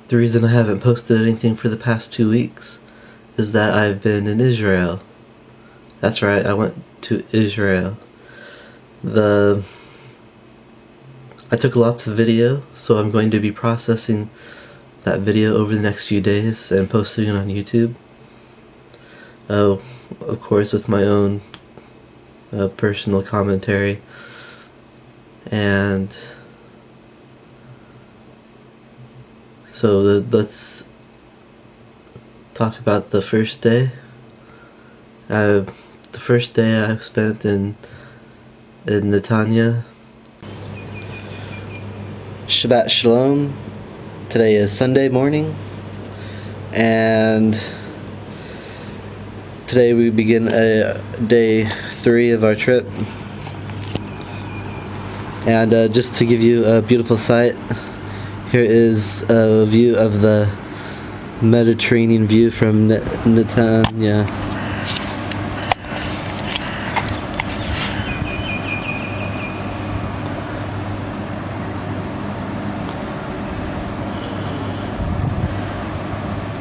The reason I haven't posted anything for the past 2 weeks is that I've been in Israel. That's right, I went to Israel. I took lots of video, so I'm going to be processing that video over the next few days and posting it on YouTube. Of course with my own personal commentary. And so let's talk about the first day. The first day I spent in Netanya. Shabbat Shalom. Today is Sunday morning, and today we begin day 3 of our trip. And just to give you a beautiful sight, here is a view of the Mediterranean view from Netanya.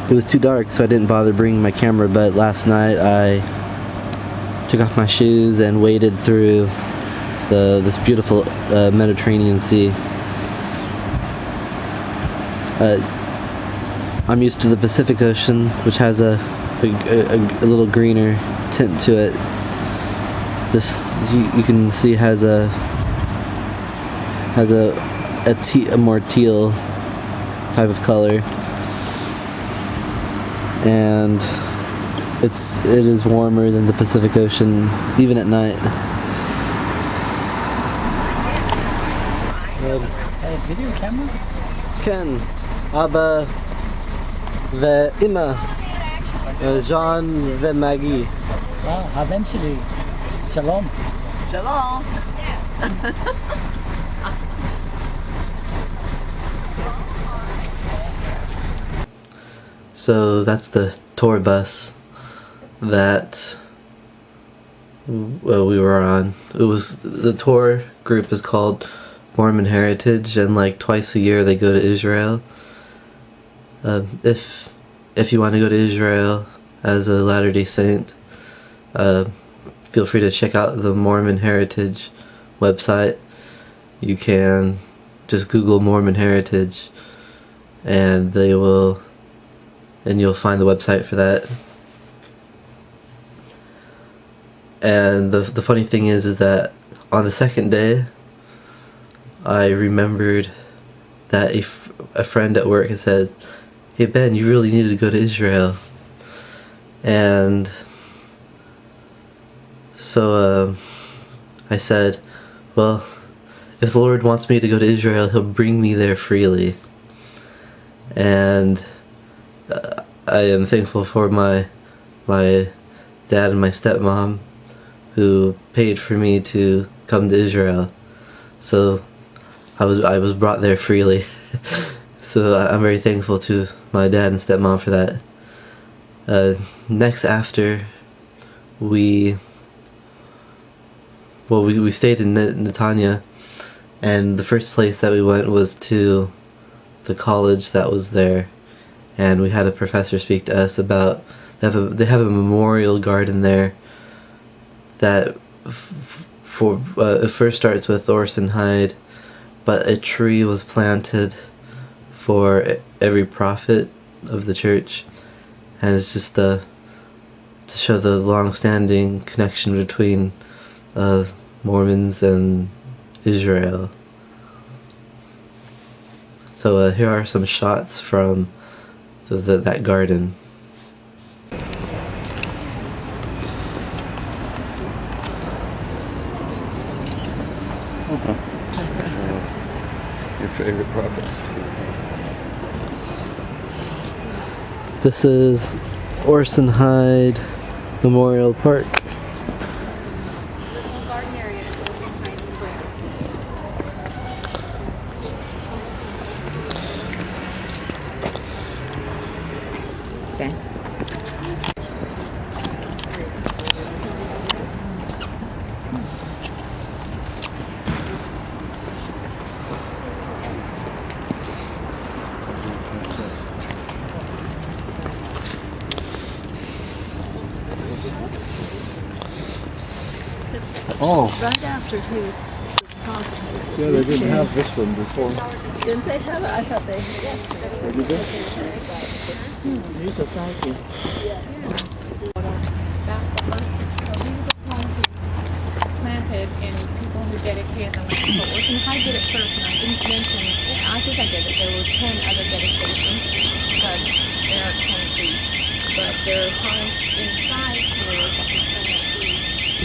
It was too dark, so I didn't bother bringing my camera, but last night I took off my shoes and waded through this beautiful Mediterranean Sea. I'm used to the Pacific Ocean, which has a little greener tint to it. This you can see has a more teal type of color. And it is warmer than the Pacific Ocean, even at night. Video camera? Ken, Abba, Ima, Jean, Maggie. Wow, eventually. Shalom. Shalom. So that's the tour bus that we were on. The tour group is called Mormon Heritage, and like twice a year they go to Israel. If you want to go to Israel as a Latter-day Saint, feel free to check out the Mormon Heritage website. You can just Google Mormon Heritage, and you'll find the website for that. And the funny thing is that on the second day, I remembered that a friend at work had said, "Hey Ben, you really need to go to Israel." And so I said, well, if the Lord wants me to go to Israel, He'll bring me there freely. And I am thankful for my dad and my stepmom who paid for me to come to Israel. So I was brought there freely. So I'm very thankful to my dad and stepmom for that. Next after we stayed in Netanya, and the first place that we went was to the college that was there. And we had a professor speak to us about they have a memorial garden there that it first starts with Orson Hyde, but a tree was planted for every prophet of the church, and it's just to show the long-standing connection between Mormons and Israel. So here are some shots from that garden. Your favorite prophets? This is Orson Hyde Memorial Park. Okay. Oh, Right after he was talking. yeah, they didn't have this one before. Didn't they have it? I thought they had yesterday. Did they? New society. That's the first. So these are the homes he planted and people who dedicated the land. So Orson High did it first, and I didn't mention. I think I did it. There were 10 other dedications, but there are 10 trees. But there are homes inside here that we planted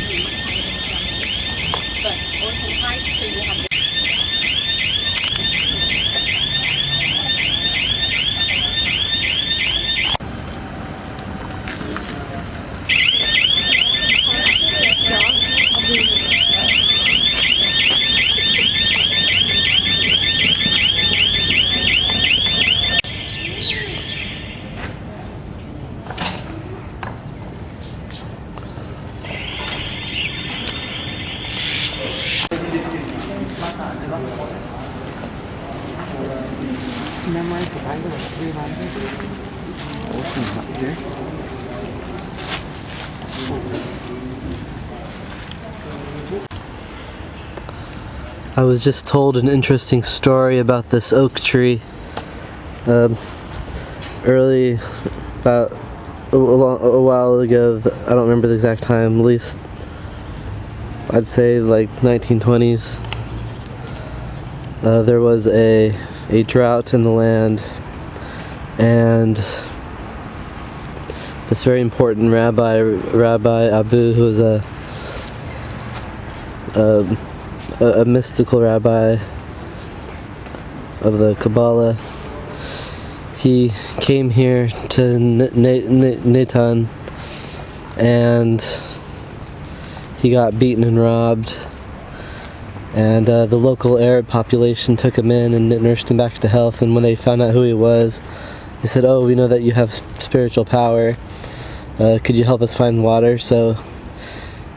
trees kind of in the jungle. But Orson High's tree will have. I was just told an interesting story about this oak tree. Early, about a while ago, I don't remember the exact time, at least I'd say like 1920s. There was a drought in the land, and this very important Rabbi Abu, who was a mystical rabbi of the Kabbalah, he came here to Natan, and he got beaten and robbed, and the local Arab population took him in and nursed him back to health. And when they found out who he was, they said, "Oh, we know that you have spiritual power. Could you help us find water?" So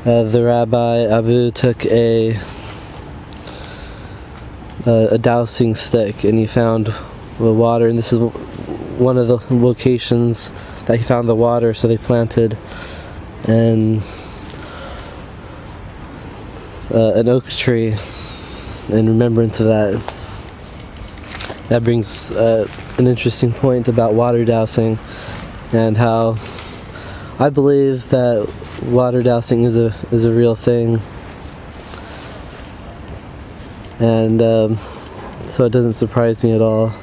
the Rabbi Abu took a dowsing stick, and he found the water, and this is one of the locations that he found the water. So they planted an oak tree in remembrance of that. That brings an interesting point about water dowsing, and how I believe that water dowsing is a real thing, and so it doesn't surprise me at all.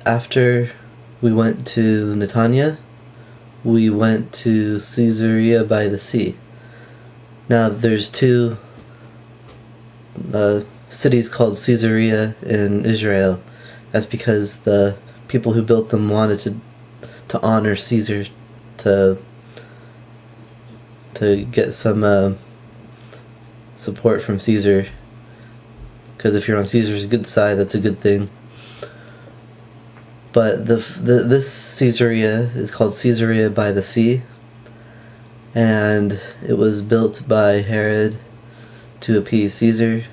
After we went to Netanya, we went to Caesarea by the sea. Now there's two cities called Caesarea in Israel. That's because the people who built them wanted to honor Caesar, to get some support from Caesar, because if you're on Caesar's good side, that's a good thing. But this Caesarea is called Caesarea by the sea, and it was built by Herod to appease Caesar,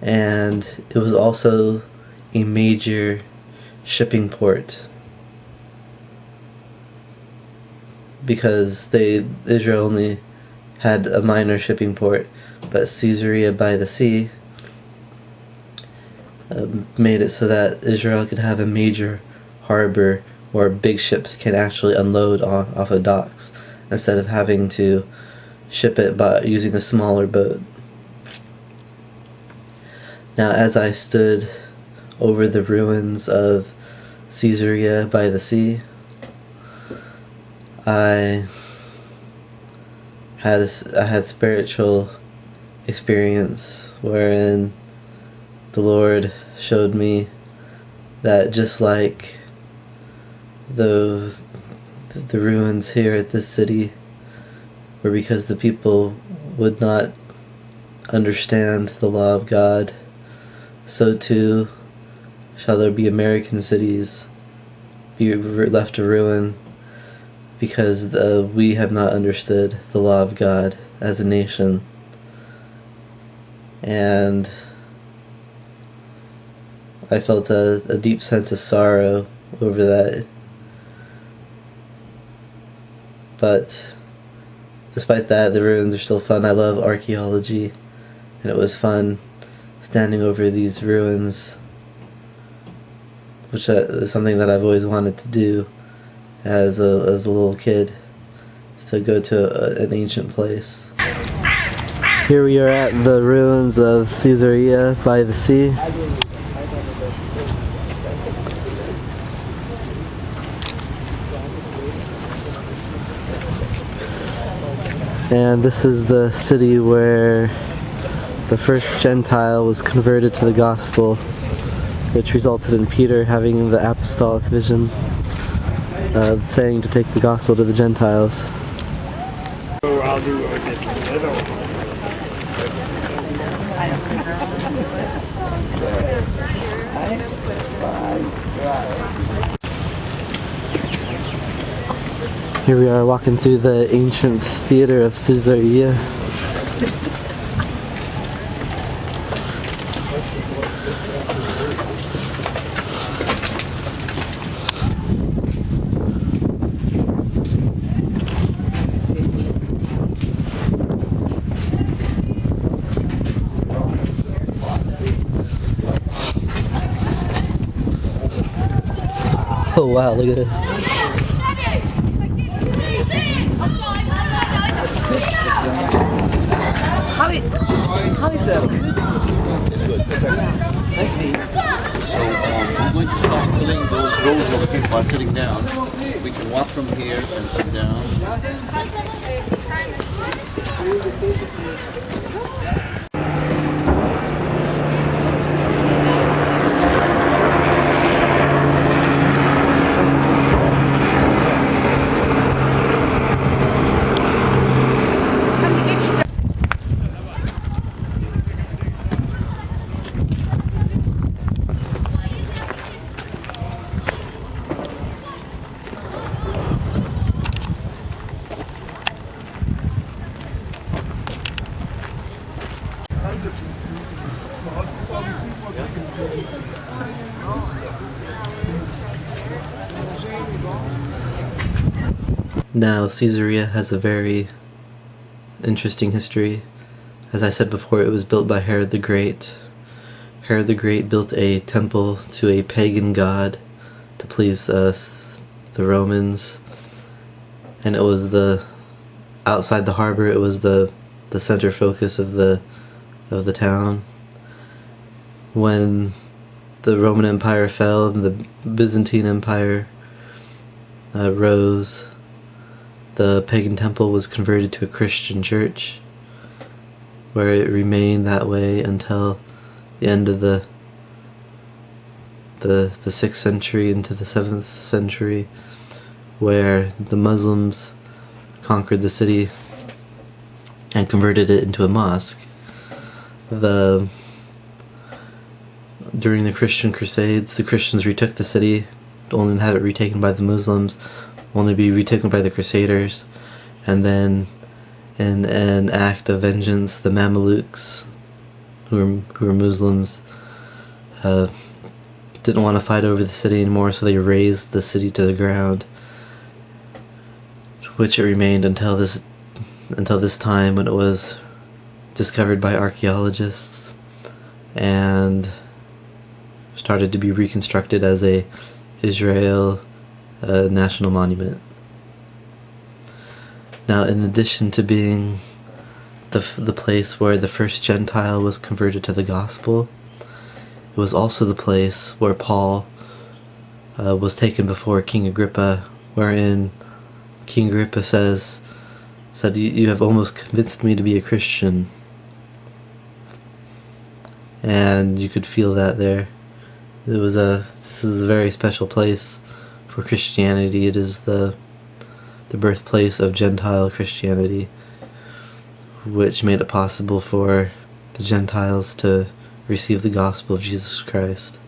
and it was also a major shipping port, because Israel only had a minor shipping port, but Caesarea by the sea made it so that Israel could have a major harbor where big ships can actually unload off of docks, instead of having to ship it by using a smaller boat. Now, as I stood over the ruins of Caesarea by the sea, I had spiritual experience wherein the Lord showed me that just like the ruins here at this city were because the people would not understand the law of God, so too shall there be American cities be left to ruin because we have not understood the law of God as a nation. And I felt a deep sense of sorrow over that. But despite that, the ruins are still fun. I love archaeology, and it was fun standing over these ruins, which is something that I've always wanted to do as a little kid, is to go to an ancient place. Here we are at the ruins of Caesarea by the sea. And this is the city where the first Gentile was converted to the gospel, which resulted in Peter having the apostolic vision, saying to take the gospel to the Gentiles. Here we are walking through the ancient theater of Caesarea. Oh wow, look at this. How is it? It's good. It's excellent. Nice to meet you. So we're going to start filling those rows of people are sitting down. We can walk from here and sit down. Now, Caesarea has a very interesting history. As I said before, it was built by Herod the Great. Herod the Great built a temple to a pagan god to please us, the Romans, and it was outside the harbor. It was the center focus of the town. When the Roman Empire fell and the Byzantine Empire rose, the pagan temple was converted to a Christian church, where it remained that way until the end of the 6th century into the 7th century, where the Muslims conquered the city and converted it into a mosque. During the Christian Crusades, the Christians retook the city, only to have it retaken by the Muslims, only be retaken by the Crusaders, and then in an act of vengeance, the Mamelukes, who were Muslims, didn't want to fight over the city anymore, so they razed the city to the ground, which it remained until this time, when it was discovered by archaeologists and started to be reconstructed as a Israel national monument. Now, in addition to being the place where the first Gentile was converted to the gospel, it was also the place where Paul was taken before King Agrippa, wherein King Agrippa said, you have almost convinced me to be a Christian. And you could feel that there. This is a very special place for Christianity. It is the birthplace of Gentile Christianity, which made it possible for the Gentiles to receive the gospel of Jesus Christ.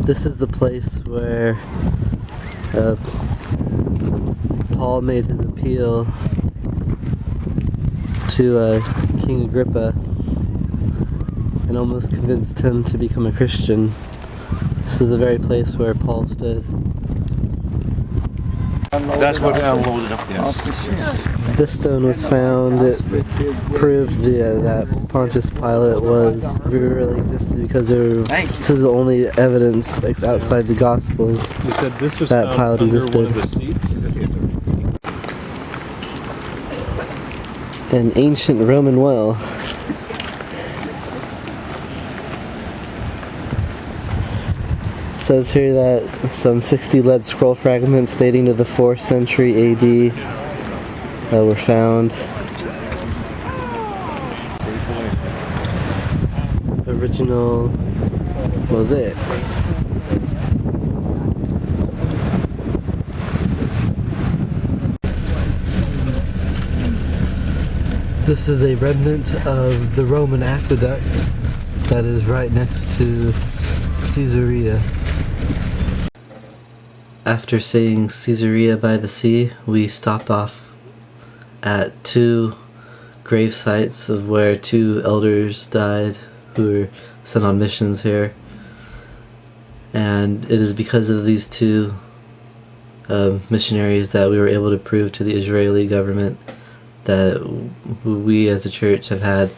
This is the place where Paul made his appeal to King Agrippa and almost convinced him to become a Christian. This is the very place where Paul stood. That's what they unloaded up, yes. This stone was found. It proved that Pontius Pilate really existed, because this is the only evidence outside the Gospels You said this was that found Pilate under existed. one of the seats? An ancient Roman well. It says here that some 60 lead scroll fragments dating to the 4th century AD were found. Original mosaics. This is a remnant of the Roman aqueduct that is right next to Caesarea. After saying Caesarea by the sea, we stopped off at 2 grave sites of where 2 elders died who were sent on missions here. And it is because of these 2 missionaries that we were able to prove to the Israeli government that we as a church have had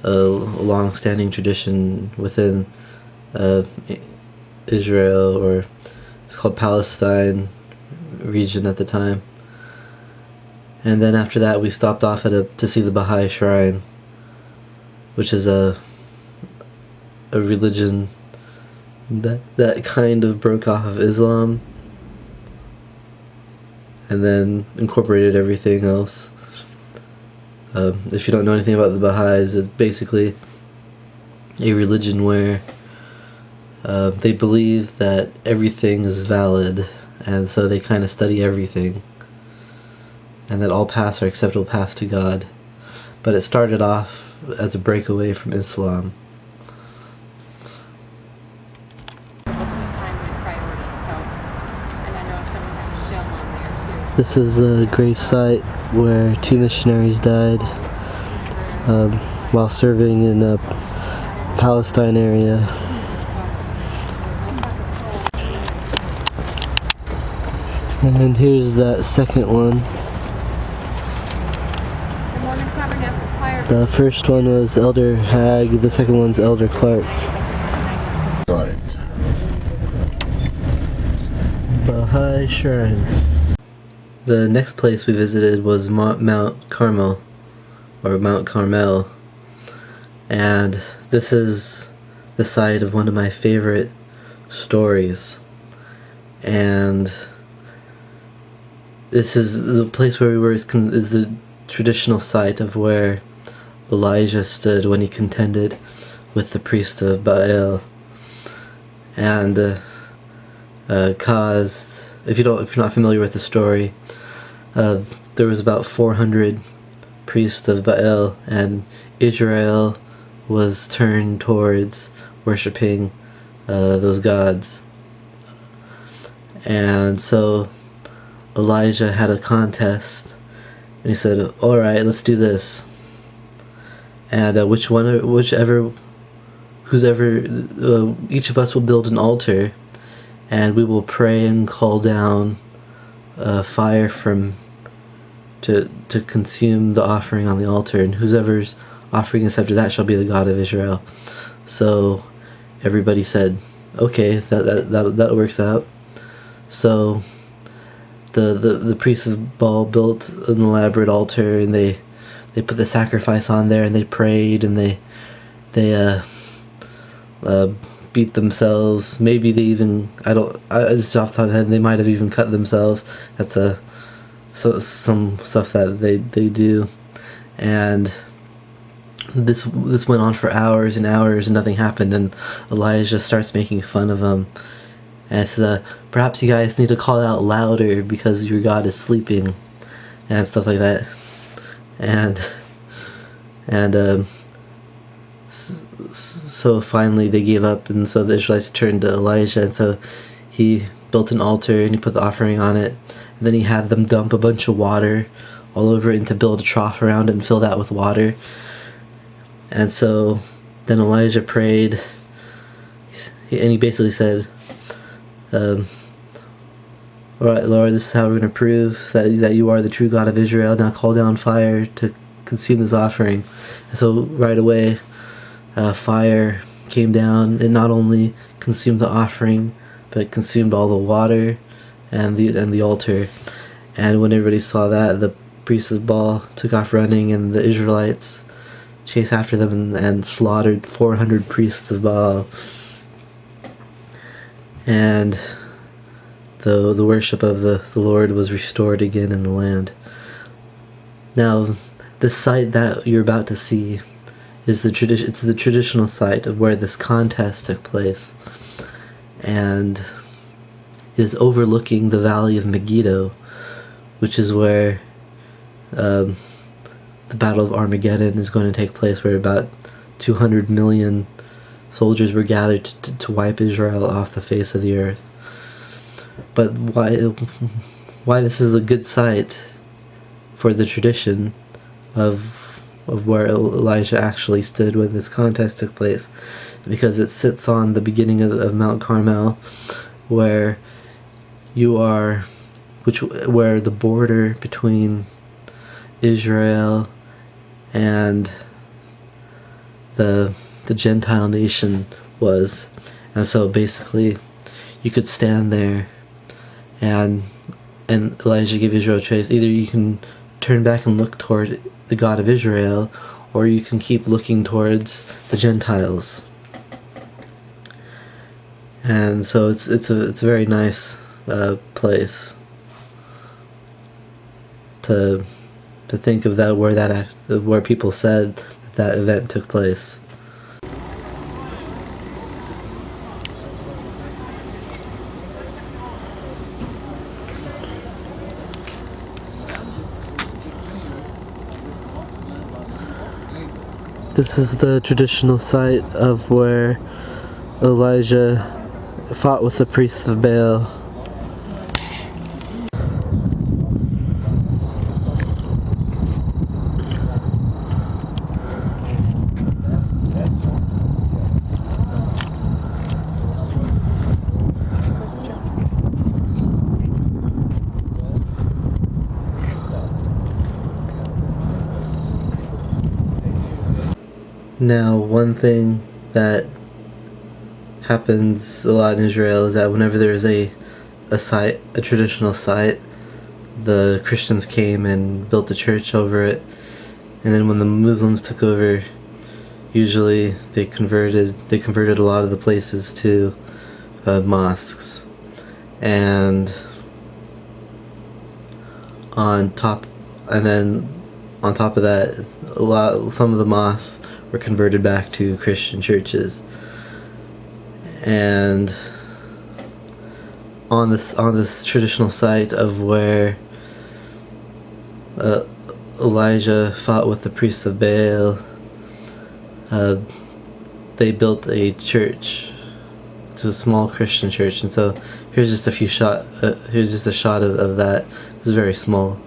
a long-standing tradition within Israel, or it's called Palestine region at the time. And then after that we stopped off to see the Baha'i Shrine, which is a religion that kind of broke off of Islam and then incorporated everything else. If you don't know anything about the Baha'is, it's basically a religion where they believe that everything is valid, and so they kind of study everything, and that all paths are acceptable paths to God. But it started off as a breakaway from Islam. This is a grave site where 2 missionaries died while serving in the Palestine area. And here's that second one. The first one was Elder Hag, the second one's Elder Clark. Right. Baha'i Shrine. The next place we visited was Mount Carmel, or Mount Carmel, and this is the site of one of my favorite stories. And this is the place where we were is the traditional site of where Elijah stood when he contended with the priest of Baal, and caused. If you're not familiar with the story, there was about 400 priests of Baal, and Israel was turned towards worshipping those gods. And so Elijah had a contest, and he said, "Alright, let's do this. And each of us will build an altar, and we will pray and call down fire to consume the offering on the altar, and whoever's offering is after that shall be the God of Israel." So everybody said, "Okay, that works out." So the priests of Baal built an elaborate altar, and they put the sacrifice on there, and they prayed, and they beat themselves. Maybe they even, just off the top of the head, they might have even cut themselves. That's some stuff that they do. And this went on for hours and hours, and nothing happened, and Elijah starts making fun of them, and says, "Perhaps you guys need to call out louder because your God is sleeping," and stuff like that. So finally they gave up, and so the Israelites turned to Elijah, and so he built an altar and he put the offering on it. And then he had them dump a bunch of water all over it and to build a trough around it and fill that with water. And so then Elijah prayed, and he basically said, all right, Lord, this is how we're going to prove that you are the true God of Israel. Now call down fire to consume this offering. And so right away, fire came down. It not only consumed the offering, but it consumed all the water and the altar. And when everybody saw that, the priests of Baal took off running, and the Israelites chased after them and slaughtered 400 priests of Baal. And the worship of the Lord was restored again in the land. Now, the site that you're about to see is the traditional site of where this contest took place, and it is overlooking the valley of Megiddo, which is where the Battle of Armageddon is going to take place, where about 200 million soldiers were gathered to wipe Israel off the face of the earth. But why this is a good site for the tradition of where Elijah actually stood when this contest took place, because it sits on the beginning of Mount Carmel, where where the border between Israel and the Gentile nation was. And so basically you could stand there and Elijah gave Israel a choice. Either you can turn back and look toward the God of Israel, or you can keep looking towards the Gentiles. And so it's a very nice place to think of that, where people said that event took place. This is the traditional site of where Elijah fought with the priests of Baal. Now, one thing that happens a lot in Israel is that whenever there's a traditional site, the Christians came and built a church over it, and then when the Muslims took over, usually they converted a lot of the places to mosques. And on top of that, some of the mosques were converted back to Christian churches. And on this traditional site of where Elijah fought with the priests of Baal, they built a church. It's a small Christian church, and so here's just a shot of that. It's very small.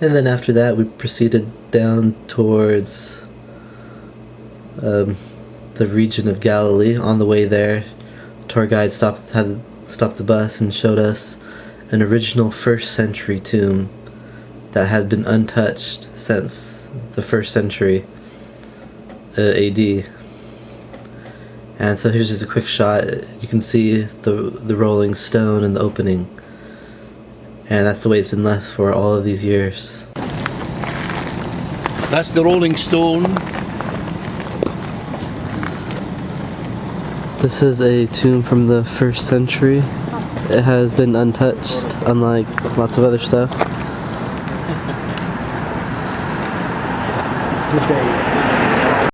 And then after that, we proceeded down towards the region of Galilee. On the way there, the tour guide stopped the bus and showed us an original 1st century tomb that had been untouched since the 1st century AD. And so here's just a quick shot. You can see the rolling stone in the opening. And that's the way it's been left for all of these years. That's the Rolling Stone. This is a tomb from the 1st century. It has been untouched, unlike lots of other stuff. Good day.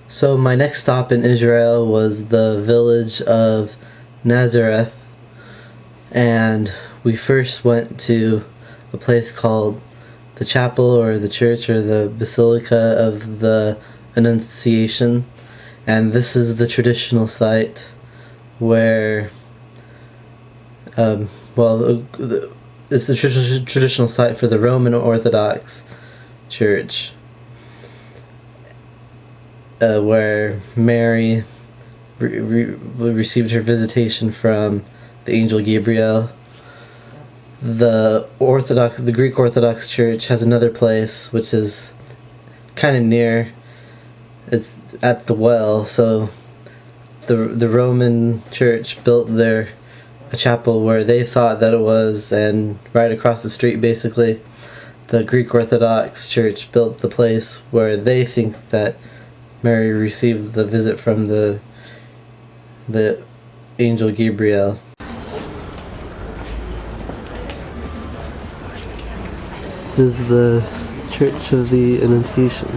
So my next stop in Israel was the village of Nazareth, and we first went to a place called the chapel or the church or the basilica of the Annunciation, and this is the traditional site where it's the traditional site for the Roman Orthodox Church, where Mary received her visitation from the angel Gabriel. The Greek Orthodox Church has another place which is kind of near. It's at the well. So the Roman Church built a chapel where they thought that it was, and right across the street, basically, the Greek Orthodox Church built the place where they think that Mary received the visit from the angel Gabriel. This is the Church of the Annunciation.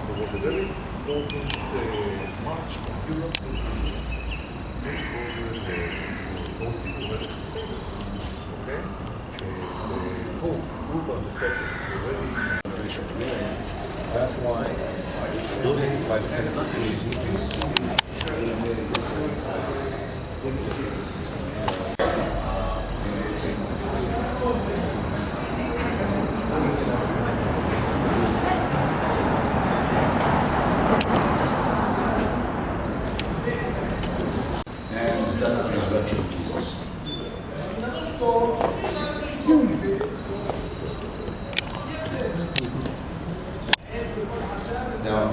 There was a very important march from Europe to take over those diplomatic crusaders. Okay? The Pope Urban II already. That's why donated by the Catholic and the resurrection of Jesus. Now, I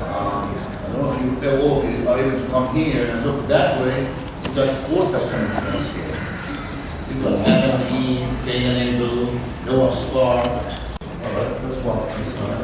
don't know if all of you are able to come here and look that way. You've got Old Testament things here. You've got Adam, Eve, Cain and Abel, Noah's Ark. All right, let's walk this one.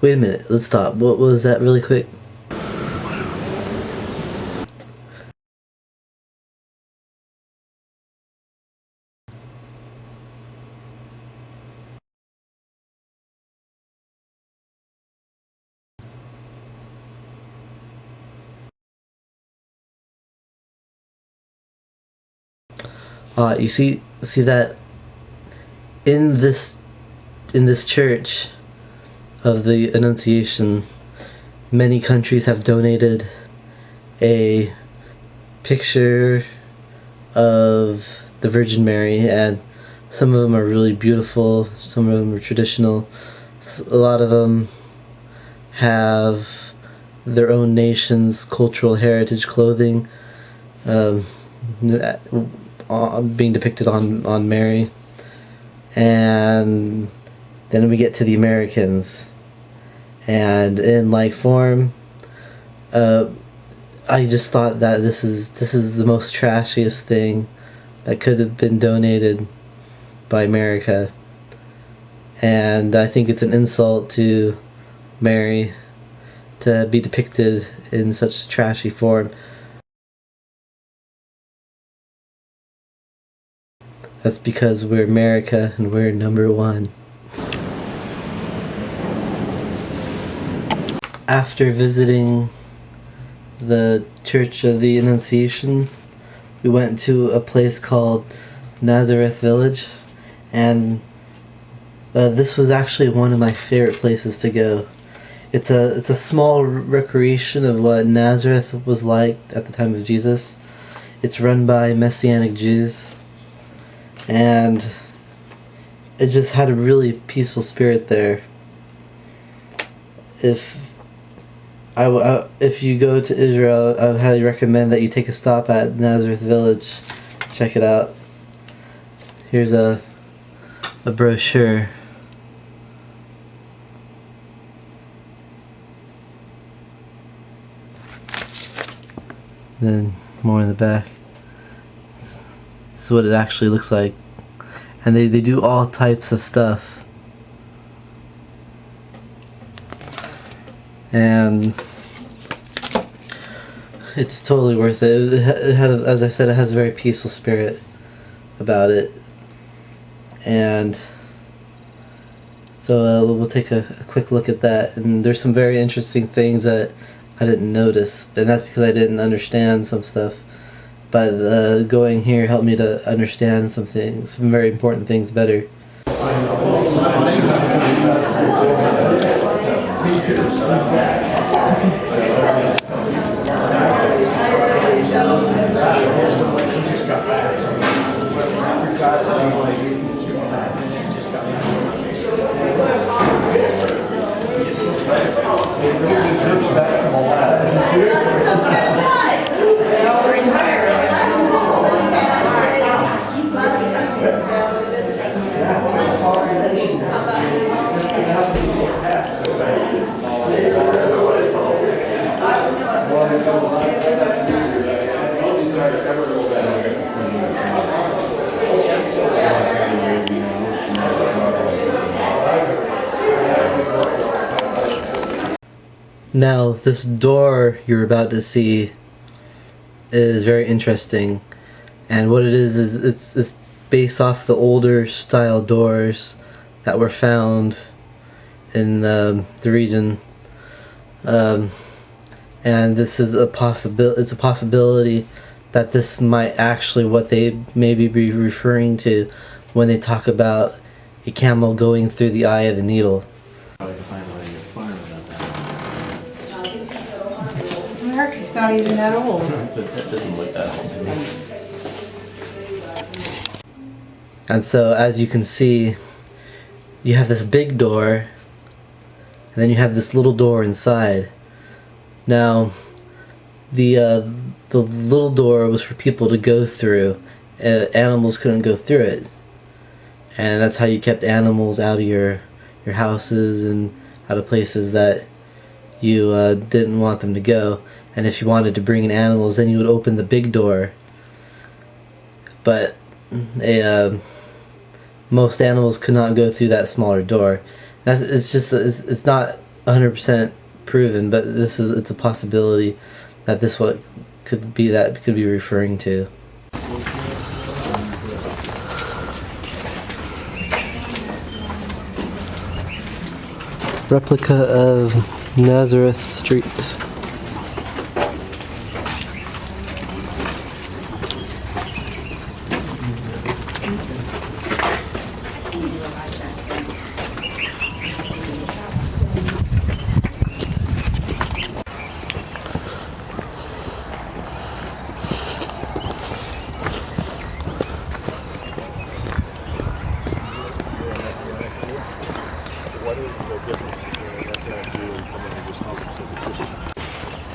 Wait a minute, let's stop. What was that really quick? You see that in this church of the Annunciation, many countries have donated a picture of the Virgin Mary, and some of them are really beautiful, some of them are traditional, a lot of them have their own nation's cultural heritage clothing being depicted on Mary. And then we get to the Americans, and in like form, I just thought that this is the most trashiest thing that could have been donated by America, and I think it's an insult to Mary to be depicted in such trashy form. That's because we're America and we're #1. After visiting the Church of the Annunciation, we went to a place called Nazareth Village, and this was actually one of my favorite places to go. It's a small recreation of what Nazareth was like at the time of Jesus. It's run by Messianic Jews, and it just had a really peaceful spirit there. If you go to Israel, I would highly recommend that you take a stop at Nazareth Village. Check it out. Here's a brochure. Then more in the back. This is what it actually looks like. And they do all types of stuff. And it's totally worth it. It had, as I said, it has a very peaceful spirit about it. And so we'll take a quick look at that. And there's some very interesting things that I didn't notice, and that's because I didn't understand some stuff. But going here helped me to understand some things, some very important things better. Now, this door you're about to see is very interesting, and what it is it's based off the older style doors that were found in the region, and this is a possibility. It's a possibility that this might actually what they maybe be referring to when they talk about a camel going through the eye of the needle. It's not even that old. That doesn't look that old to me. And so, as you can see, you have this big door, and then you have this little door inside. Now, the little door was for people to go through. Animals couldn't go through it, and that's how you kept animals out of your houses and out of places that you didn't want them to go. And if you wanted to bring in animals, then you would open the big door. But most animals could not go through that smaller door. It's not 100% proven, but it's a possibility that this could be referring to. Replica of Nazareth Street.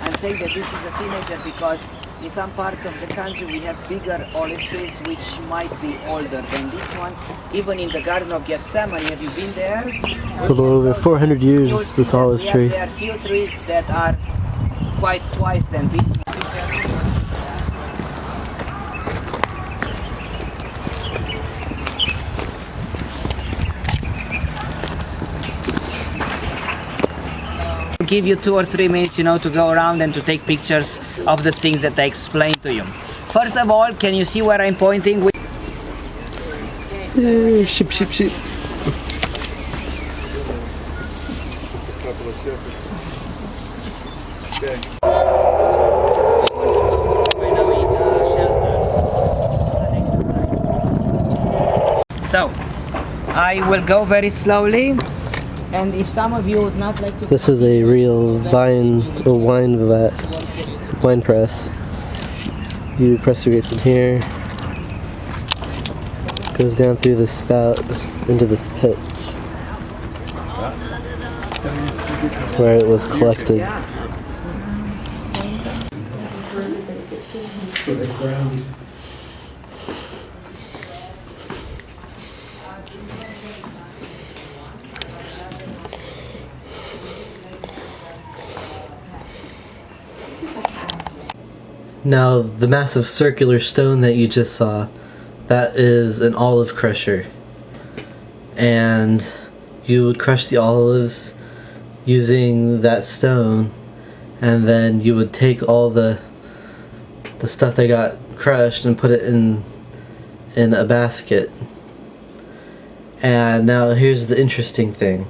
I'm saying that this is a teenager because in some parts of the country we have bigger olive trees which might be older than this one. Even in the Garden of Gethsemane, have you been there? A little over 400 years, this olive tree. There are few trees that are quite twice than this one. Give you 2 or 3 minutes, to go around and to take pictures of the things that I explained to you. First of all, can you see where I'm pointing with? Ship, ship, ship. So, I will go very slowly, and if some of you would not like to... This is a real wine press. You press your grapes in here. Goes down through the spout into this pit where it was collected. Now, the massive circular stone that you just saw, that is an olive crusher. And you would crush the olives using that stone, and then you would take all the stuff that got crushed and put it in a basket. And now here's the interesting thing.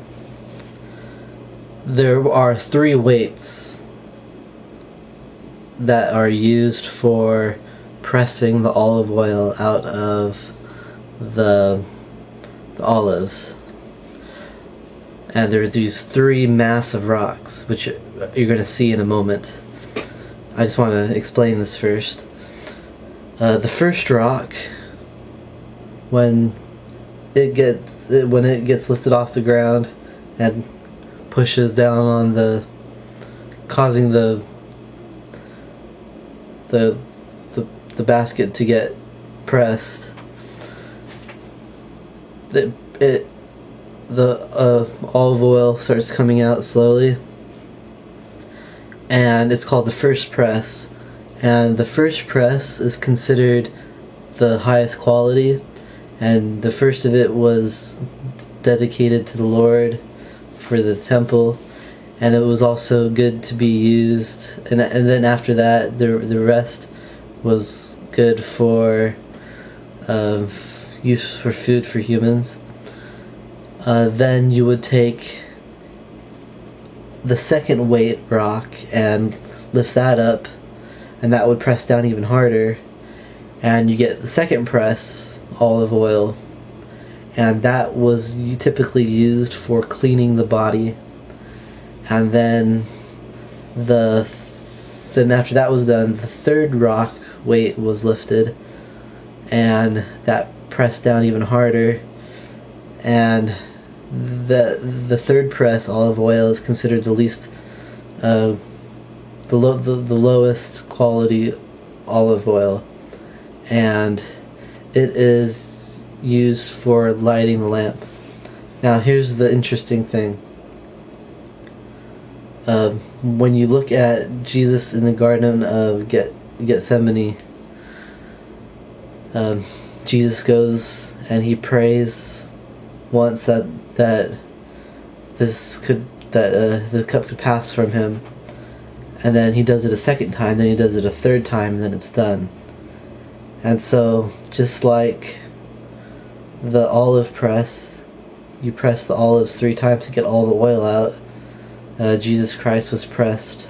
There are 3 weights that are used for pressing the olive oil out of the olives. And there are these 3 massive rocks, which you're going to see in a moment. I just want to explain this first. The first rock, when it gets lifted off the ground and pushes down on causing the basket to get pressed, the olive oil starts coming out slowly, and it's called the first press. And the first press is considered the highest quality, and the first of it was dedicated to the Lord for the temple, and it was also good to be used, and then after that the rest was good for use for food for humans. Then you would take the second weight rock and lift that up, and that would press down even harder, and you get the second press olive oil, and that was typically used for cleaning the body. And then after that was done, the third rock weight was lifted, and that pressed down even harder, and the third press olive oil is considered the least the lowest quality olive oil, and it is used for lighting the lamp. Now here's the interesting thing. When you look at Jesus in the Garden of Gethsemane, Jesus goes and he prays once that the cup could pass from him, and then he does it a second time, then he does it a third time, and then it's done. And so, just like the olive press, you press the olives 3 times to get all the oil out. Jesus Christ was pressed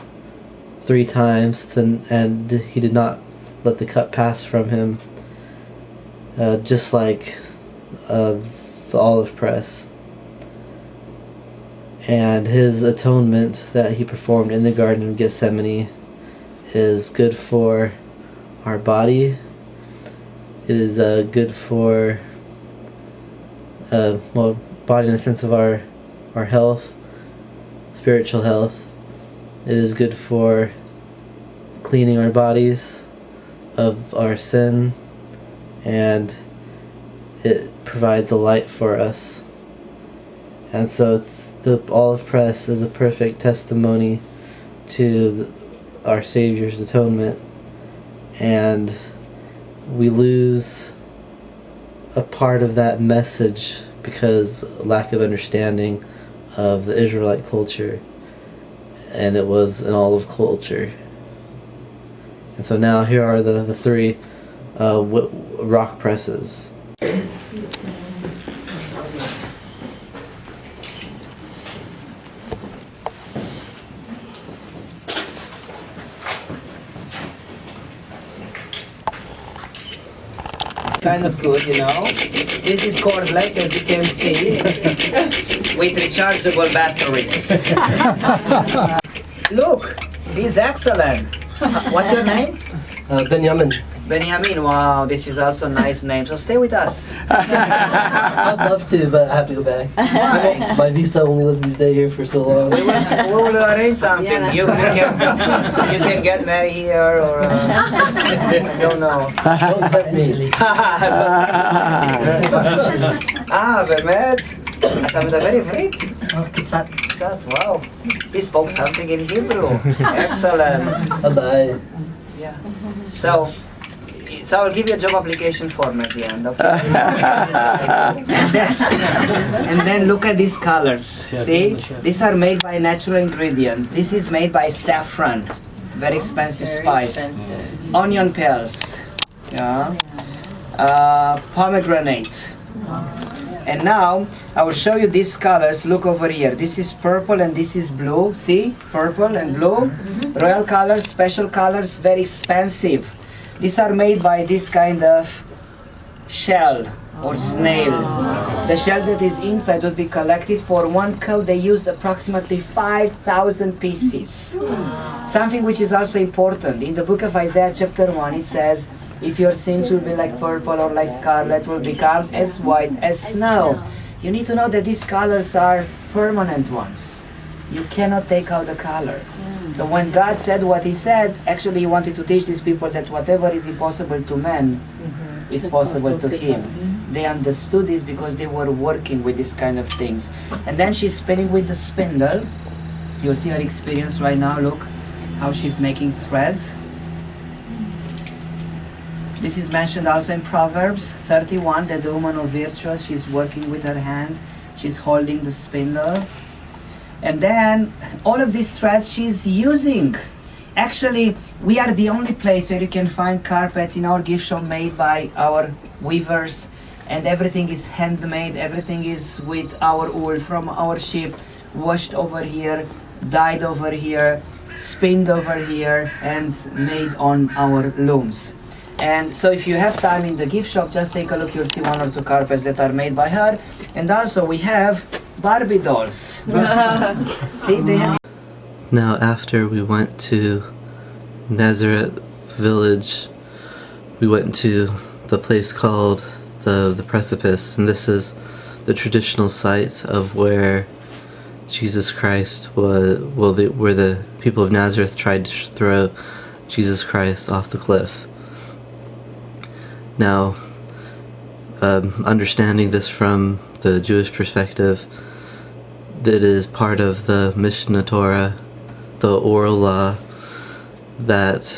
3 times, and he did not let the cup pass from him, just like the olive press. And his atonement that he performed in the Garden of Gethsemane is good for our body. It is good for body in the sense of our health, spiritual health. It is good for cleaning our bodies of our sin, and it provides a light for us. And so the olive press is a perfect testimony to our Savior's atonement, and we lose a part of that message because lack of understanding of the Israelite culture, and it was an olive culture. And so now here are the 3 rock presses. kind of good, you know. This is cordless, as you can see, with rechargeable batteries. Look, he's excellent. What's your name? Benjamin. Benjamin. Wow, this is also a nice name. So stay with us. I'd love to, but I have to go back. Why? My visa only lets me stay here for so long. We will arrange something. Yeah, you can get married here, or I don't know. Don't let me. באמת? אתה מדבר עברית? קצת. קצת, wow. He spoke something in Hebrew. Excellent. Bye. Yeah. So I'll give you a job application form at the end, okay? And then look at these colors. See? These are made by natural ingredients. This is made by saffron. Very expensive spice. Onion peels. Yeah. Pomegranate. And now I will show you these colors. Look over here. This is purple and this is blue. See? Purple and blue. Royal colors, special colors, very expensive. These are made by this kind of shell or snail. The shell that is inside would be collected. For one coat they used approximately 5,000 pieces. Something which is also important. In the book of Isaiah chapter 1 it says, if your sins will be like purple or like scarlet, will become as white as snow. You need to know that these colors are permanent ones. You cannot take out the color. So when God said what he said, actually he wanted to teach these people that whatever is impossible to man is possible to him. They understood this because they were working with this kind of things. And then she's spinning with the spindle. You'll see her experience right now. Look how she's making threads. This is mentioned also in Proverbs 31, that the woman of virtuous, she's working with her hands, she's holding the spindle. And then all of these threads she's using. Actually, we are the only place where you can find carpets in our gift shop made by our weavers, and everything is handmade, everything is with our wool from our sheep, washed over here, dyed over here, spinned over here, and made on our looms. And so if you have time in the gift shop, just take a look, you'll see one or two carpets that are made by her. And also we have Barbie dolls. See, they have... Now after we went to Nazareth village, we went to the place called the precipice, and this is the traditional site of where Jesus Christ was, where the people of Nazareth tried to throw Jesus Christ off the cliff. Now, understanding this from the Jewish perspective, that is part of the Mishnah Torah, the oral law, that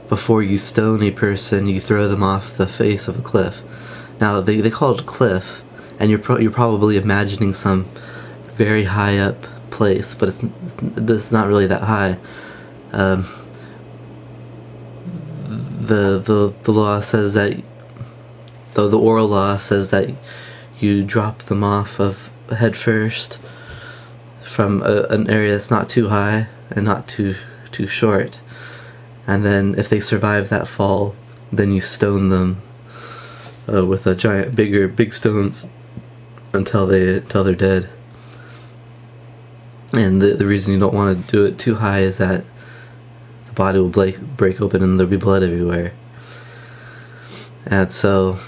before you stone a person, you throw them off the face of a cliff. Now, they call it a cliff, and you're probably imagining some very high up place, but it's not really that high. The law says that, though the oral law says that you drop them off of head first from an area that's not too high and not too short, and then if they survive that fall, then you stone them with a big stones until they're dead. And the reason you don't want to do it too high is that the body will break open and there'll be blood everywhere. And so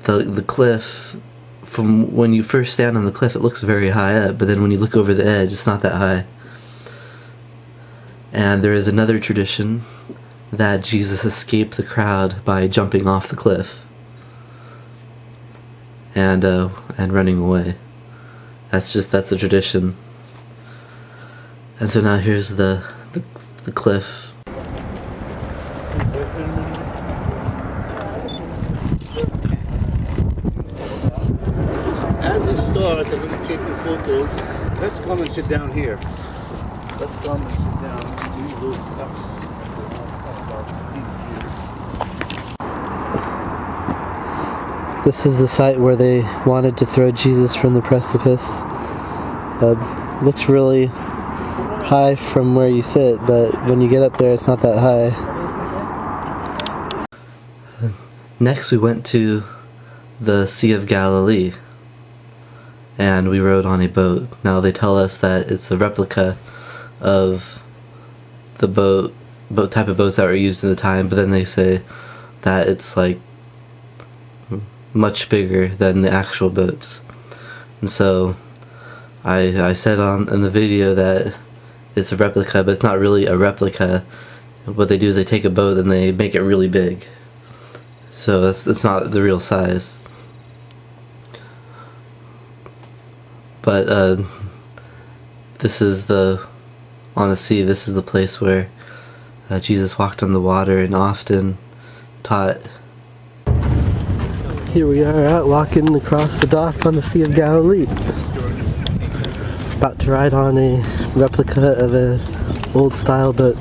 the cliff, from when you first stand on the cliff, it looks very high up, but then when you look over the edge, it's not that high. And there is another tradition that Jesus escaped the crowd by jumping off the cliff and running away. That's the tradition. And so now here's the cliff. As a start, I'm going to take the photos. Let's come and sit down here. Let's come and sit down. Use those cups. This is the site where they wanted to throw Jesus from the precipice. Looks really high from where you sit, but when you get up there, it's not that high. Next we went to the Sea of Galilee, and we rode on a boat. Now they tell us that it's a replica of the boat type of boats that were used in the time, but then they say that it's like much bigger than the actual boats. And so I said in the video that it's a replica, but it's not really a replica. What they do is they take a boat and they make it really big. So that's not the real size. But this is on the sea, this is the place where Jesus walked on the water and often taught. Here we are out walking across the dock on the Sea of Galilee. About to ride on a replica of an old style boat.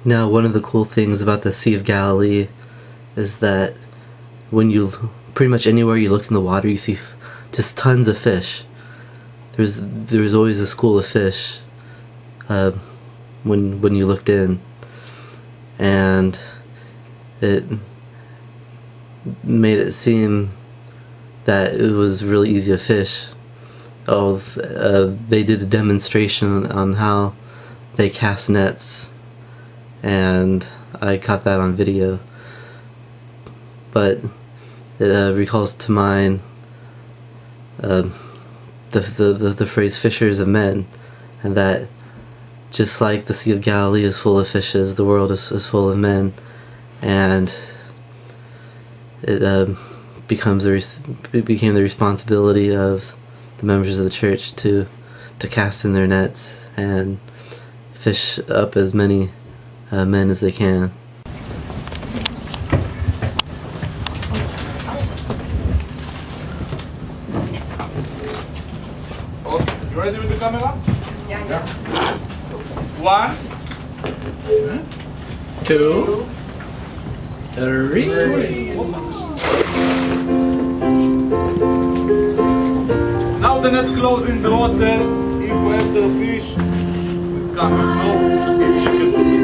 Now, one of the cool things about the Sea of Galilee is that when you, pretty much anywhere you look in the water, you see just tons of fish. There's always a school of fish when you looked in, and it made it seem that it was really easy to fish. They did a demonstration on how they cast nets, and I caught that on video. But it recalls to mind the phrase "fishers of men," and that just like the Sea of Galilee is full of fishes, the world is full of men, and it became the responsibility of the members of the church to cast in their nets and fish up as many men as they can. You ready with the camera? Yeah. 1, 2, 3. Now the net close in the water. If we have the fish, this comes now. It's chicken.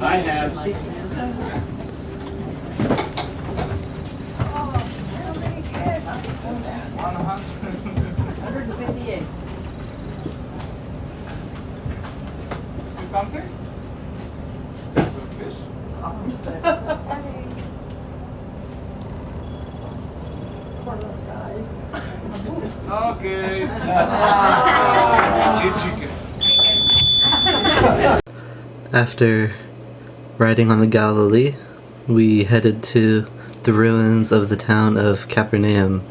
I have. 158. See something? Fish? Okay. Eat chicken. After riding on the Galilee, we headed to the ruins of the town of Capernaum,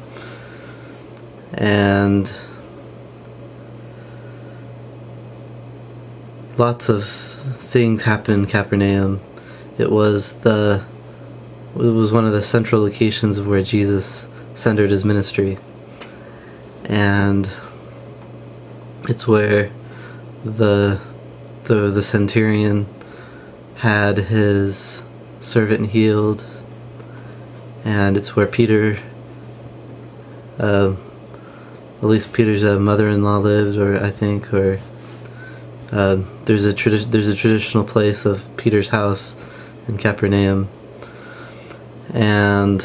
and lots of things happened in Capernaum. It was was one of the central locations of where Jesus centered his ministry, and it's where the centurion had his servant healed, and it's where Peter, at least Peter's mother-in-law lived, or I think, or there's a traditional place of Peter's house in Capernaum, and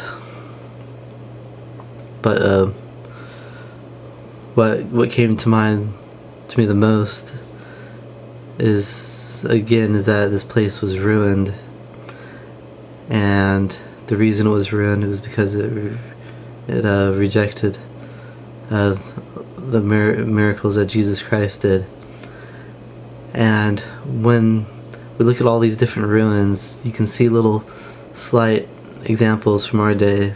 what came to mind to me the most is that this place was ruined, and the reason it was ruined was because it rejected the miracles that Jesus Christ did. And when we look at all these different ruins, you can see little slight examples from our day,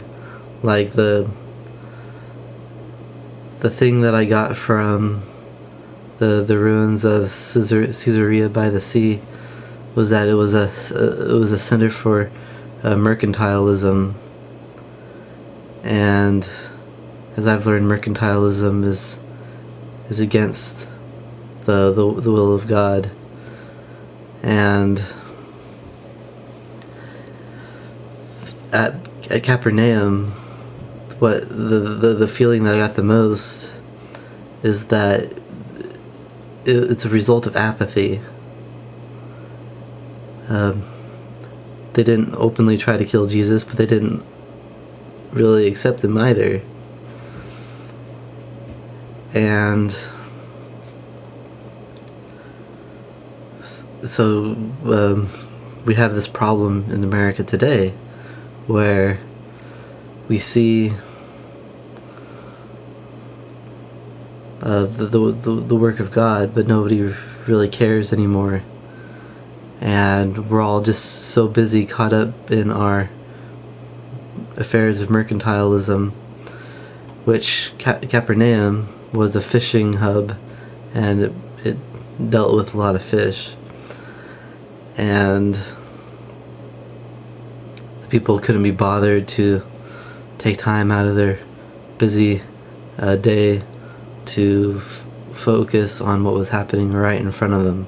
like the thing that I got from the ruins of Caesarea by the sea was that it was a center for mercantilism, and as I've learned, mercantilism is against the will of God. And at Capernaum, what the feeling that I got the most is that it's a result of apathy. They didn't openly try to kill Jesus, but they didn't really accept him either. And so we have this problem in America today, where we see the work of God, but nobody really cares anymore, and we're all just so busy, caught up in our affairs of mercantilism, which Capernaum was a fishing hub, and it dealt with a lot of fish, and people couldn't be bothered to take time out of their busy day to focus on what was happening right in front of them.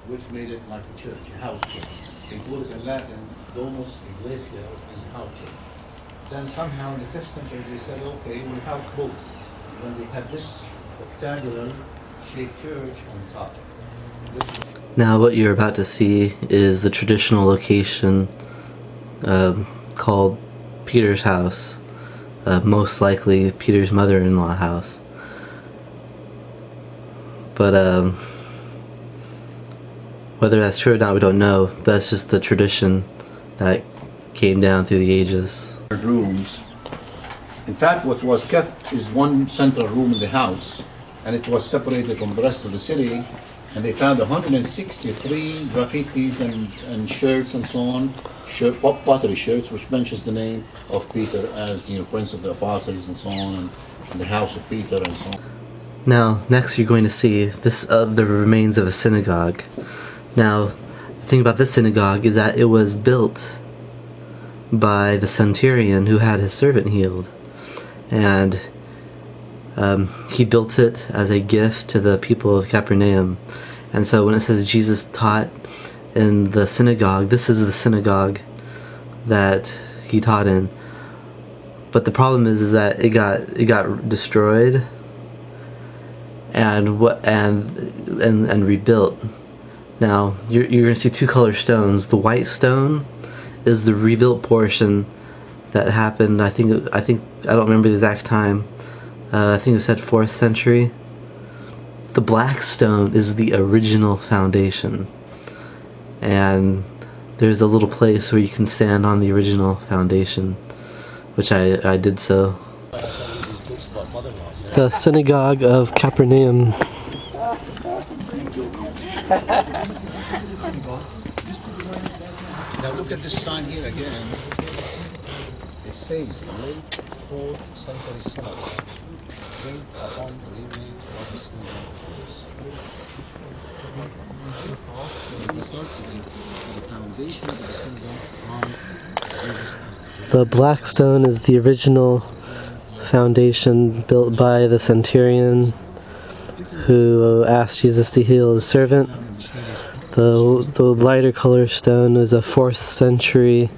Which made it like a church, a house church. They put it in Latin, Domus Ecclesia, which means house church. Then somehow in the 5th century they said, okay, we'll house both. When they had this rectangular shaped church on top. Now what you're about to see is the traditional location called Peter's house, most likely Peter's mother-in-law house. But whether that's true or not, we don't know. That's just the tradition that came down through the ages. Rooms. In fact, what was kept is one central room in the house, and it was separated from the rest of the city. And they found 163 graffitis and shirts and so on, pottery shirts, which mentions the name of Peter as Prince of the Apostles and so on, and the house of Peter and so on. Now, next you're going to see the remains of a synagogue. Now, the thing about this synagogue is that it was built by the centurion who had his servant healed, and he built it as a gift to the people of Capernaum. And so when it says Jesus taught in the synagogue, this is the synagogue that he taught in. But the problem is that it got destroyed and rebuilt. Now, you're going to see two color stones. The white stone is the rebuilt portion that happened, I don't remember the exact time. I think it said 4th century. The black stone is the original foundation. And there's a little place where you can stand on the original foundation, which I did so. The Synagogue of Capernaum. Now look at this sign here again. It says late 4th century synagogue, built upon the remains of the synagogue. The foundation of the synagogue. The black stone is the original foundation built by the centurion who asked Jesus to heal his servant. The lighter color stone is a 4th century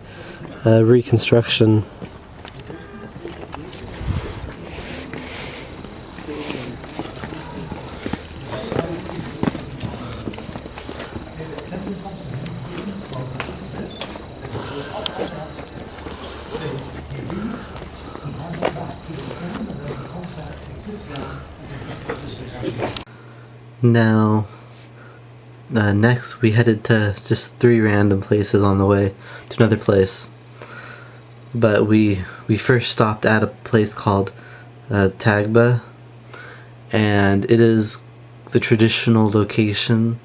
reconstruction. Now, next we headed to just 3 random places on the way to another place. But we first stopped at a place called Tagba, and it is the traditional location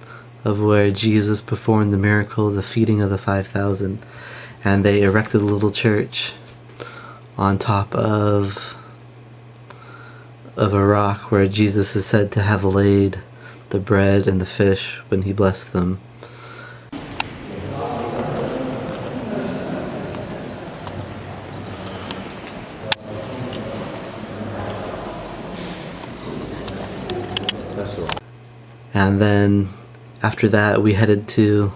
of where Jesus performed the miracle, the feeding of the 5,000. And they erected a little church on top of a rock where Jesus is said to have laid the bread and the fish when he blessed them. And then after that we headed to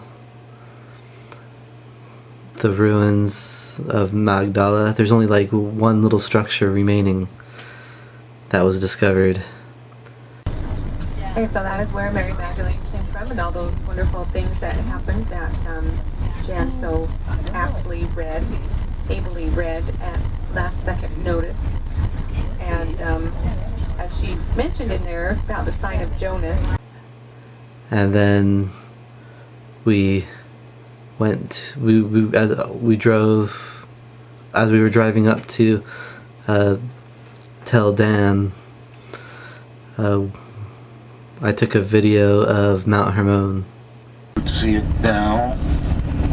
the ruins of Magdala. There's only like one little structure remaining that was discovered. And so that is where Mary Magdalene came from, and all those wonderful things that happened that Jan so ably read at last second notice. And as she mentioned in there about the sign of Jonas. And then we went, as we were driving up to Tel Dan, I took a video of Mount Hermon. To see it now.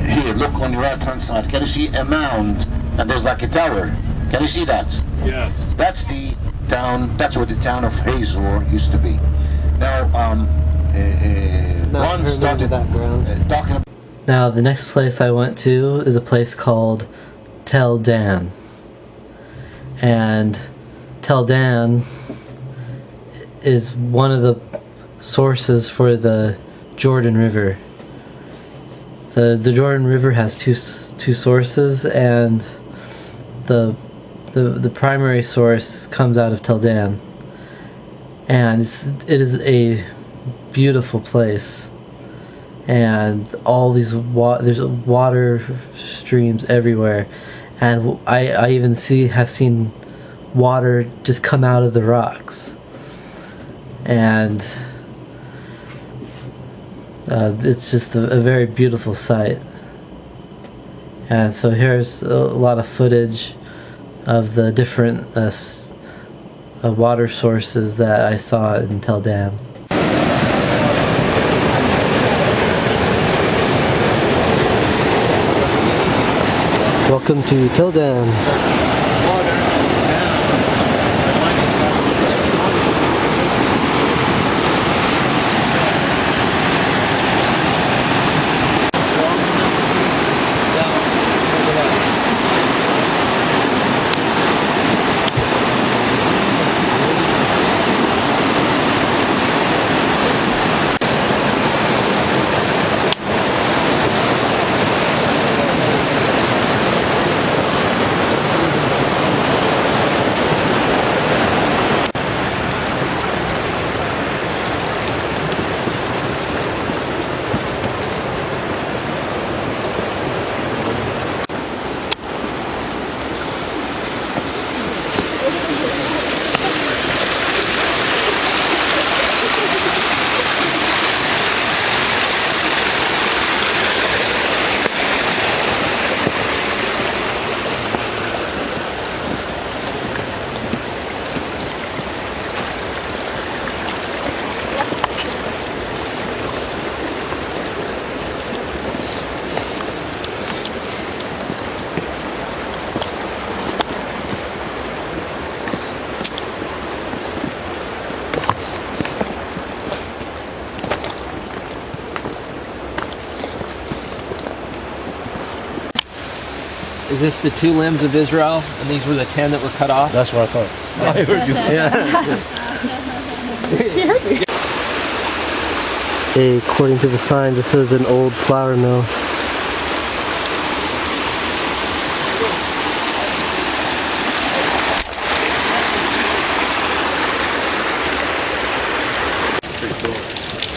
Here, look on your right hand side. Can you see a mound? And there's like a tower. Can you see that? Yes. That's the town. That's where the town of Hazor used to be. Now, Ron started talking about. Now, the next place I went to is a place called Tel Dan. And Tel Dan is one of the sources for the Jordan River. The Jordan River has two sources, and the primary source comes out of Tel Dan, and it is a beautiful place, and all these there's water streams everywhere, and I even have seen water just come out of the rocks, and it's just a very beautiful sight. And so here's a lot of footage of the different water sources that I saw in Tel Dan. Welcome to Tel Dan. Is this the 2 limbs of Israel, and these were the 10 that were cut off? That's what I thought. I heard you. According to the sign, this is an old flour mill.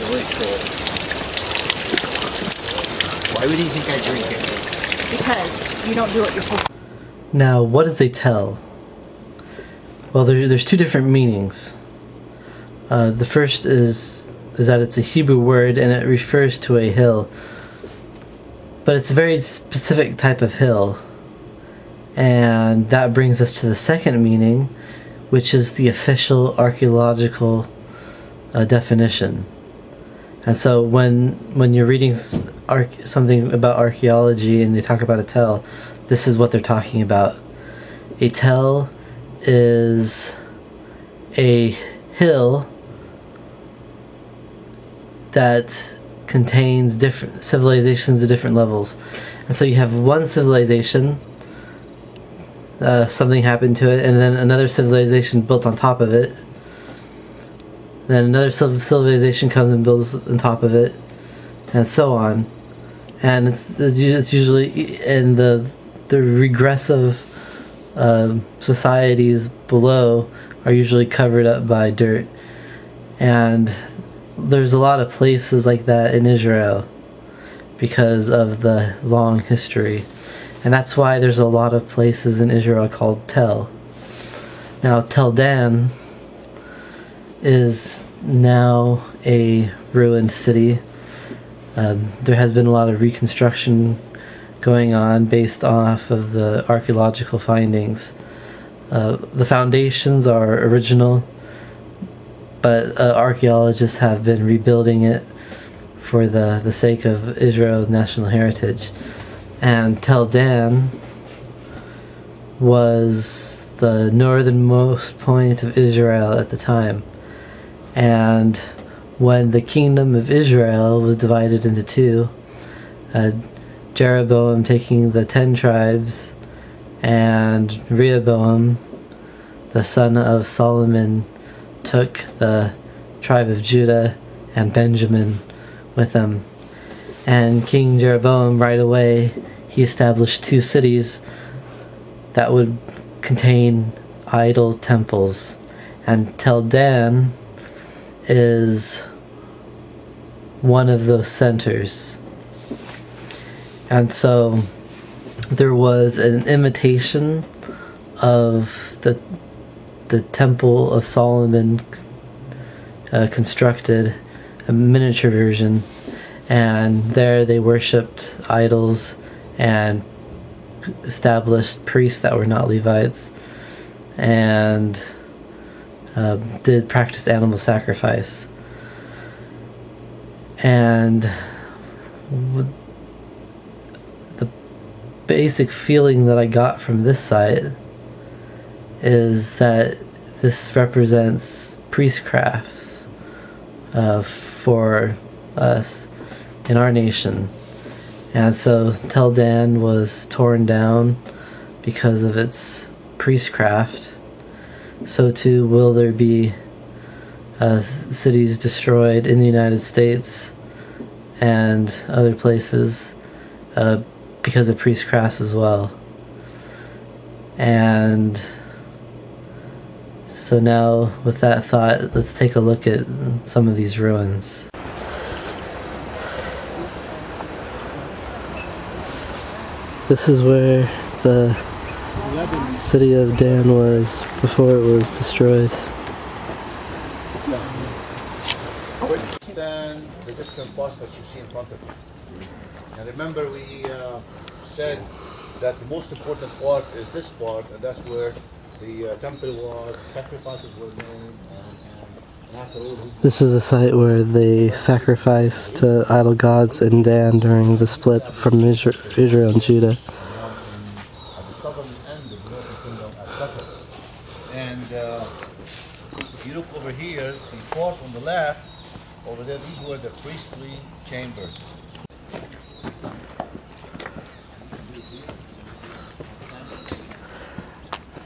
Really cool. Why would he think I drink it? Because you don't do what you're supposed to. Now, what is a tell? Well, there's 2 different meanings. The first is that it's a Hebrew word and it refers to a hill. But it's a very specific type of hill. And that brings us to the second meaning, which is the official archaeological definition. And so when you're reading something about archaeology and they talk about a tell, this is what they're talking about. A tell is a hill that contains different civilizations at different levels. And so you have one civilization, something happened to it, and then another civilization built on top of it. Then another civilization comes and builds on top of it, and so on. And it's usually in the regressive societies below are usually covered up by dirt. And there's a lot of places like that in Israel because of the long history. And that's why there's a lot of places in Israel called Tel. Now, Tel Dan is now a ruined city. There has been a lot of reconstruction going on based off of the archaeological findings. The foundations are original, but archaeologists have been rebuilding it for the sake of Israel's national heritage. And Tel Dan was the northernmost point of Israel at the time. And when the kingdom of Israel was divided into 2, Jeroboam taking the 10 tribes, and Rehoboam, the son of Solomon, took the tribe of Judah and Benjamin with them. And King Jeroboam, right away, he established 2 cities that would contain idol temples. And Tel Dan is one of those centers. And so there was an imitation of the Temple of Solomon constructed, a miniature version, and there they worshipped idols and established priests that were not Levites, and did practice animal sacrifice. And the basic feeling that I got from this site is that this represents priestcrafts for us in our nation. And so Tel Dan was torn down because of its priestcraft. So too will there be cities destroyed in the United States and other places because of priestcrafts as well. And so now, with that thought, let's take a look at some of these ruins. This is where the city of Dan was before it was destroyed. Understand the different parts that you see in front of you. And remember, we said that the most important part is this part, and that's where the temple was, sacrifices were made, and after all This is a site where they sacrificed to idol gods in Dan during the split from Israel and Judah. at the southern end of the northern kingdom at Bethel. And if you look over here, the part on the left, over there, these were the priestly chambers.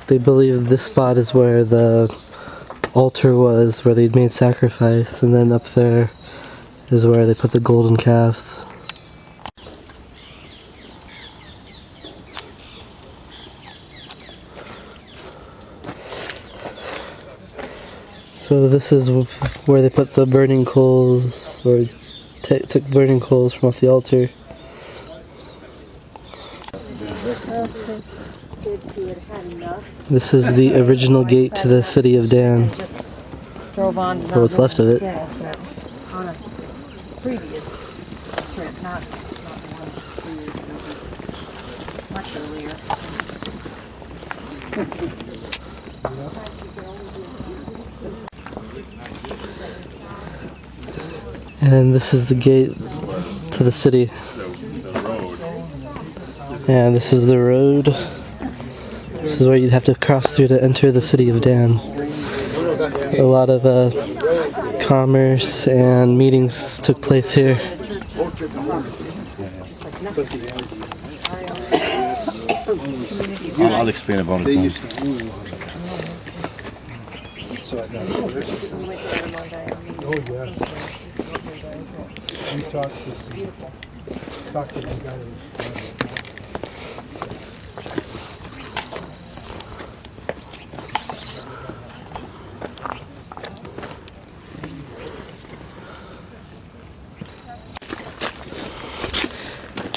they believe this spot is where the altar was, where they'd made sacrifice, and then up there is where they put the golden calves. So this is where they put the burning coals, or took burning coals from off the altar. This is the original gate to the city of Dan, or what's left of it. On a previous trip, not the one 2 years ago, much earlier. And this is the gate to the city. And this is the road. This is where you'd have to cross through to enter the city of Dan. A lot of commerce and meetings took place here. I'll explain about it now. Oh, yes. We talked to the guy.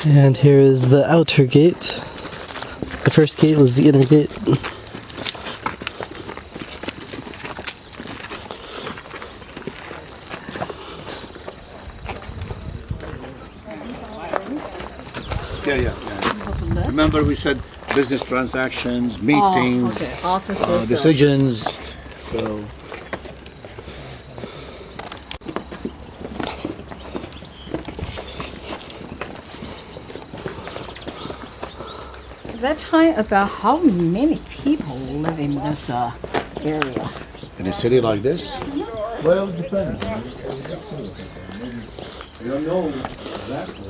And here is the outer gate. The first gate was the inner gate. Yeah. Remember we said business transactions, meetings, Offices. decisions. So That time about how many people live in this area? in a city like this, Well, it depends. You don't know exactly.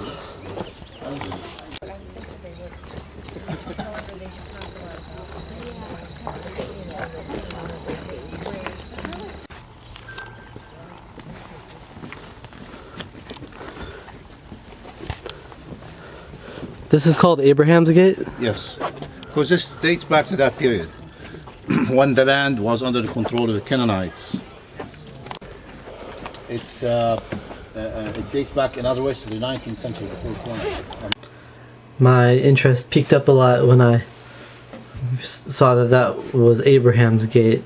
This is called Abraham's Gate? yes, because this dates back to that period when the land was under the control of the Canaanites. It dates back, in other words, to the 19th century before Christ. My interest peaked up a lot when I saw that that was Abraham's Gate.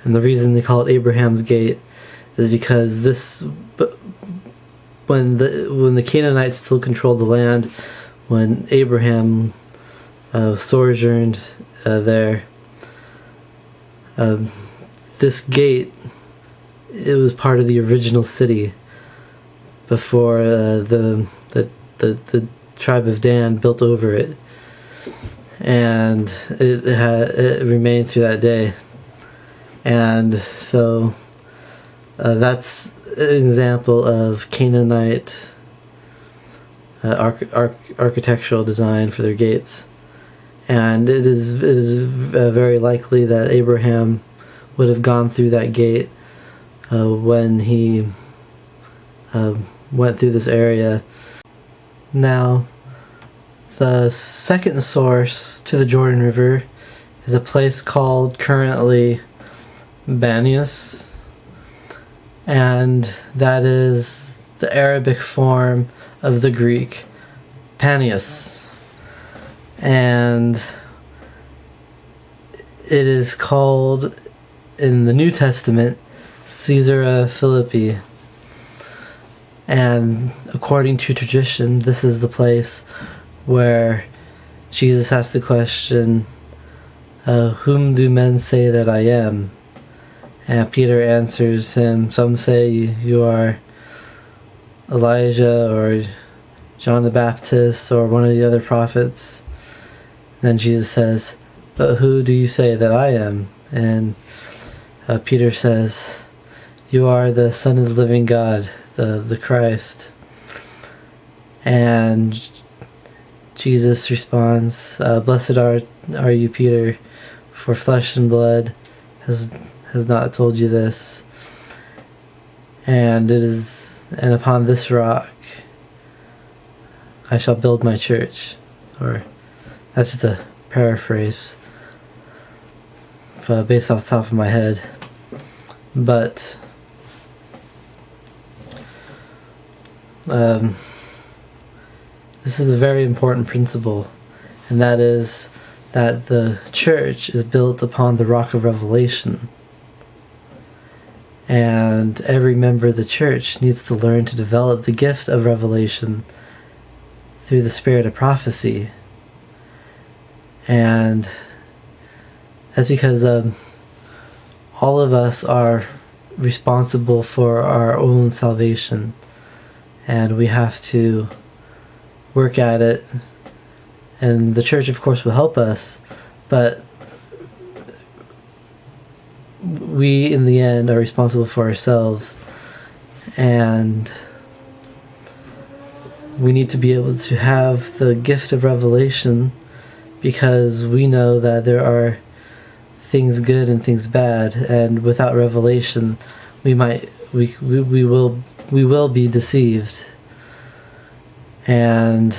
And the reason they call it Abraham's Gate is because when the Canaanites still controlled the land, when Abraham sojourned there, this gate, it was part of the original city before the tribe of Dan built over it, and it remained through that day. And so that's an example of Canaanite architectural design for their gates, and it is very likely that Abraham would have gone through that gate when he went through this area. Now, the second source to the Jordan River is a place called currently Banias, and that is the Arabic form of the Greek Panias, and it is called in the New Testament Caesarea Philippi. And according to tradition, this is the place where Jesus asked the question, whom do men say that I am? And Peter answers him, some say you are Elijah or John the Baptist or one of the other prophets. Then Jesus says, but who do you say that I am? And Peter says, you are the Son of the living God, the Christ. And Jesus responds, blessed are you, Peter, for flesh and blood has not told you this. And upon this rock I shall build my church. Or that's just a paraphrase based off the top of my head. But this is a very important principle, and that is that the church is built upon the rock of revelation. And every member of the church needs to learn to develop the gift of revelation through the spirit of prophecy. And that's because all of us are responsible for our own salvation, and we have to work at it. And the church, of course, will help us, but we, in the end, are responsible for ourselves. And we need to be able to have the gift of revelation, because we know that there are things good and things bad, and without revelation we will be deceived. And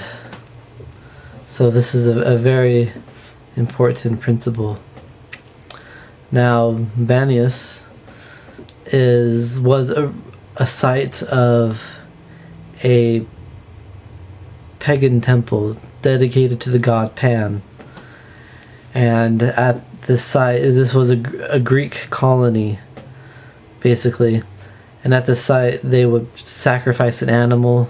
so this is a very important principle. Now, Banias was a site of a pagan temple dedicated to the god Pan. And at this site, this was a Greek colony, basically. And at this site, they would sacrifice an animal.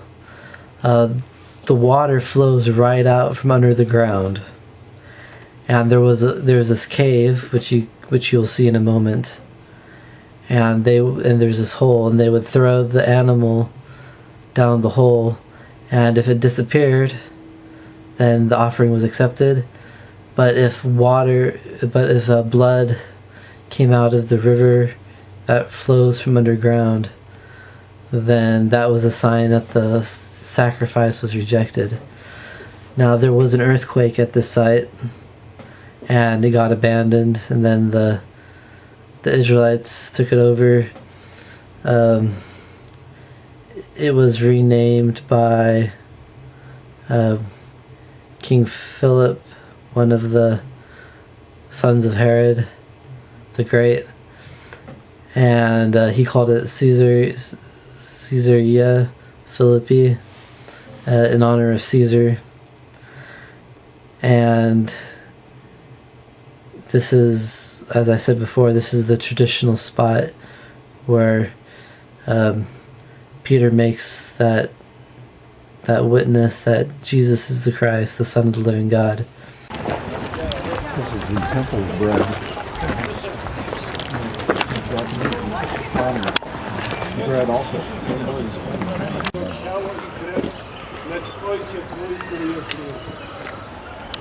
The water flows right out from under the ground. And there's this cave, which you'll see in a moment. And there's this hole, and they would throw the animal down the hole, and if it disappeared, then the offering was accepted. But if blood came out of the river that flows from underground, then that was a sign that the sacrifice was rejected. Now, there was an earthquake at this site, and it got abandoned, and then the Israelites took it over. It was renamed by King Philip, one of the sons of Herod the Great, and he called it Caesarea Philippi, in honor of Caesar. And this is, as I said before, this is the traditional spot where Peter makes that witness that Jesus is the Christ, the Son of the living God. This is the temple bread. Bread also. Lecz Ojciec mój, który jest w niebie.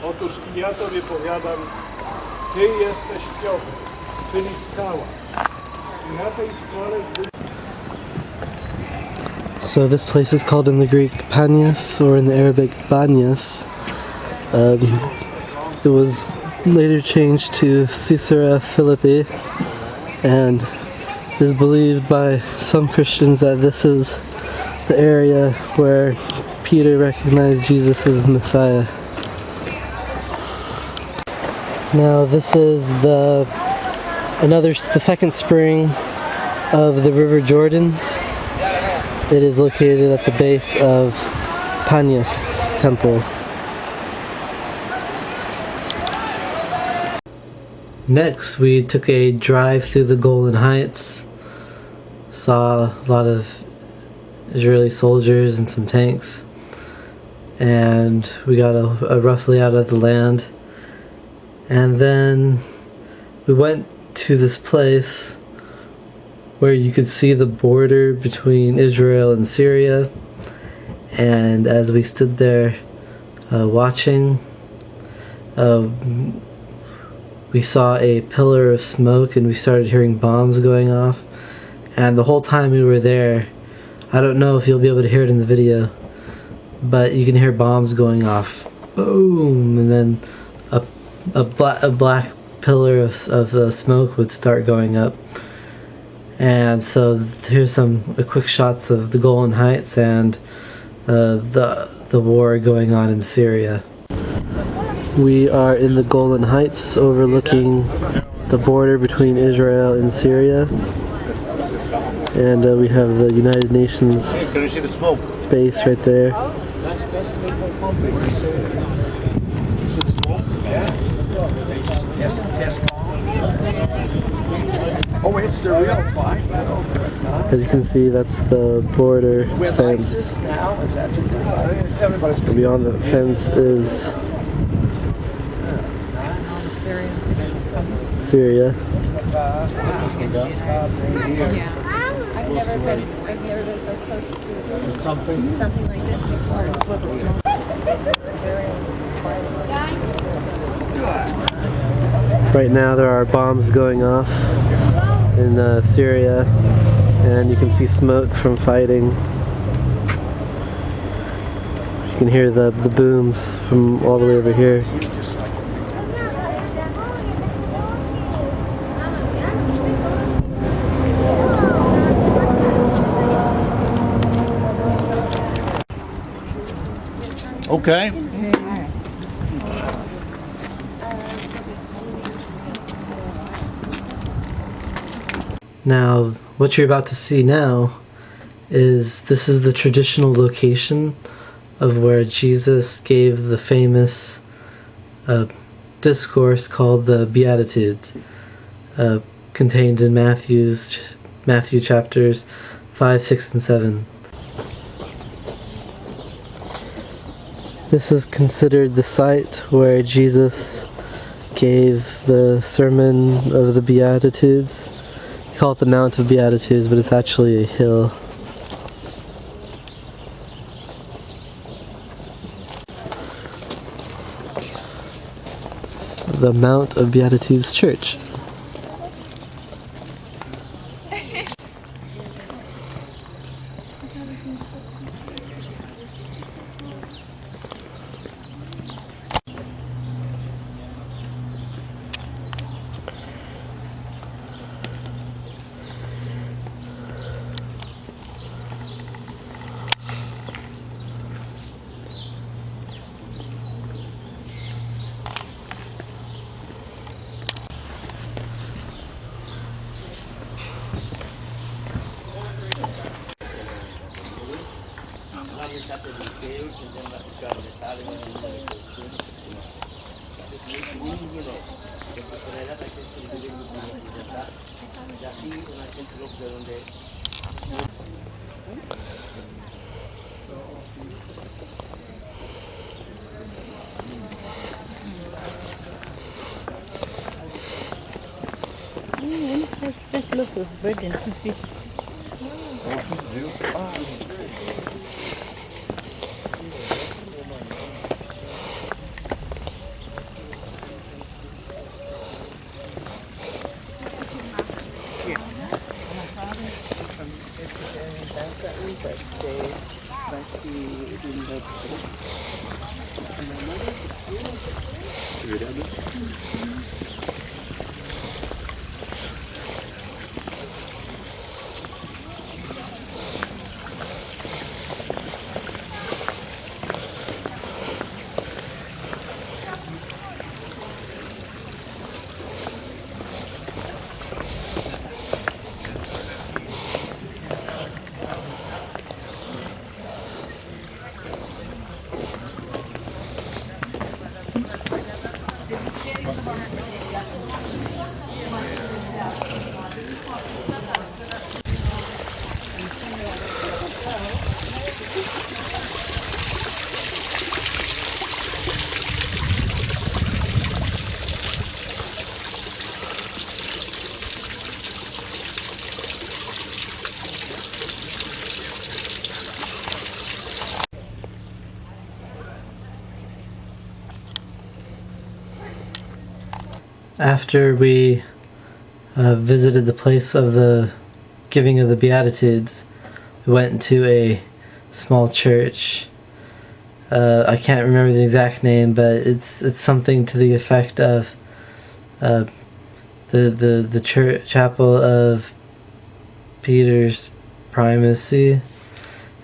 Otóż i ja Tobie powiadam, Ty jesteś Piotr, czyli skała. I na tej skale So this place is called in the Greek Panias, or in the Arabic Banias. It was later changed to Caesarea Philippi, and it is believed by some Christians that this is the area where Peter recognized Jesus as the Messiah. Now, this is the second spring of the River Jordan. It is located at the base of Panias Temple. Next, we took a drive through the Golan Heights, saw a lot of Israeli soldiers and some tanks, and we got a rough layout of the land. And then we went to this place where you could see the border between Israel and Syria. And as we stood there watching, we saw a pillar of smoke, and we started hearing bombs going off. And the whole time we were there, I don't know if you'll be able to hear it in the video, but you can hear bombs going off. Boom! And then a black pillar of smoke would start going up. And so here's some quick shots of the Golan Heights and the war going on in Syria. We are in the Golan Heights overlooking the border between Israel and Syria. And we have the United Nations Can you see the smoke? base right there. That's the whole pumping. You see the smoke? Oh, it's the real fight. As you can see, that's the border fence. Now is that And beyond the fence is Syria. I've never been so close to something like this before. Right now there are bombs going off in Syria, and you can see smoke from fighting. You can hear the booms from all the way over here. Okay. Now, what you're about to see now is this is the traditional location of where Jesus gave the famous discourse called the Beatitudes, contained in Matthew chapters 5, 6, and 7. This is considered the site where Jesus gave the Sermon of the Beatitudes. We call it the Mount of Beatitudes, but it's actually a hill. The Mount of Beatitudes Church. That looks so big. After we visited the place of the giving of the Beatitudes, we went to a small church. I can't remember the exact name, but it's something to the effect of the church chapel of Peter's primacy,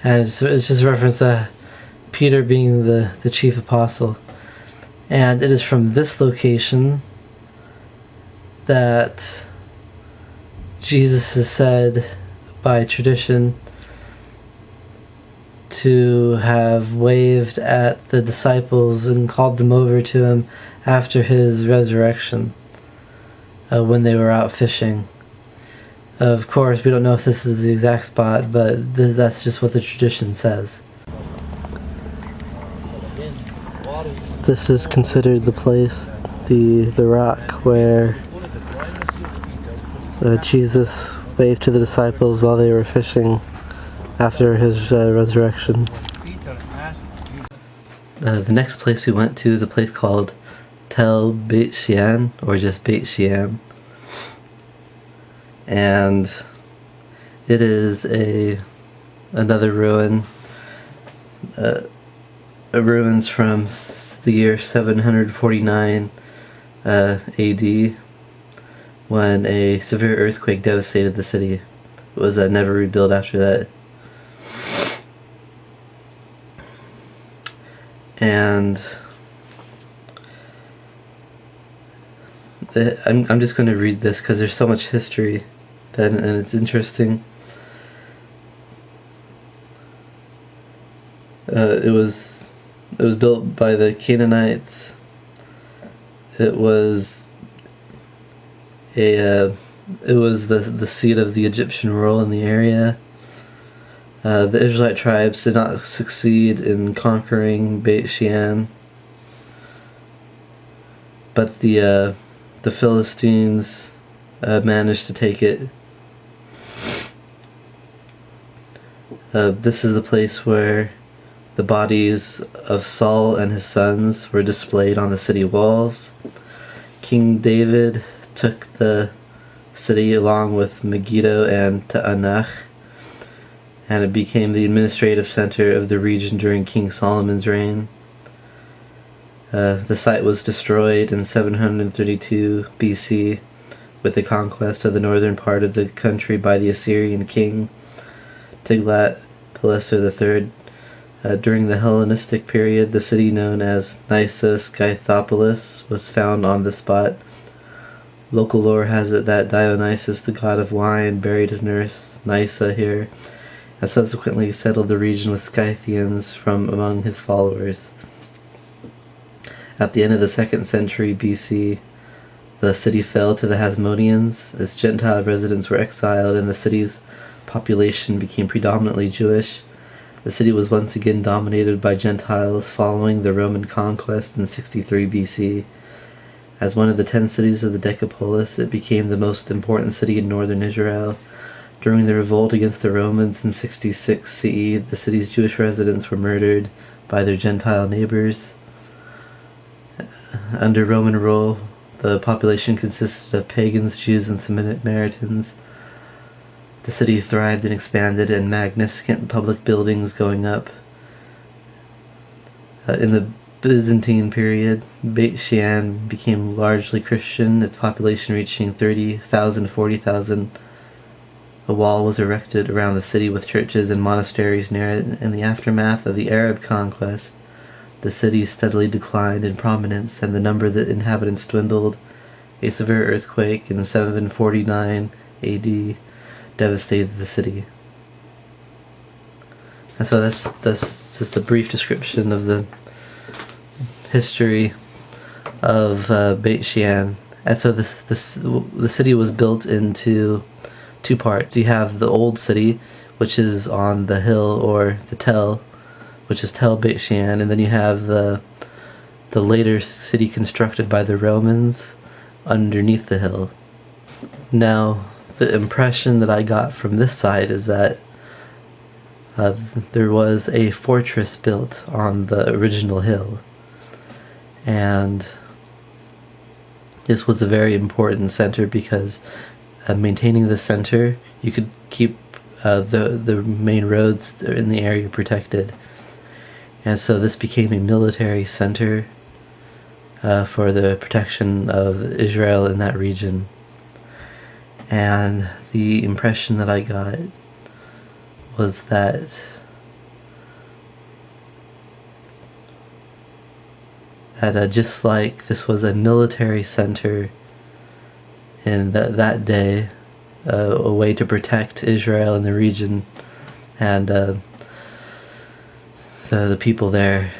and it's just a reference to Peter being the chief apostle. And it is from this location that Jesus is said by tradition to have waved at the disciples and called them over to him after his resurrection when they were out fishing. Of course, we don't know if this is the exact spot, but that's just what the tradition says. This is considered the place, the rock where Jesus waved to the disciples while they were fishing after his resurrection. The next place we went to is a place called Tel Beit Shean, or just Beit Shean. And it is another ruin, ruins from the year 749 AD, when a severe earthquake devastated the city. It was never rebuilt after that. And I'm just going to read this because there's so much history and it's interesting. It was built by the Canaanites. It was the seat of the Egyptian rule in the area. The Israelite tribes did not succeed in conquering Beit Shean, but the Philistines managed to take it. This is the place where the bodies of Saul and his sons were displayed on the city walls. King David took the city along with Megiddo and Ta'anach, and it became the administrative center of the region during King Solomon's reign. The site was destroyed in 732 BC with the conquest of the northern part of the country by the Assyrian king Tiglath-Pileser III. During the Hellenistic period, the city known as Nysa Scythopolis was found on the spot. Local lore has it that Dionysus, the god of wine, buried his nurse Nysa here, and subsequently settled the region with Scythians from among his followers. At the end of the 2nd century BC, the city fell to the Hasmoneans. Its Gentile residents were exiled, and the city's population became predominantly Jewish. The city was once again dominated by Gentiles following the Roman conquest in 63 BC. As one of the 10 cities of the Decapolis, it became the most important city in northern Israel. During the revolt against the Romans in 66 CE, the city's Jewish residents were murdered by their Gentile neighbors. Under Roman rule, the population consisted of pagans, Jews, and Samaritans. The city thrived and expanded, and magnificent public buildings going up. In the Byzantine period, Beit Shean became largely Christian, its population reaching 30,000 to 40,000. A wall was erected around the city with churches and monasteries near it. In the aftermath of the Arab conquest, the city steadily declined in prominence and the number of the inhabitants dwindled. A severe earthquake in 749 AD devastated the city. And so that's just a brief description of the history of Beit Shean. And so the city was built into two parts. You have the old city, which is on the hill, or the Tel, which is Tel Beit Shean, and then you have the later city constructed by the Romans underneath the hill. Now, the impression that I got from this side is that there was a fortress built on the original hill, and this was a very important center because maintaining the center, you could keep the main roads in the area protected. And so this became a military center for the protection of Israel in that region. And the impression that I got was that just like this was a military center in that day, a way to protect Israel in the region and the people there,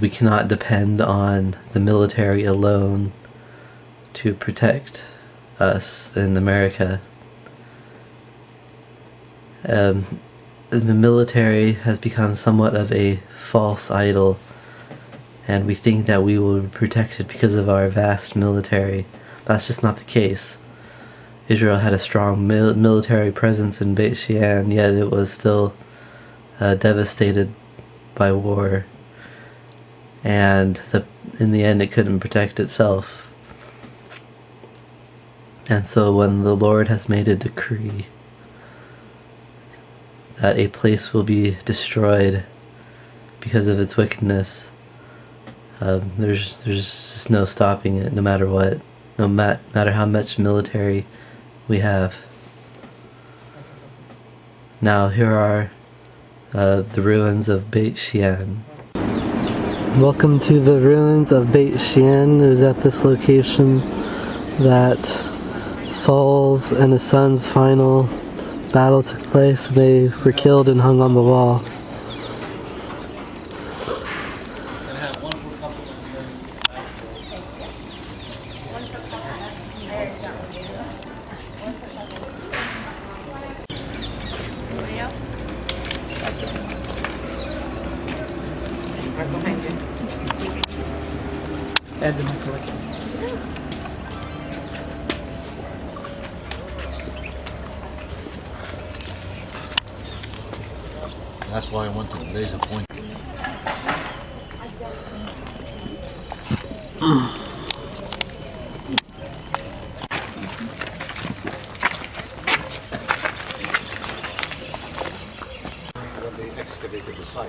we cannot depend on the military alone to protect us in America. The military has become somewhat of a false idol, and we think that we will be protected because of our vast military. That's just not the case. Israel had a strong military presence in Beit Shean, yet it was still devastated by war, and in the end it couldn't protect itself. And so when the Lord has made a decree that a place will be destroyed because of its wickedness, there's just no stopping it, no matter what, no matter how much military we have. Now here are the ruins of Beit Shean. Welcome to the ruins of Beit Shean. It was at this location that Saul's and his son's final battle took place. They were killed and hung on the wall. Add to my collection. That's why I wanted to raise a point. When they excavated the site.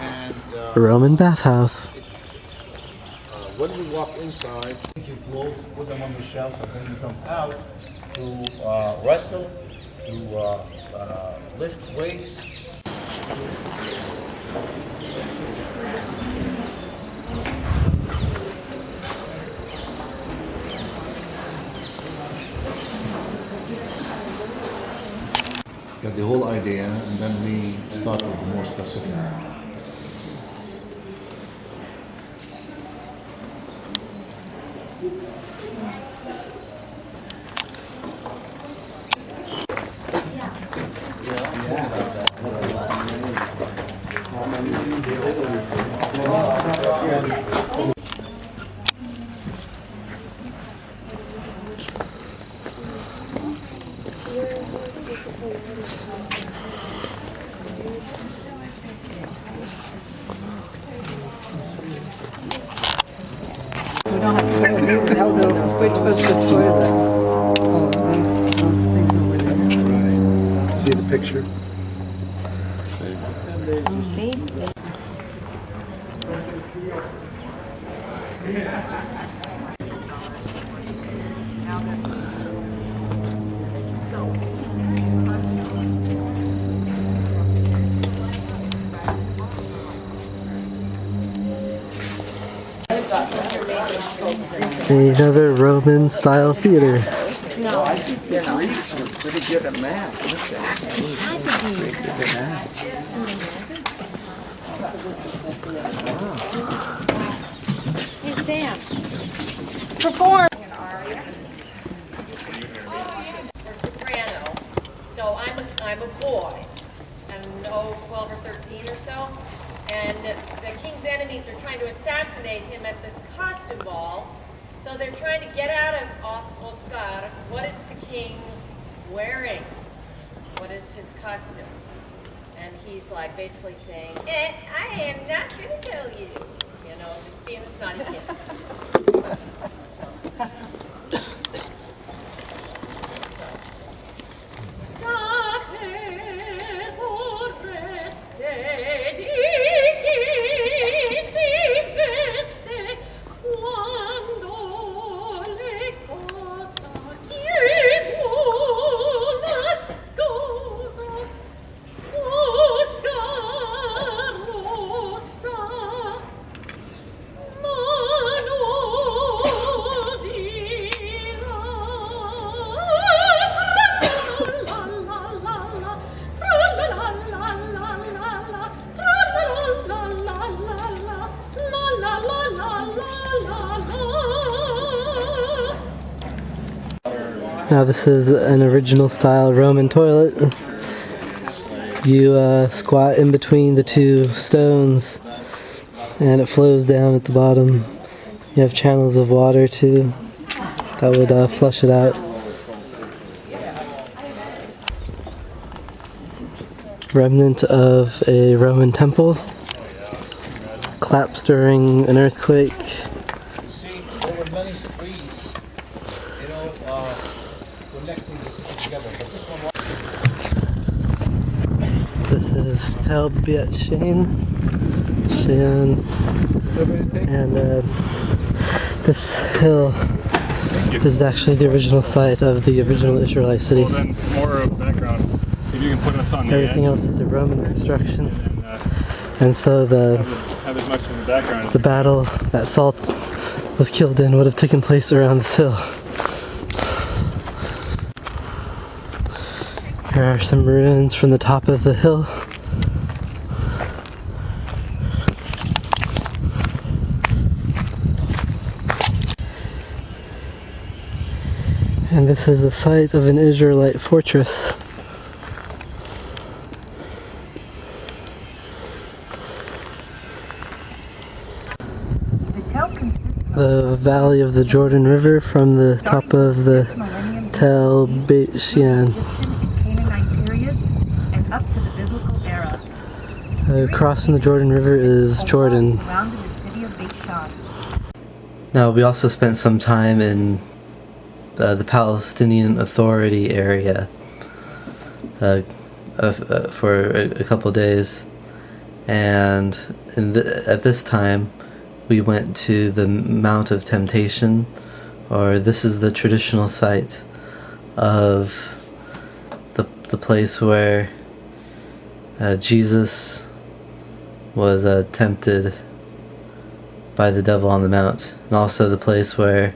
And Roman bathhouse. when you walk inside, you clothes, put them on the shelf, and then you come out to wrestle, to lift weights. Got the whole idea, and then we start with the more specific. Which was the toilet? Oh, those things over there. See the picture? Another Roman style theater. No, I think the Greeks were pretty good at math. Hey, Sam. Perform. Soprano. So I'm a boy. I'm 12 or 13 or so. And the king's enemies are trying to assassinate him at this costume ball. So they're trying to get out of Oscar. What is the king wearing? What is his costume? And he's like basically saying, I am not going to tell you. You know, just being a snotty kid. Sape oreste di Now this is an original style Roman toilet. You squat in between the two stones and it flows down at the bottom. You have channels of water too that would flush it out. Remnant of a Roman temple collapsed during an earthquake. See, there were many streets, connecting the city together. But this one was... This is Tel Biat Shan, and this hill is actually the original site of the original Israelite city. Well, then more background. If you can put us on the Everything edge, else is a Roman construction, and and so have as much in the background. the battle that Saul was killed in would have taken place around this hill. Here are some ruins from the top of the hill. And this is the site of an Israelite fortress. The valley of the Jordan River from the top of the Tel Beit Shean. Crossing the Jordan River is Jordan. Now we also spent some time in the Palestinian Authority area for a couple days, and at this time we went to the Mount of Temptation, or this is the traditional site of the place where Jesus was tempted by the devil on the mount, and also the place where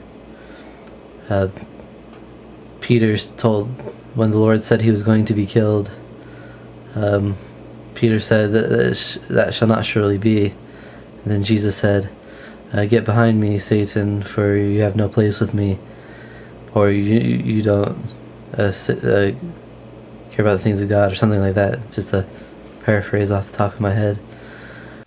Peter's told, when the Lord said he was going to be killed, Peter said that shall not surely be. And then Jesus said, get behind me, Satan, for you have no place with me, or you don't care about the things of God, or something like that. It's just a paraphrase off the top of my head.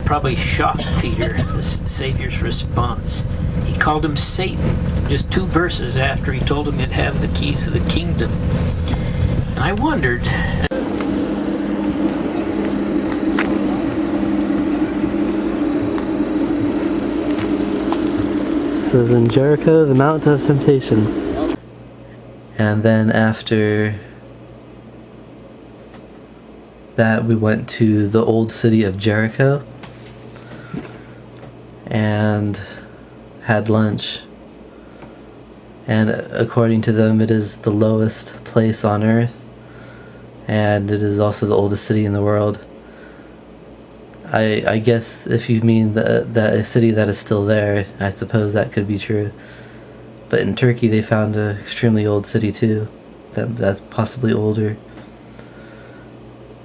Probably shocked Peter, the Savior's response. He called him Satan just 2 verses after he told him he'd have the keys of the kingdom. And I wondered... This is in Jericho, the Mount of Temptation. And then after that we went to the old city of Jericho and had lunch, and according to them it is the lowest place on earth, and it is also the oldest city in the world. I guess if you mean that a city that is still there, I suppose that could be true. But in Turkey they found an extremely old city too, that's possibly older.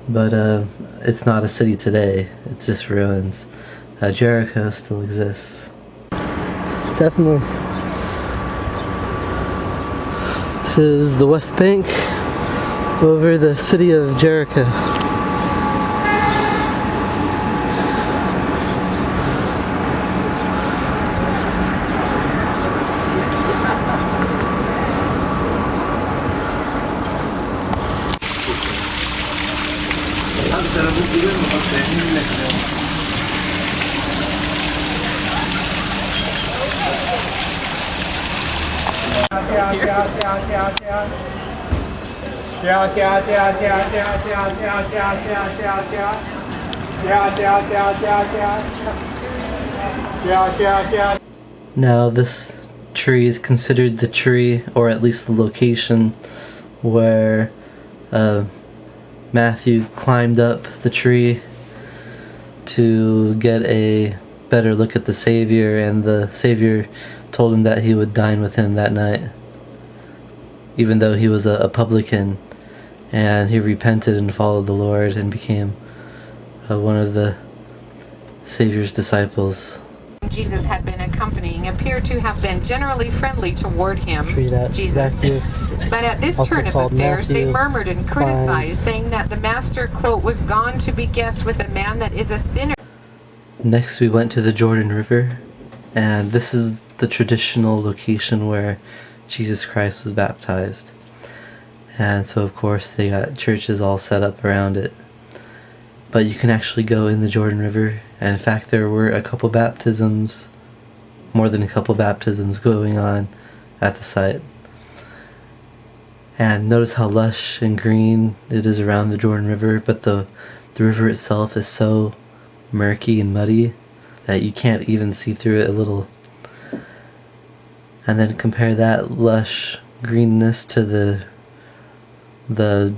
But it's not a city today, it's just ruins. Jericho still exists. Definitely. This is the West Bank over the city of Jericho. Now this tree is considered the tree, or at least the location, where Matthew climbed up the tree to get a better look at the Savior, and the Savior told him that he would dine with him that night, even though he was a publican, and he repented and followed the Lord and became one of the Savior's disciples. Jesus had been accompanying appear to have been generally friendly toward him, Tree that Jesus. Zacchaeus, But at this also turn of called affairs, they Matthew, murmured and climbed. criticized, saying that the master, quote, was gone to be guest with a man that is a sinner. Next we went to the Jordan River, and this is the traditional location where Jesus Christ was baptized. And so of course they got churches all set up around it. But you can actually go in the Jordan River, and in fact there were a couple baptisms, more than a couple baptisms going on at the site. And notice how lush and green it is around the Jordan River, but the river itself is so murky and muddy that you can't even see through it a little. And then compare that lush greenness to the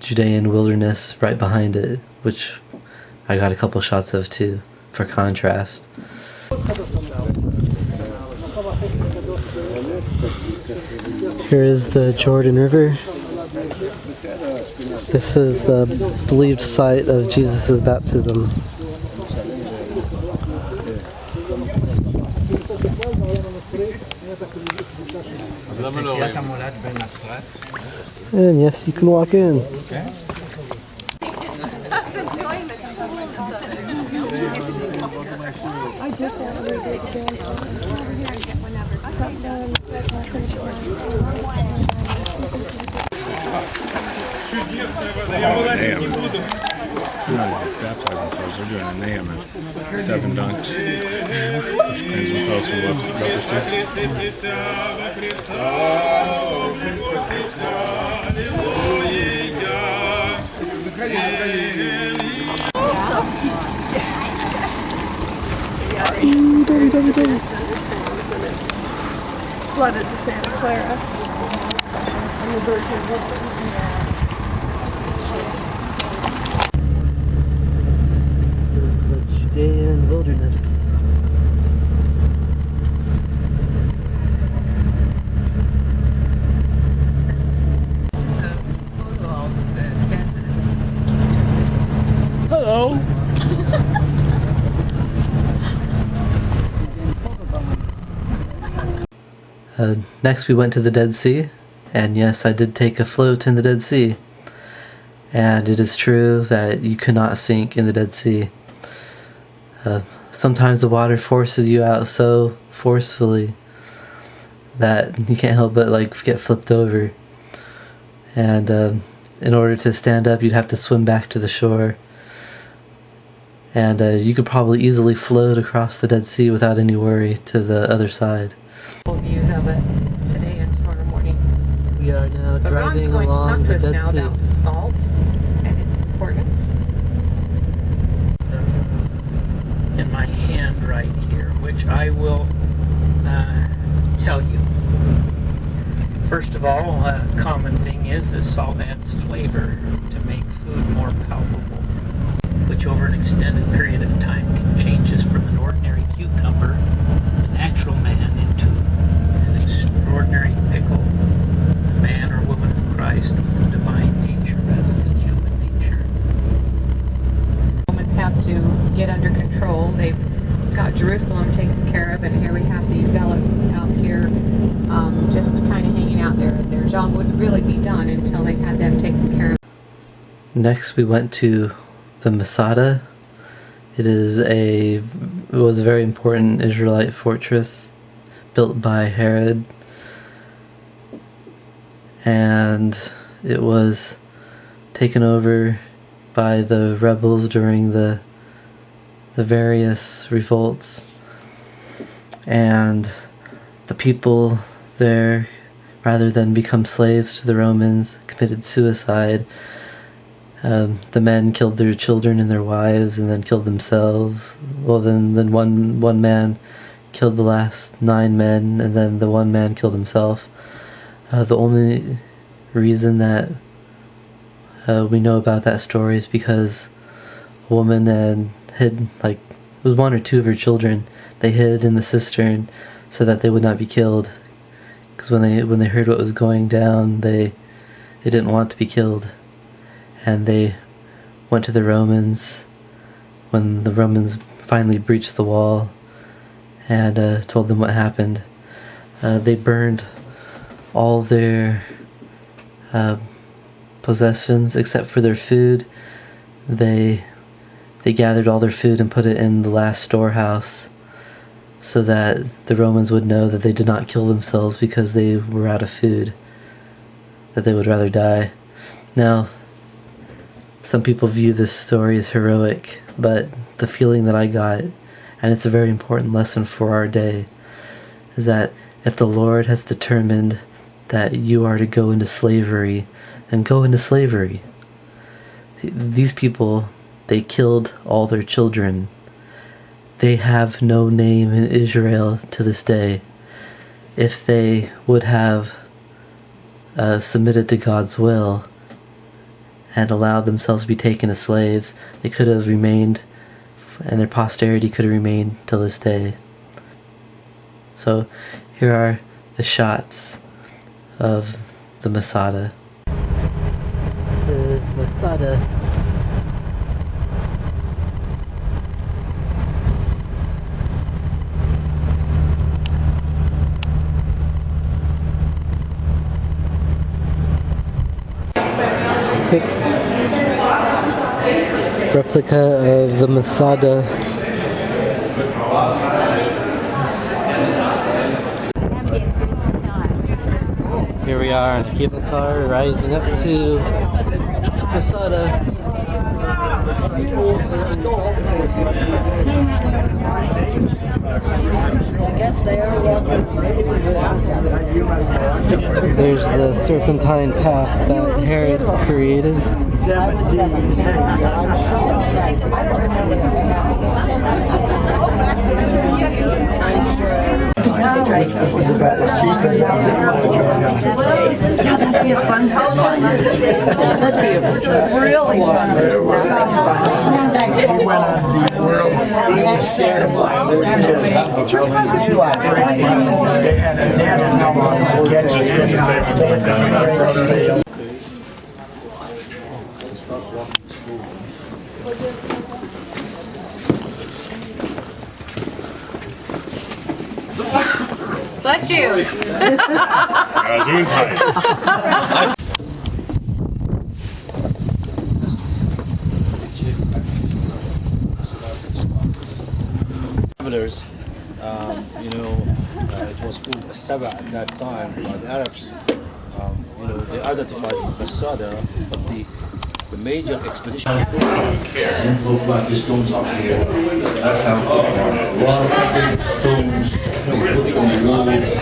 Judean wilderness right behind it, which I got a couple shots of too, for contrast. Here is the Jordan River. This is the believed site of Jesus' baptism. And yes, you can walk in. They're doing a name and 7 dunks. Cleanse themselves from leprosy. Flooded to Santa Clara. And the Virgin River. This is the Judean wilderness. Hello. Next we went to the Dead Sea, and yes, I did take a float in the Dead Sea. And it is true that you cannot sink in the Dead Sea. Sometimes the water forces you out so forcefully that you can't help but like get flipped over. And in order to stand up, you'd have to swim back to the shore. And you could probably easily float across the Dead Sea without any worry to the other side. Views of it today and tomorrow morning. We are now But driving Ron's going along to the talk to us Dead now Sea. about salt and its importance. In my hand right here, which I will tell you. First of all, a common thing is that salt adds flavor to make food more palatable, which over an extended period of time can change us from an ordinary cucumber, a natural man, into an extraordinary pickle, a man or woman of Christ with a divine nature rather than human nature. Romans have to get under control. They've got Jerusalem taken care of, and here we have these zealots out here just kind of hanging out there. Their job wouldn't really be done until they had them taken care of. Next we went to the Masada. It was a very important Israelite fortress built by Herod, and it was taken over by the rebels during the various revolts, and the people there, rather than become slaves to the Romans, committed suicide. The men killed their children and their wives, and then killed themselves. Well, then one man killed the last 9 men, and then the one man killed himself. The only reason that we know about that story is because a woman had hid, like, it was 1 or 2 of her children. They hid in the cistern so that they would not be killed. Because when they heard what was going down, they didn't want to be killed. And they went to the Romans when the Romans finally breached the wall, and told them what happened. They burned all their possessions except for their food. They gathered all their food and put it in the last storehouse so that the Romans would know that they did not kill themselves because they were out of food, that they would rather die. Now, some people view this story as heroic, but the feeling that I got, and it's a very important lesson for our day, is that if the Lord has determined that you are to go into slavery, then go into slavery. These people, they killed all their children. They have no name in Israel to this day. If they would have submitted to God's will and allowed themselves to be taken as slaves, they could have remained, and their posterity could have remained till this day. So here are the shots of the Masada. This is Masada. Quick replica of the Masada. Here we are in a cable car rising up to Masada. There's the serpentine path that Herod created. This was about the street. That'd be a fun That'd be a really fun. We went on the world stage ceremony. They had a net and now on the catches. Bless you. Travelers, it was called a Saba at that time by the Arabs. They identified Masada, but the major expedition. Don't look like the stones up here. That's how a lot of big stones they put on the walls.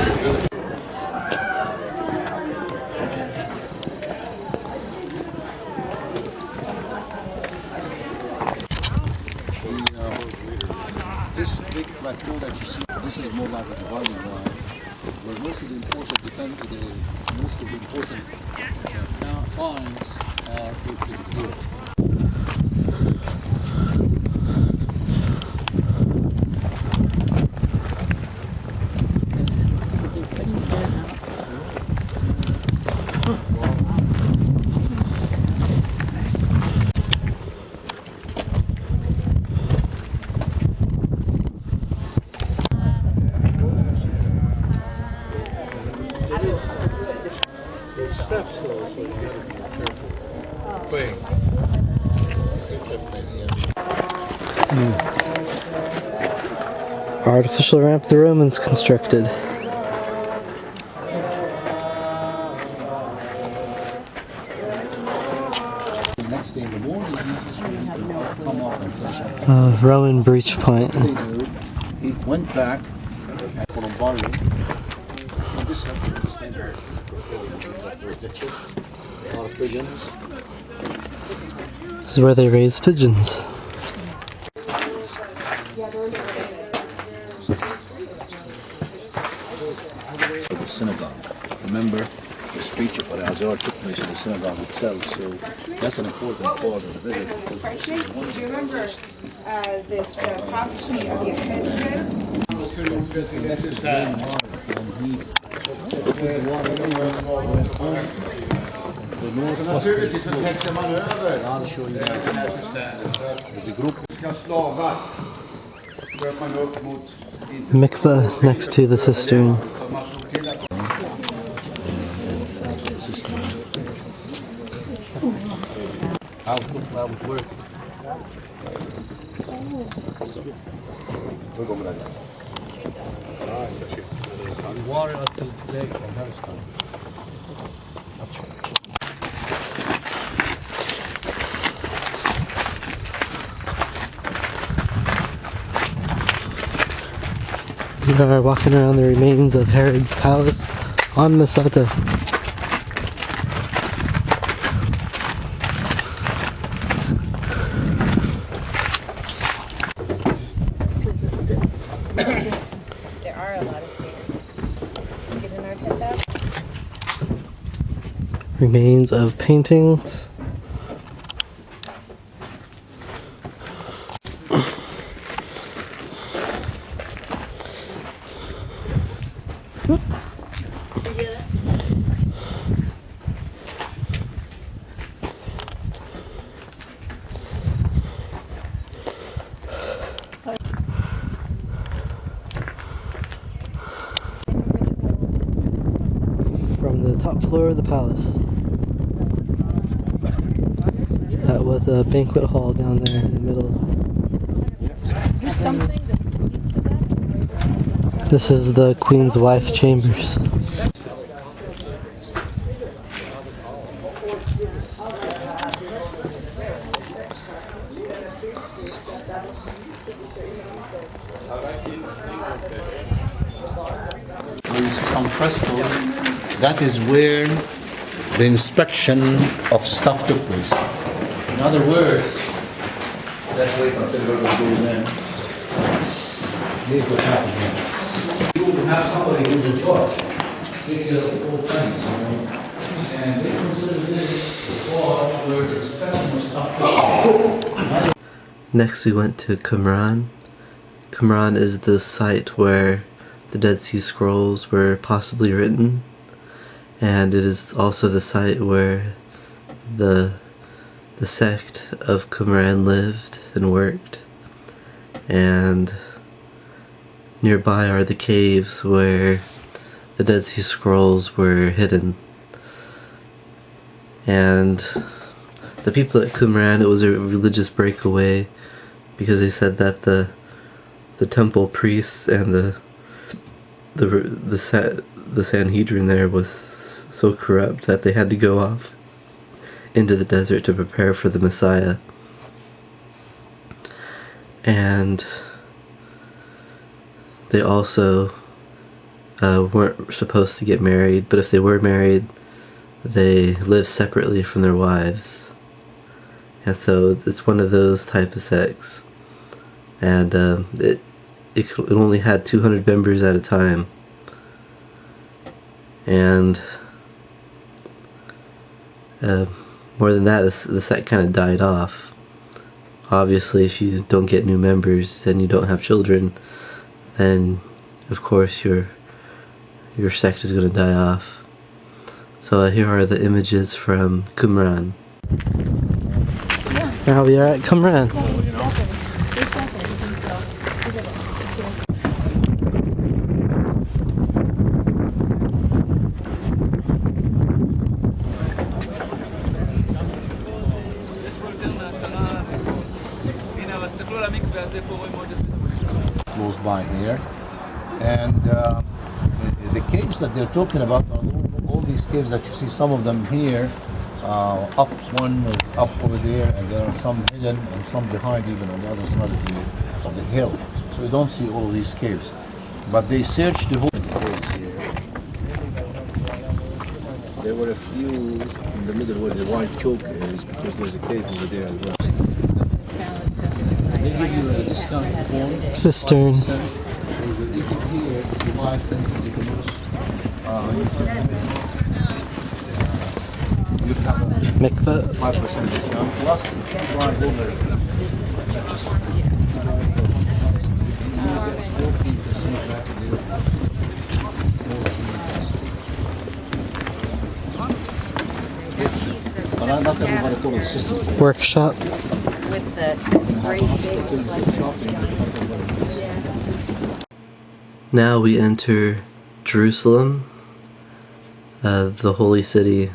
This big plateau that you see, this is more like a dividing line, where most of the important finds are located here. Artificial ramp the Romans constructed. The next day in the morning, he come up and finish up. Roman breach point. He went back at Colombario. And this is the chip. A lot of pigeons. This is where they raise pigeons. The synagogue. Remember, the speech of Al-Azhar took place in the synagogue itself, so that's an important part of the visit. Do you remember this prophecy of Yechezkel? I'll show you that. There's a group. Slavar dök man upp mot Mikveh next to the cistern. How would work? Water until today from Palestine. We are walking around the remains of Herod's palace on Masada. There are a lot of stairs. Get in our 10,000. Remains of paintings. From the top floor of the palace. That was a banquet hall down there in the middle. There's something This is the Queen's wife's chambers. When you see some frescoes, that is where the inspection of stuff took place. In other words, let's wait until everyone goes in. Here's what happened here. You will have somebody who's in charge, take care of all things, you know. And they consider this the floor where the inspection of stuff took place. Next we went to Qumran. Qumran is the site where the Dead Sea Scrolls were possibly written, and it is also the site where the sect of Qumran lived and worked, and nearby are the caves where the Dead Sea Scrolls were hidden. And the people at Qumran, it was a religious breakaway because they said that the temple priests and the Sanhedrin there was so corrupt that they had to go off into the desert to prepare for the Messiah. And they also weren't supposed to get married, but if they were married, they lived separately from their wives. And so it's one of those type of sects. And it only had 200 members at a time. And more than that, the sect kind of died off. Obviously, if you don't get new members and you don't have children, then of course your sect is going to die off. So here are the images from Qumran. Now we are at Qumran. Close by here, and the caves that they're talking about are all these caves that you see. Some of them here, up one is up over there, and there are some hidden and some behind, even on the other side of the hill. So you don't see all of these caves, but they searched the whole caves here. There were a few in the middle where the white choke is, because there's a cave over there as well. They give you a discount form. Cistern. You can here, if you buy things, you can use. You have a Mikveh. 5% discount plus if you buy over. But not everybody follows the system. Workshop. with the great big, like, Now we enter Jerusalem, the holy city,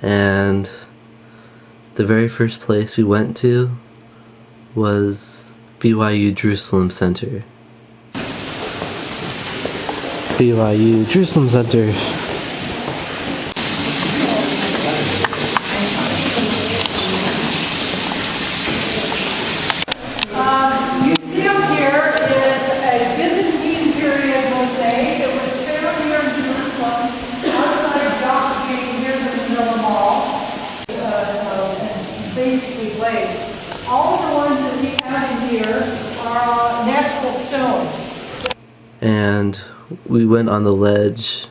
and the very first place we went to was BYU Jerusalem Center. BYU Jerusalem Center. Museum here is a Byzantine period mosaic. It was found here in Jerusalem, outside Jock Gate near the Manila Mall. Basically glazed. All of the ones that we have in here are natural stone. And we went on the ledge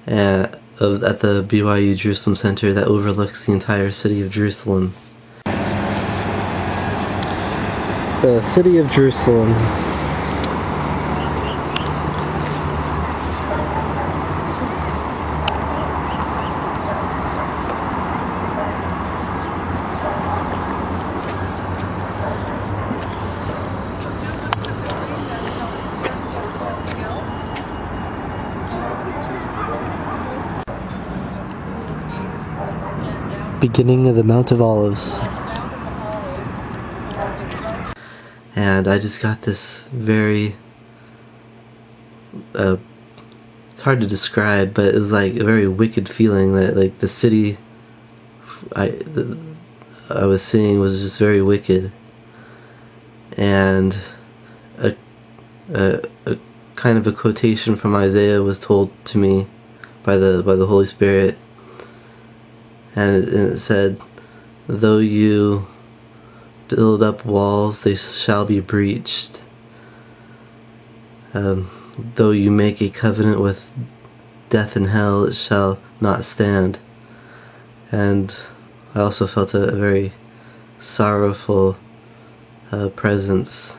at the BYU Jerusalem Center that overlooks the entire city of Jerusalem. The city of Jerusalem. Beginning of the Mount of Olives. And I just got this very it's hard to describe, but it was like a very wicked feeling that like the city I was seeing was just very wicked, and a kind of a quotation from Isaiah was told to me by the Holy Spirit, and it said, "Though you build up walls, they shall be breached. Though you make a covenant with death and hell, it shall not stand." And I also felt a very sorrowful presence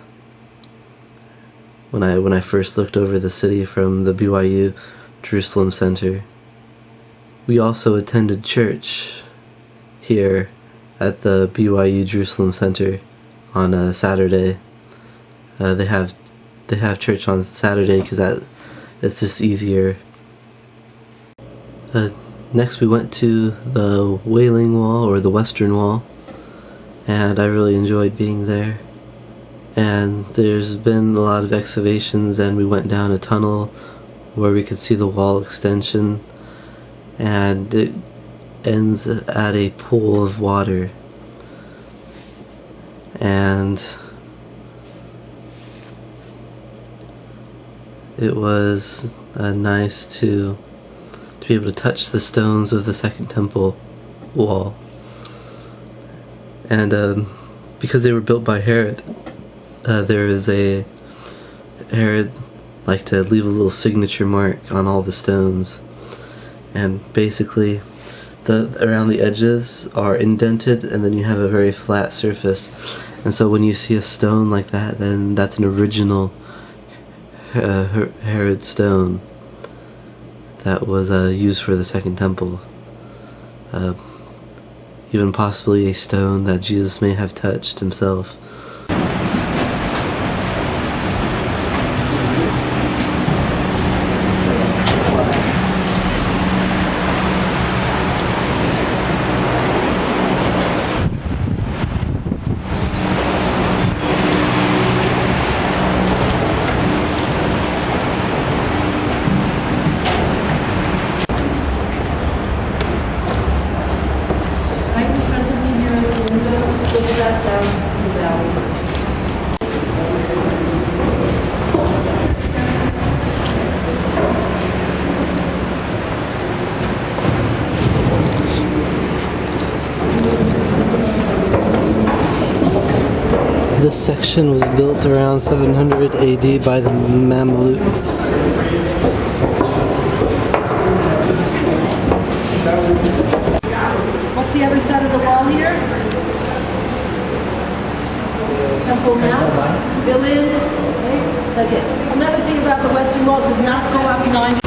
when I first looked over the city from the BYU Jerusalem Center. We also attended church here at the BYU Jerusalem Center on a Saturday. They have church on Saturday because it's just easier. Next we went to the Wailing Wall, or the Western Wall, and I really enjoyed being there. And there's been a lot of excavations, and we went down a tunnel where we could see the wall extension, and it ends at a pool of water. And it was nice to be able to touch the stones of the Second Temple wall. And because they were built by Herod, there is Herod liked to leave a little signature mark on all the stones, and basically around the edges are indented, and then you have a very flat surface. And so when you see a stone like that, then that's an original Herod stone that was used for the Second Temple. Even possibly a stone that Jesus may have touched himself. This section was built around 700 AD by the Mamelukes. What's the other side of the wall here? Temple Mount, fill in. Okay. Another thing about the Western Wall, does not go up 90.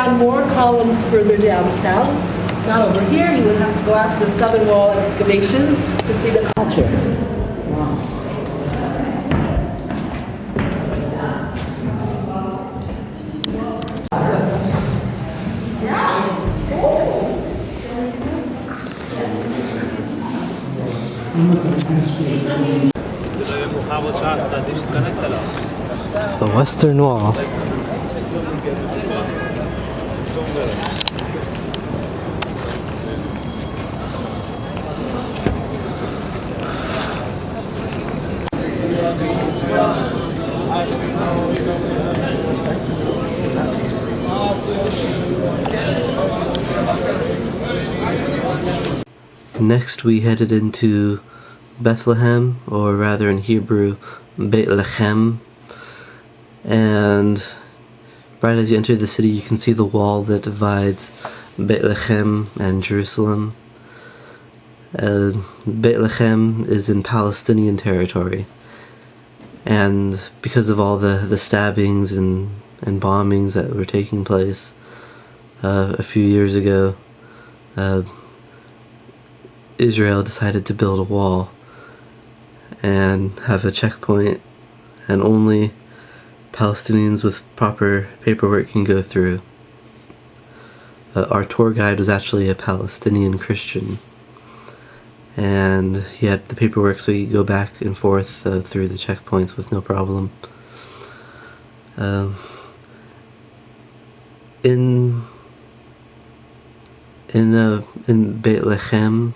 found more columns further down south. Not over here, you would have to go out to the southern wall excavations to see the culture. The Western Wall. Next we headed into Bethlehem, or rather in Hebrew, Beit Lechem. And right as you enter the city, you can see the wall that divides Beit Lechem and Jerusalem. Beit Lechem is in Palestinian territory, and because of all the stabbings and bombings that were taking place a few years ago, Israel decided to build a wall and have a checkpoint, and only Palestinians with proper paperwork can go through. Our tour guide was actually a Palestinian Christian, and he had the paperwork so he could go back and forth through the checkpoints with no problem. In Beit Lechem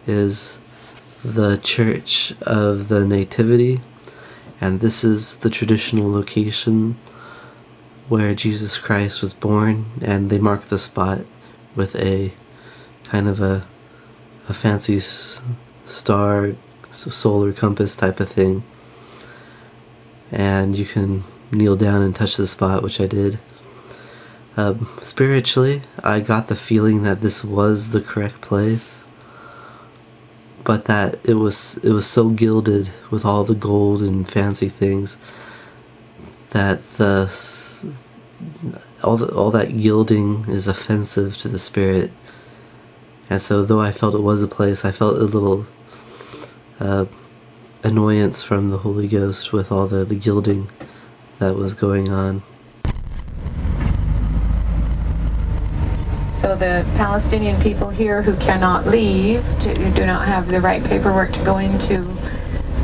is the Church of the Nativity, and this is the traditional location where Jesus Christ was born, and they mark the spot with a kind of a fancy star, solar compass type of thing, and you can kneel down and touch the spot, which I did. Spiritually, I got the feeling that this was the correct place, but that it was so gilded with all the gold and fancy things that all that gilding is offensive to the spirit. And so though I felt it was a place, I felt a little annoyance from the Holy Ghost with all the gilding that was going on. So the Palestinian people here who cannot leave, do not have the right paperwork to go into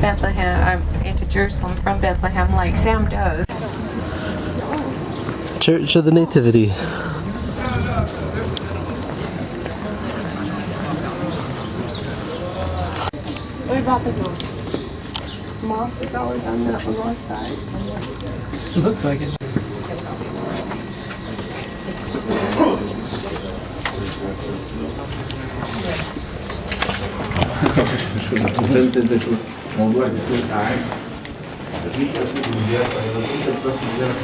Bethlehem, into Jerusalem from Bethlehem, like Sam does. Church of the Nativity. What about the door? Mosque is always on the north side. It looks like it. موضوع الدستور قاعد في تسويق المديات ايضا انت بتاخد بالك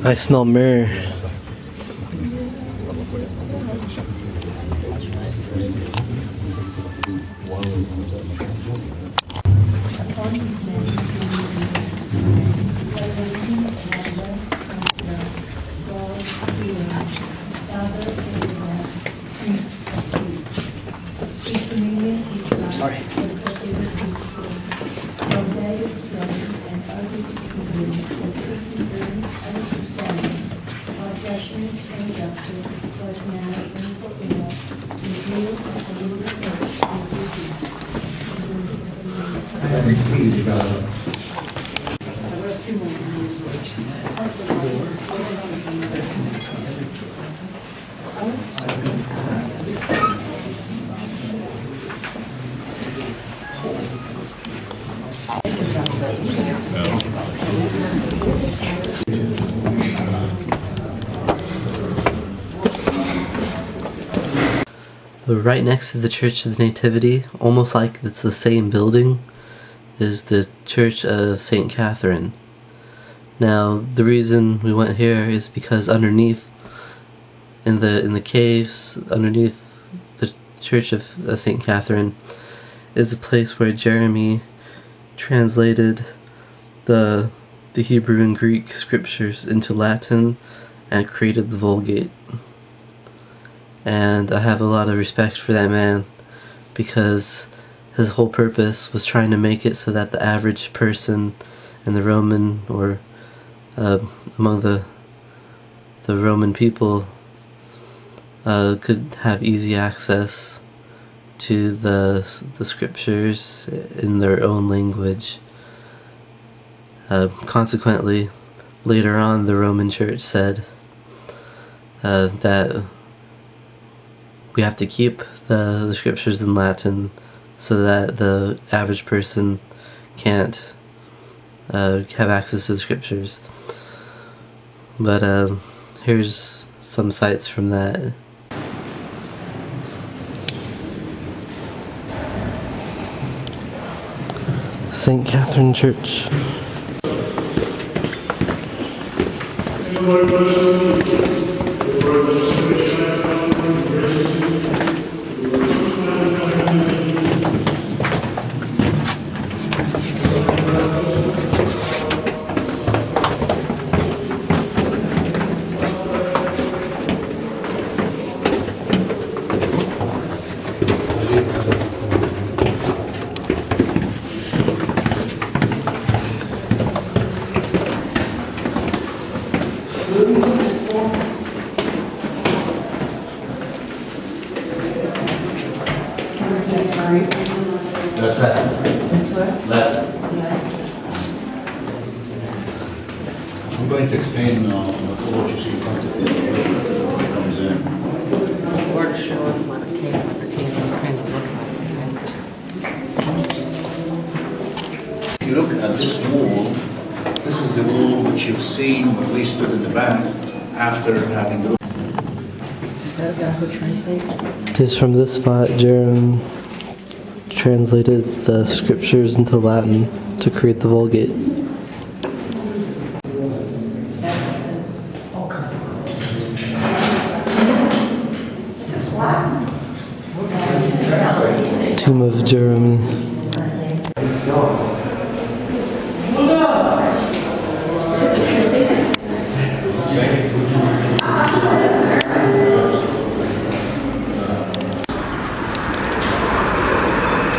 I smell myrrh. Sorry. But right next to the Church of the Nativity, almost like it's the same building, is the Church of St. Catherine. Now, the reason we went here is because underneath, in the caves, underneath the Church of St. Catherine, is a place where Jeremy translated the Hebrew and Greek scriptures into Latin and created the Vulgate. And I have a lot of respect for that man, because his whole purpose was trying to make it so that the average person in the Roman, or among the Roman people, could have easy access to the scriptures in their own language. Consequently, later on, the Roman Church said that we have to keep the scriptures in Latin so that the average person can't have access to the scriptures. But here's some sites from that. St. Catherine Church. That's Latin. That's what? Latin. I'm going to explain what you see Compilation comes in. Or to show us what a cave kind of looks like. If you look at this wall, this is the wall which you've seen when we stood in the back after having looked. Is that guy who translated? Just from this spot, Jerome translated the scriptures into Latin to create the Vulgate. Tomb of Jeremy.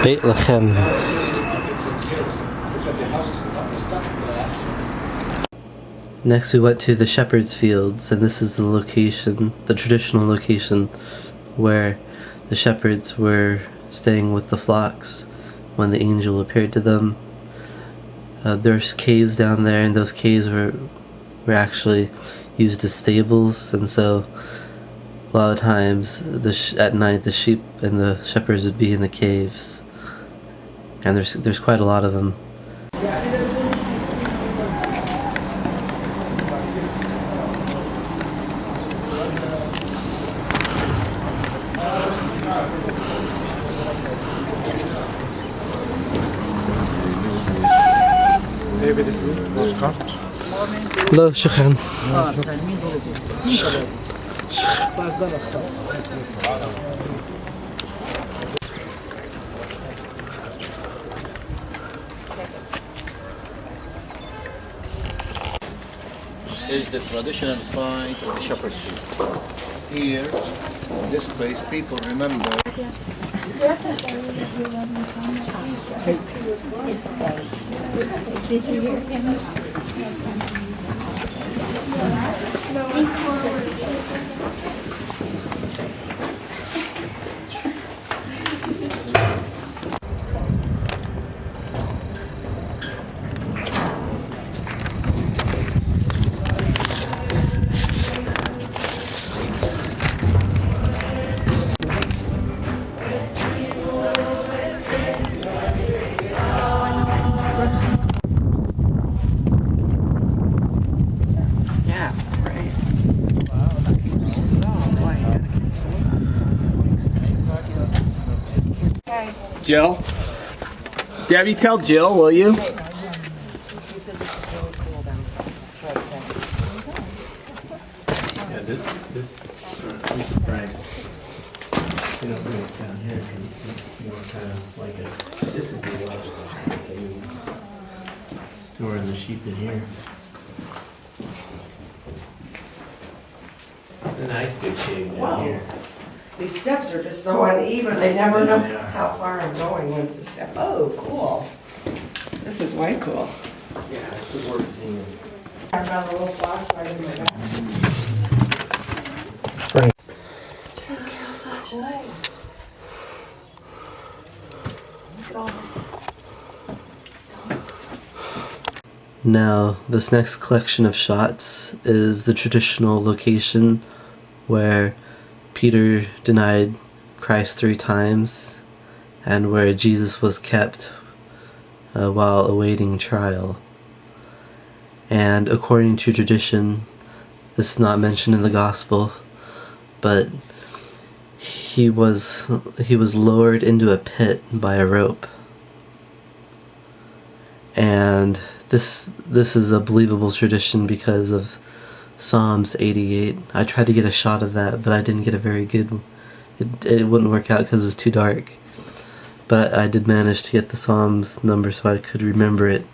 Bethlehem. Next we went to the Shepherd's Fields, and this is the location, the traditional location, where the shepherds were staying with the flocks when the angel appeared to them. There's caves down there, and those caves were actually used as stables, and so a lot of times at night the sheep and the shepherds would be in the caves. And there's quite a lot of them. David, if you was cut. لا شكرا. Is the traditional site of the shepherd's field. Here, in this place, people remember. Did you hear him? Yeah, right. Jill? Debbie, tell Jill, will you? Yeah, this I'm surprised they don't bring us down here because it's more kind of like a, this would be like storing the sheep in here. A nice big cave down here. These steps are just so uneven, I never know Yeah. how far I'm going with the step. Oh, cool. This is way cool. Yeah, it's worth seeing. I've got a little flashlight in my back. Now, this next collection of shots is the traditional location where Peter denied Christ 3 times and where Jesus was kept while awaiting trial. And according to tradition, this is not mentioned in the gospel, but he was lowered into a pit by a rope. And this is a believable tradition because of Psalms 88. I tried to get a shot of that, but I didn't get a very good one. It wouldn't work out because it was too dark. But I did manage to get the Psalms number so I could remember it.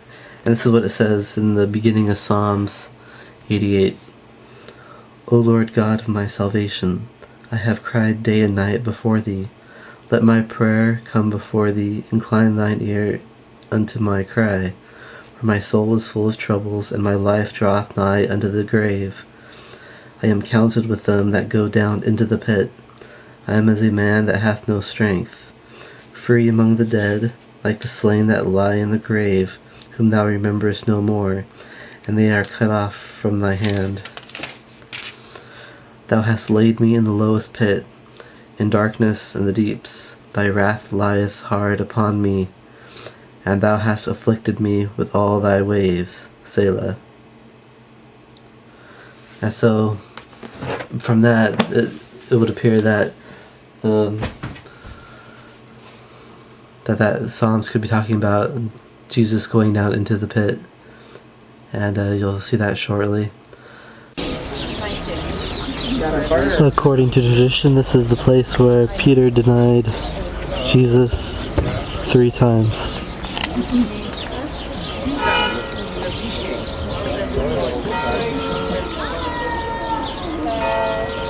And this is what it says in the beginning of Psalms 88. O Lord God of my salvation, I have cried day and night before thee. Let my prayer come before thee. Incline thine ear unto my cry. For my soul is full of troubles, and my life draweth nigh unto the grave. I am counted with them that go down into the pit. I am as a man that hath no strength, free among the dead, like the slain that lie in the grave, whom thou rememberest no more, and they are cut off from thy hand. Thou hast laid me in the lowest pit, in darkness and the deeps. Thy wrath lieth hard upon me, and thou hast afflicted me with all thy waves. Selah. And so, from that, it would appear that that Psalms could be talking about Jesus going down into the pit, and you'll see that shortly. According to tradition, this is the place where Peter denied Jesus 3 times.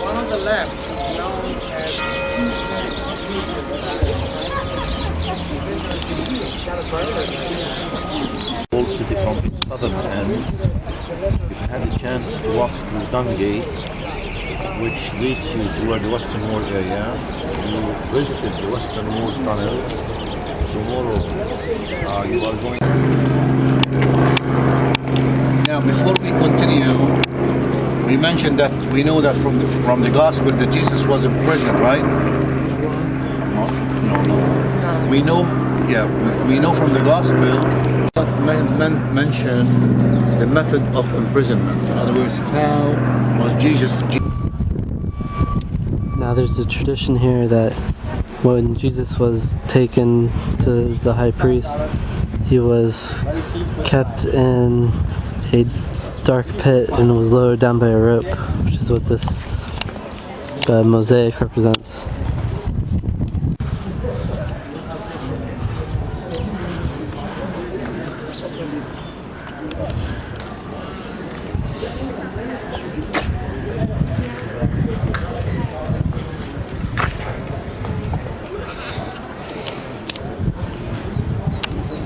One on the left is known as Old city from its southern end. If you had the chance to walk through Dung Gate, which leads you toward the Western Wall area, you visited the Western Wall tunnels. Tomorrow you are going. Now, before we continue, we mentioned that we know that from the gospel that Jesus was in prison, right? No. We know, we know from the gospel that mention the method of imprisonment. In other words, how was Jesus? Now there's a tradition here that when Jesus was taken to the high priest, he was kept in a dark pit and was lowered down by a rope, which is what this mosaic represents.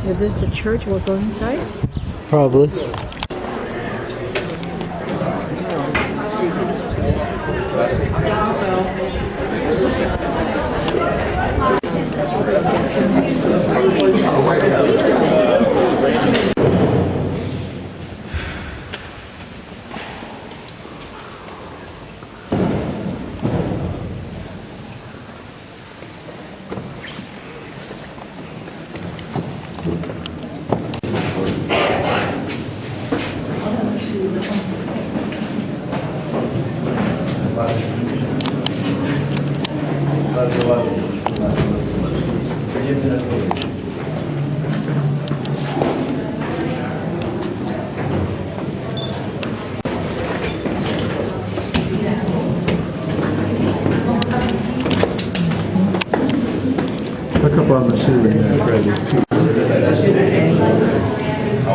If this is a church, we'll go inside. Probably. Look up on the ceiling there, Freddie. I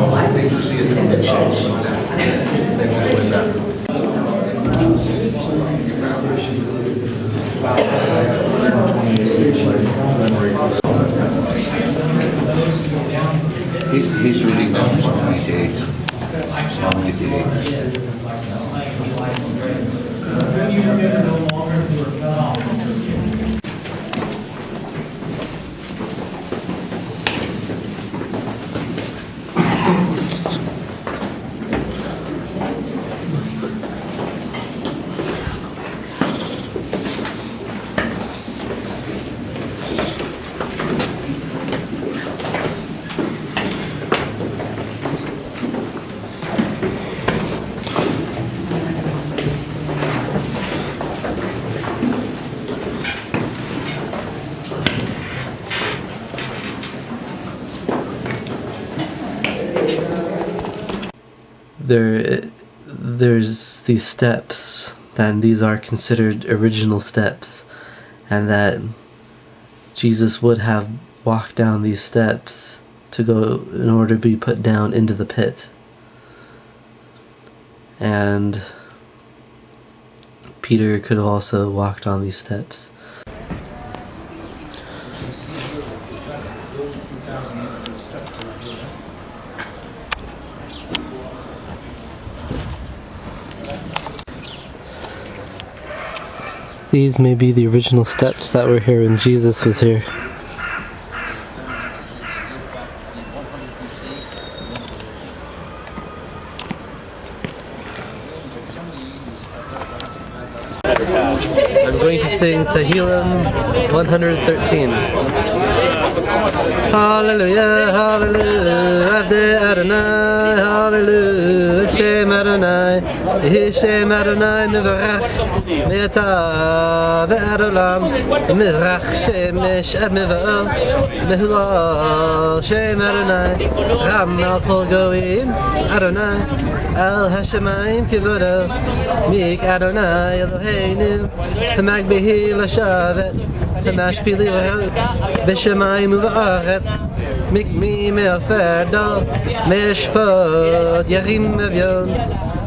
was hoping to see it from the church. He's reading now Psalm 88. Psalm 88. There's these steps, and these are considered original steps, and that Jesus would have walked down these steps to go in order to be put down into the pit. And Peter could have also walked on these steps. These may be the original steps that were here when Jesus was here. I'm going to sing Tehillim 113. Hallelujah, hallelujah, Avdei Adonai, hallelujah, Shem Adonai, Yehi Shem Adonai, Mevarach, Me'ata ve'ad olam, Mizrach Shemesh ad Meva'o, Mehulal, Shem Adonai, Ram al Kol Goyim, Adonai, Al Hashemayim Kivodo, Mik Adonai Eloheinu, Hamagbihi Lashavet, Hamashpili Lahot, Bishamayim Uva'aretz, Mikmi Me'aferdo, Me'eshpot, Yachim Mevion,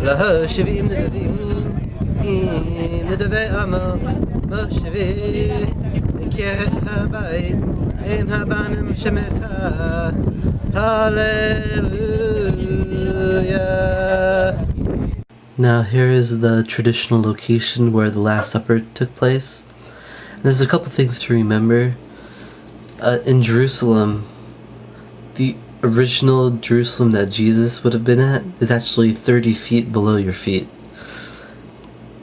Laho Shivim Nedavim, Nedavei Amo, Moshevi, Keret HaBayit, Ein Habanim Shemecha, Hallelujah. Now here is the traditional location where the Last Supper took place. There's a couple things to remember. In Jerusalem, the original Jerusalem that Jesus would have been at is actually 30 feet below your feet.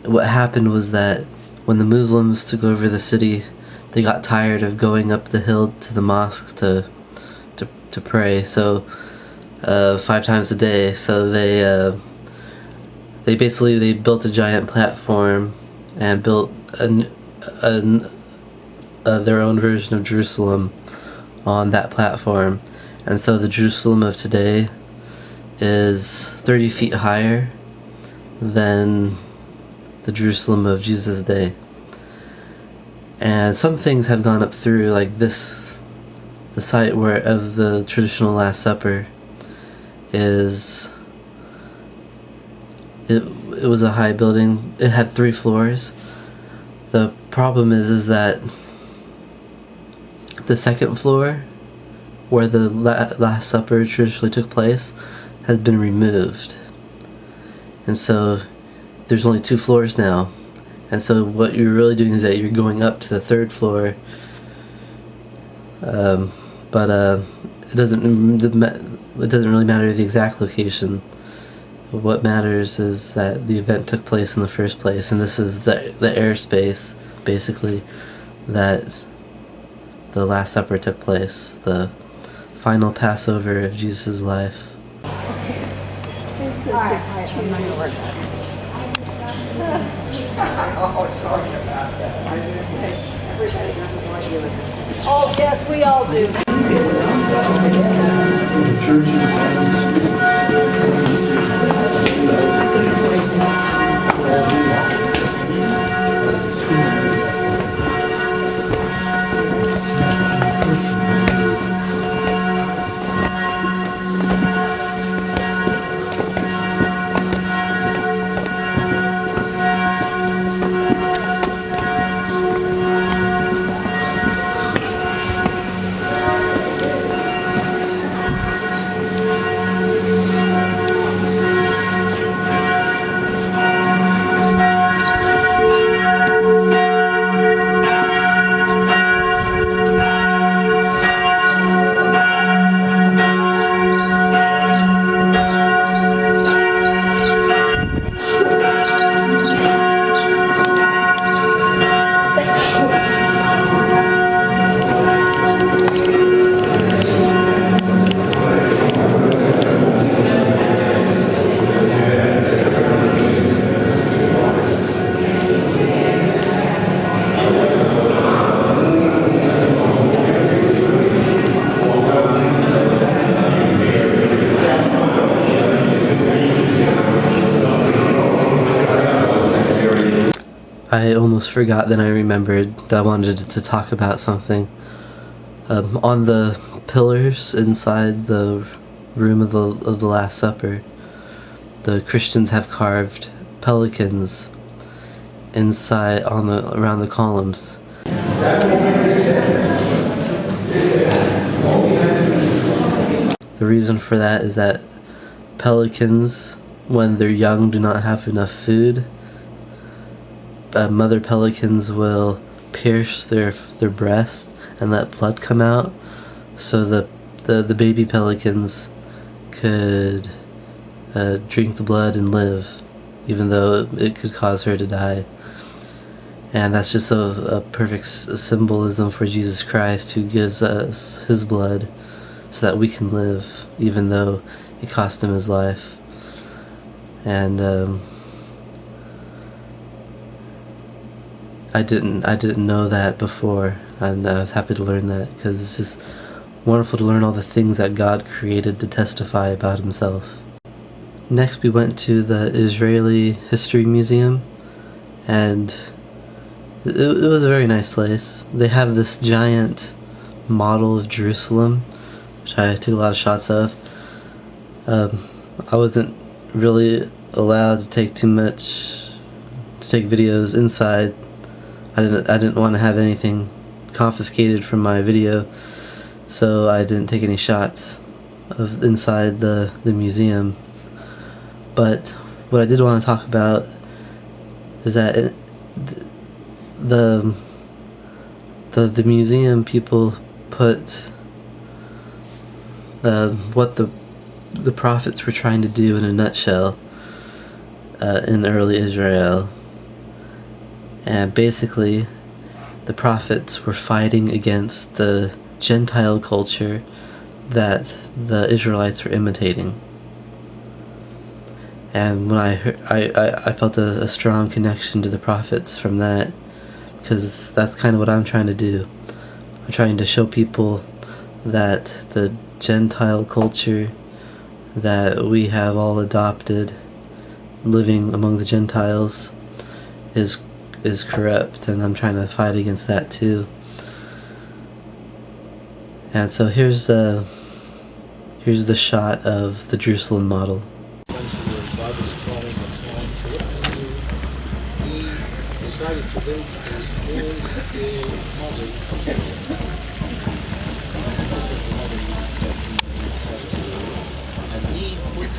What happened was that when the Muslims took over the city, they got tired of going up the hill to the mosques to pray, so 5 times a day. So they basically built a giant platform and built their own version of Jerusalem on that platform, and so the Jerusalem of today is 30 feet higher than the Jerusalem of Jesus' day. And some things have gone up through, like this, the site where of the traditional Last Supper is, it was a high building. It had 3 floors. The problem is that the second floor, where the Last Supper traditionally took place, has been removed. And so there's only 2 floors now. And so what you're really doing is that you're going up to the 3rd floor. But it doesn't really matter the exact location. What matters is that the event took place in the first place, and this is the airspace, basically, that the Last Supper took place, the final Passover of Jesus' life. Oh, sorry about that. I was going to say, everybody doesn't want you. Oh, yes, we all do. I almost forgot, then I remembered that I wanted to talk about something. On the pillars inside the room of the Last Supper, the Christians have carved pelicans inside around the columns. The reason for that is that pelicans, when they're young, do not have enough food. Mother pelicans will pierce their breast and let blood come out, so the baby pelicans could drink the blood and live, even though it could cause her to die. And that's just a perfect symbolism for Jesus Christ, who gives us his blood so that we can live, even though it cost him his life. And I didn't know that before, and I was happy to learn that, because it's just wonderful to learn all the things that God created to testify about himself. Next we went to the Israeli History Museum, and it was a very nice place. They have this giant model of Jerusalem, which I took a lot of shots of. I wasn't really allowed to take videos inside. I didn't want to have anything confiscated from my video, so I didn't take any shots of inside the museum. But what I did want to talk about is that the museum people put what the prophets were trying to do in a nutshell in early Israel. And basically, the prophets were fighting against the Gentile culture that the Israelites were imitating. And when I felt a strong connection to the prophets from that, because that's kind of what I'm trying to do. I'm trying to show people that the Gentile culture that we have all adopted, living among the Gentiles, is corrupt, and I'm trying to fight against that too. And so here's the shot of the Jerusalem model. He decided to build a small-scale model. This is the model that he decided to do. And he put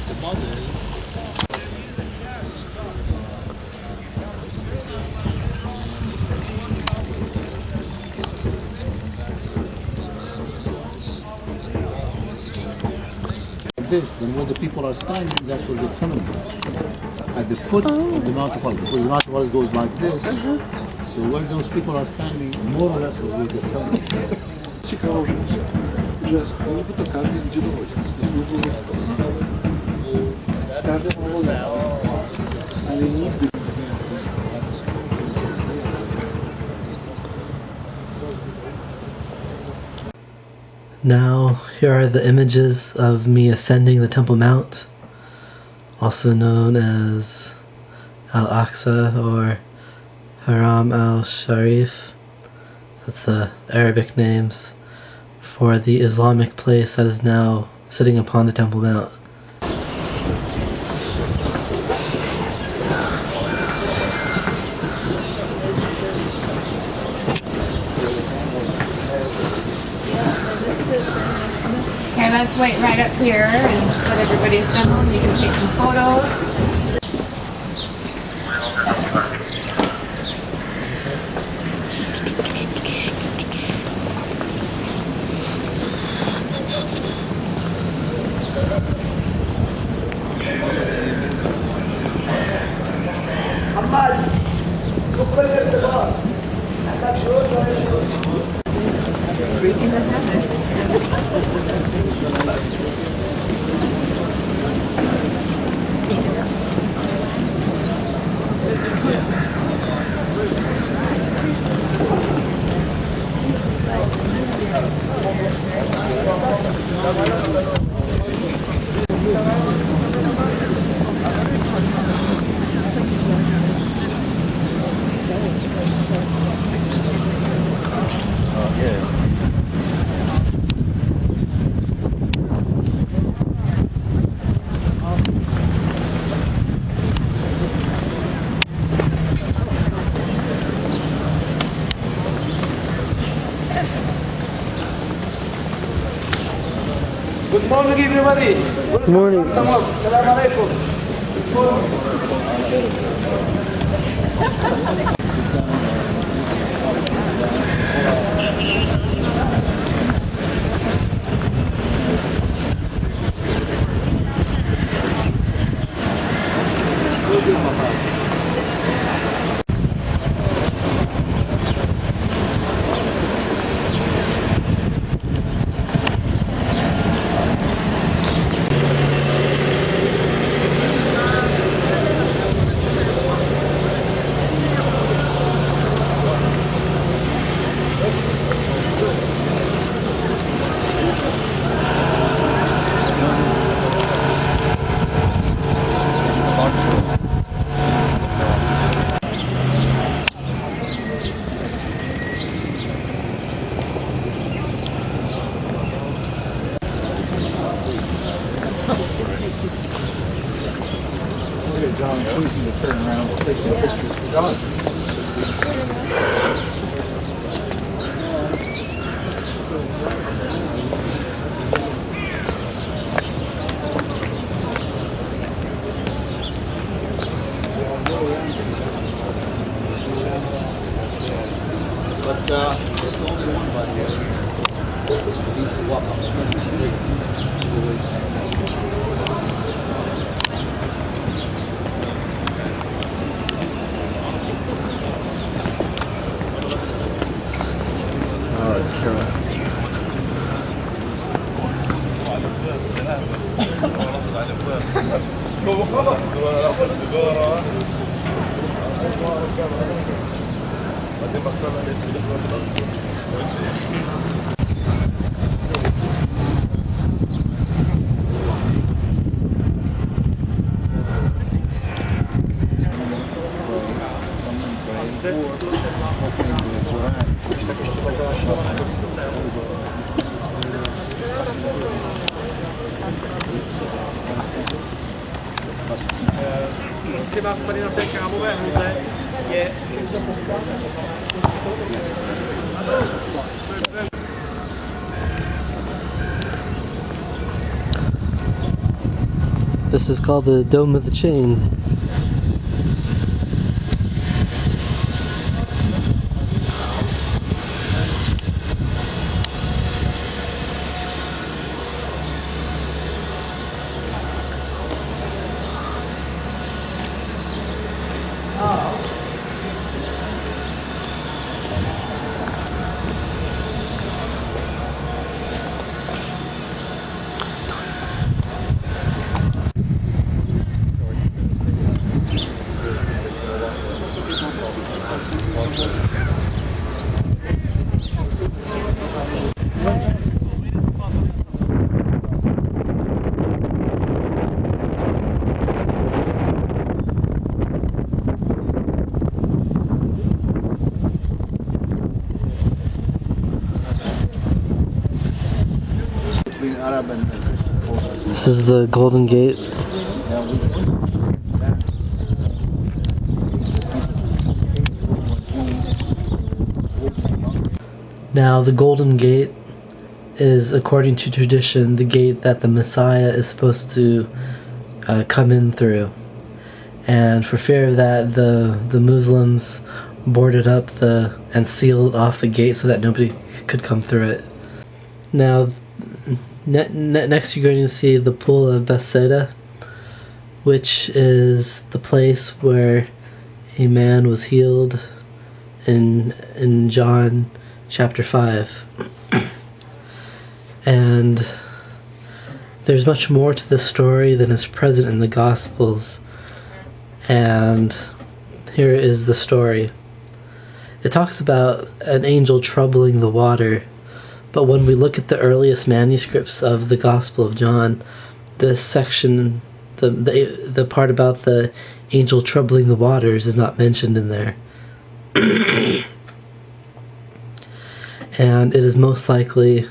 this, then where the people are standing, that's where the summit is. At the foot of the Mount of Olives, because the Mount of Olives goes like this. So where those people are standing, more or less is where the summit is. Ciekawa rzecz, że byłoby to każdy widzi do ojca. Każdy ma wolę, ale nigdy. Now, here are the images of me ascending the Temple Mount, also known as Al-Aqsa or Haram al-Sharif. That's the Arabic names for the Islamic place that is now sitting upon the Temple Mount. Okay, let's wait right up here and let everybody assemble. You can take some photos. Good morning, everybody. Good morning. Assalamu alaikum. John choosing to turn around and take the picture. John. But there's only one by here. You need to walk up the street. Prosím vás, tady na té kávové hluze je... This is called the Dome of the Chain. This is the Golden Gate. Now, the Golden Gate is, according to tradition, the gate that the Messiah is supposed to come in through. And for fear of that, the Muslims boarded up and sealed off the gate so that nobody could come through it. Now, next you're going to see the Pool of Bethsaida, which is the place where a man was healed in John chapter 5. And there's much more to this story than is present in the Gospels. And here is the story. It talks about an angel troubling the water, but when we look at the earliest manuscripts of the Gospel of John, this section, the part about the angel troubling the waters is not mentioned in there. And it is most likely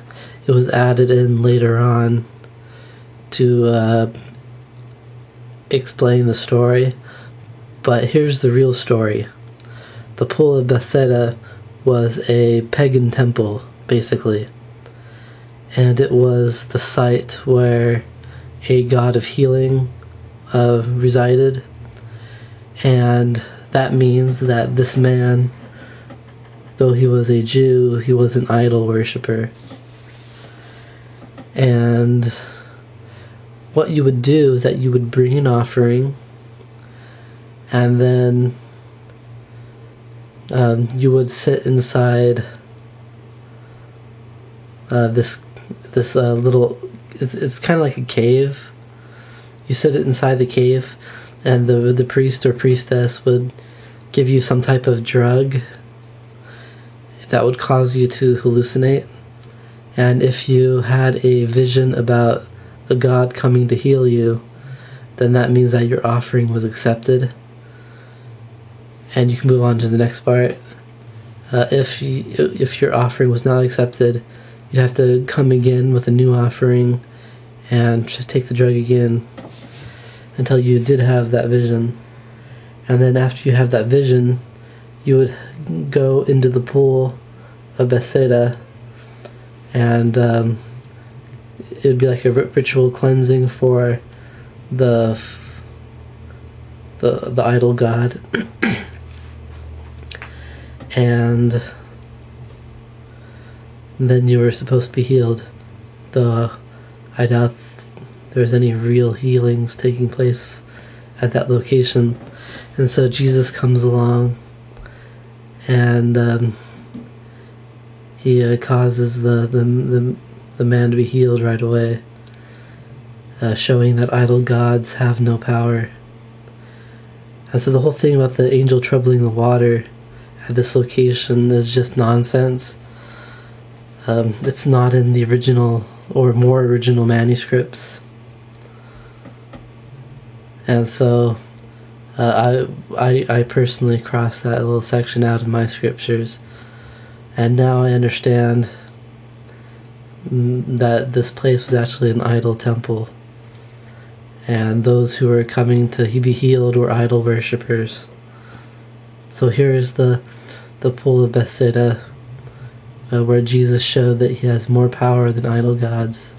it was added in later on to explain the story. But here's the real story. The Pool of Bethsaida was a pagan temple, basically. And it was the site where a god of healing resided. And that means that this man, though he was a Jew, he was an idol worshiper. And what you would do is that you would bring an offering, and then you would sit inside this little, it's kind of like a cave. You sit inside the cave, and the priest or priestess would give you some type of drug that would cause you to hallucinate. And if you had a vision about the God coming to heal you, then that means that your offering was accepted. And you can move on to the next part. If your offering was not accepted, you'd have to come again with a new offering and take the drug again until you did have that vision. And then after you have that vision, you would go into the Pool of Bethsaida, and it would be like a ritual cleansing for the idol god. And then you were supposed to be healed, though I doubt there's any real healings taking place at that location. And so Jesus comes along, and he causes the man to be healed right away, showing that idol gods have no power. And so the whole thing about the angel troubling the water at this location is just nonsense. It's not in the original or more original manuscripts. And so I personally crossed that little section out of my scriptures. And now I understand that this place was actually an idol temple. And those who were coming to be healed were idol worshippers. So here is the Pool of Bethsaida, where Jesus showed that he has more power than idol gods.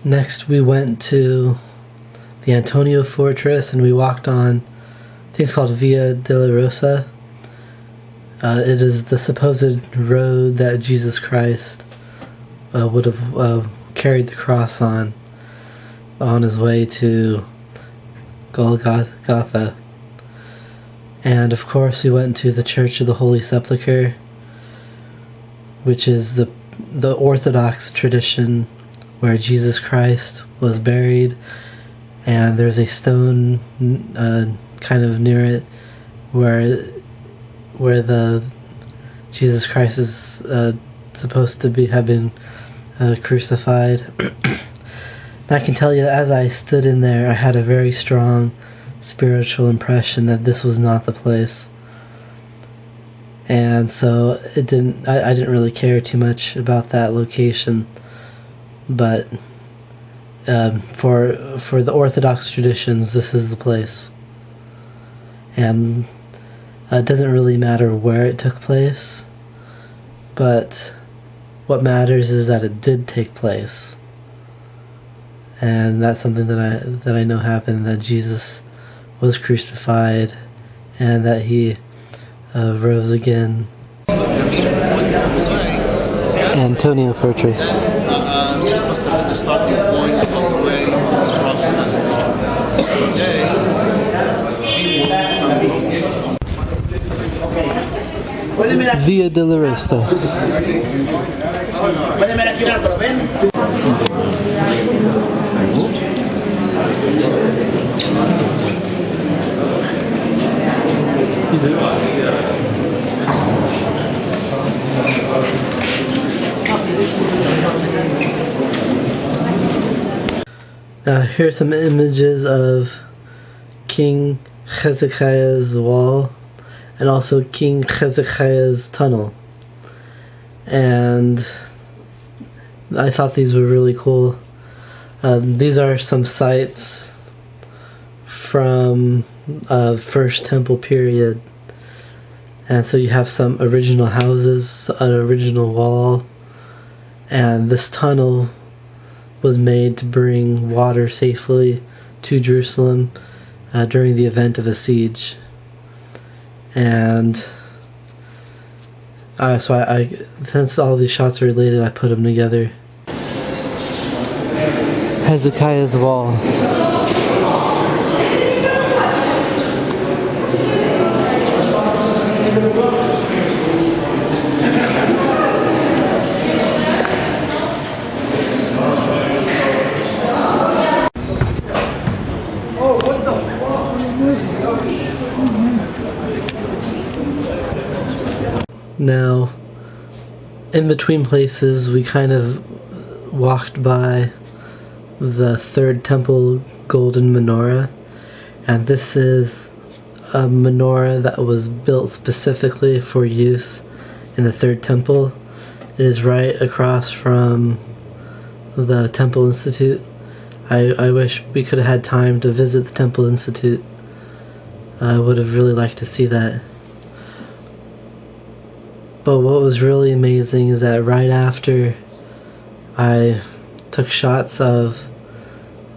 Next we went to the Antonio Fortress, and we walked on, I think it's called Via della Rosa. It is the supposed road that Jesus Christ would have carried the cross on his way to Golgotha. And of course we went to the Church of the Holy Sepulchre, which is the Orthodox tradition where Jesus Christ was buried and there's a stone kind of near it where the Jesus Christ is supposed to have been crucified. And I can tell you that as I stood in there, I had a very strong spiritual impression that this was not the place. And so I didn't really care too much about that location, but for the Orthodox traditions, this is the place. And it doesn't really matter where it took place, but what matters is that it did take place. And that's something that I know happened, that Jesus was crucified and that he rose again. Antonio Fortress. This must have been the starting point of the way the process has been. Today, Via Dolorosa. Here's some images of King Hezekiah's wall and also King Hezekiah's tunnel. And I thought these were really cool. These are some sites from First Temple period. And so you have some original houses, an original wall, and this tunnel was made to bring water safely to Jerusalem during the event of a siege. And so I since all these shots are related, I put them together. Hezekiah's wall. Now, in between places, we kind of walked by the Third Temple golden menorah, and this is a menorah that was built specifically for use in the Third Temple. It is right across from the Temple Institute. I wish we could have had time to visit the Temple Institute. I would have really liked to see that. But what was really amazing is that right after I took shots of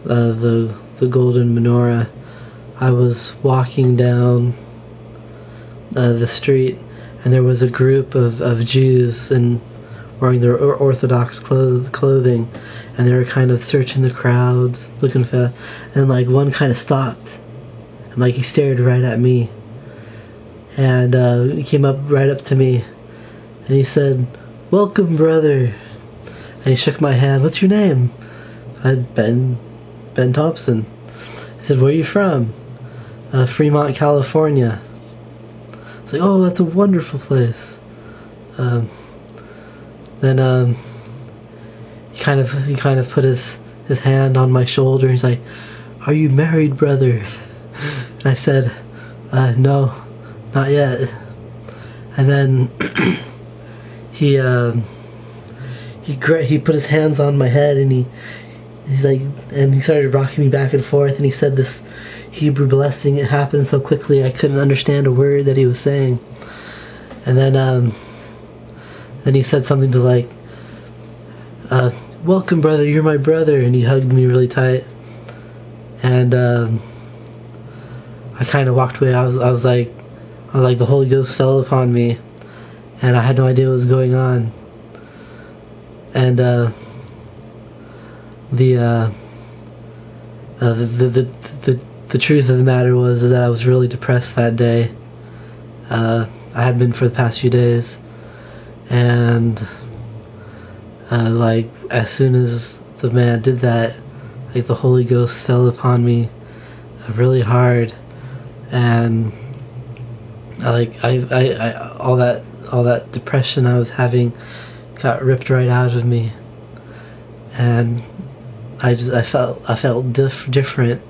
the golden menorah, I was walking down the street, and there was a group of Jews and wearing their Orthodox clothing, and they were kind of searching the crowds, looking for, and like one kind of stopped, and like he stared right at me, and he came up right up to me. And he said, "Welcome, brother." And he shook my hand. "What's your name?" I said, Ben Thompson. He said, "Where are you from?" "Fremont, California." I was like, "Oh, that's a wonderful place." Then he kind of put his hand on my shoulder. He's like, "Are you married, brother?" And I said, "No, not yet." And then he put his hands on my head, and he started rocking me back and forth, and he said this Hebrew blessing. It happened so quickly I couldn't understand a word that he was saying. And then he said something to like, "Welcome, brother, you're my brother," and he hugged me really tight. And I kind of walked away. I was like the Holy Ghost fell upon me, and I had no idea what was going on. And the truth of the matter was that I was really depressed that day. I had been for the past few days, and like as soon as the man did that, like the Holy Ghost fell upon me really hard, and all that depression I was having got ripped right out of me, and I felt different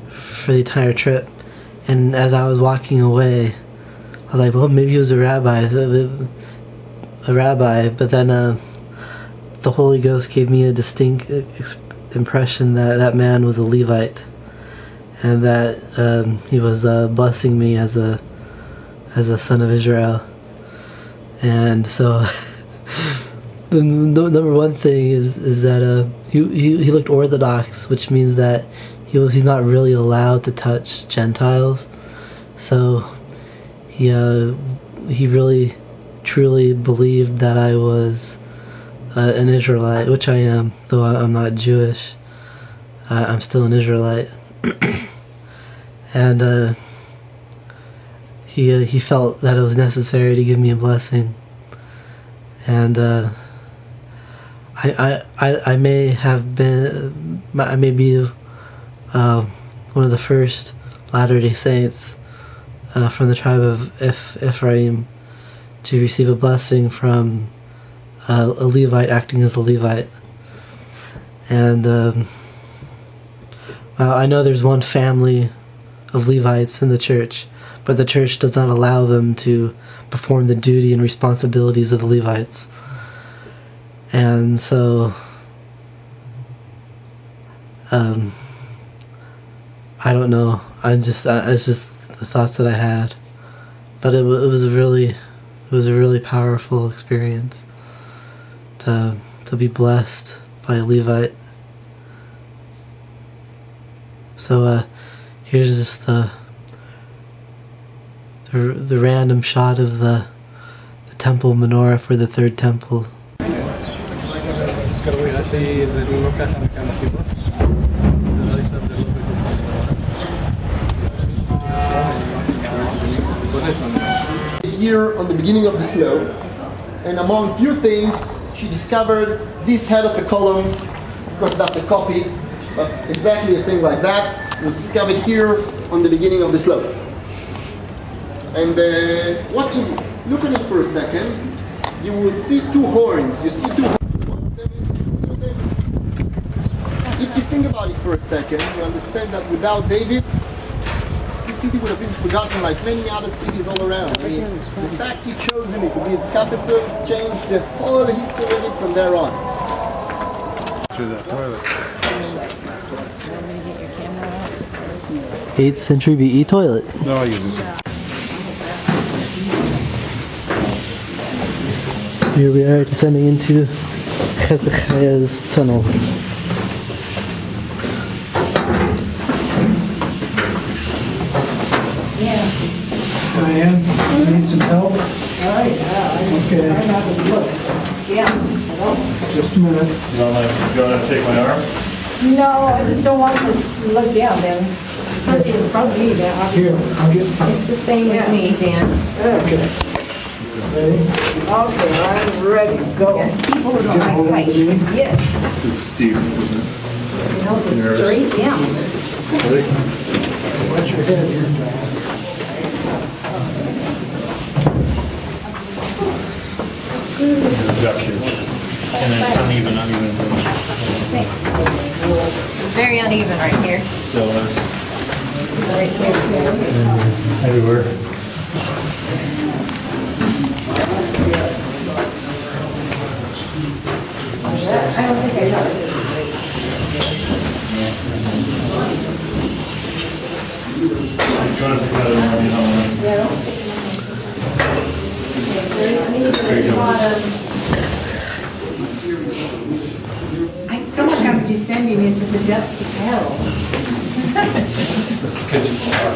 for the entire trip. And as I was walking away, I was like, well, maybe he was a rabbi, but then the Holy Ghost gave me a distinct impression that that man was a Levite, and that he was blessing me as a son of Israel. And so the number one thing is that he looked Orthodox, which means that he's not really allowed to touch Gentiles. So he really truly believed that I was an Israelite, which I am, though I'm not Jewish. I'm still an Israelite. And he felt that it was necessary to give me a blessing. And I may be one of the first Latter-day Saints from the tribe of Ephraim to receive a blessing from a Levite acting as a Levite. And I know there's one family of Levites in the church, but the church does not allow them to perform the duty and responsibilities of the Levites. And so I don't know. It's just the thoughts that I had, but it was a really powerful experience to be blessed by a Levite. So here's just the random shot of the temple menorah for the third temple. Here on the beginning of the slope, and among few things she discovered this head of a column. Of course that's a copy, but exactly a thing like that was discovered here on the beginning of the slope. And what is it? Look at it for a second. You will see two horns. You see two horns. If you think about it for a second, you understand that without David, this city would have been forgotten like many other cities all around. I mean, the fact he chose it to be his capital changed the whole history of it from there on. To the toilet. 8th century BE toilet. No, I use this. Here we are descending into Hezekiah's tunnel. Diane, you need some help? Okay. Just a minute. You don't want to take my arm? No, I just don't want to look down then. Something in front of me now. Here, I'll get. It's the same with me, Dan. Okay. Ready? Okay, I'm ready to go. People who don't like heights. Yes. It's Steve, isn't it? You know, it's a Nervous? straight down. Ready? Watch your head here, Diane. Duck here. And then uneven. It's very uneven right here. Still is. Right here. Everywhere. I don't think I got it. Do you want to take another one? You know? Yeah, don't stick I feel like I'm descending into the depths of hell. That's because you are.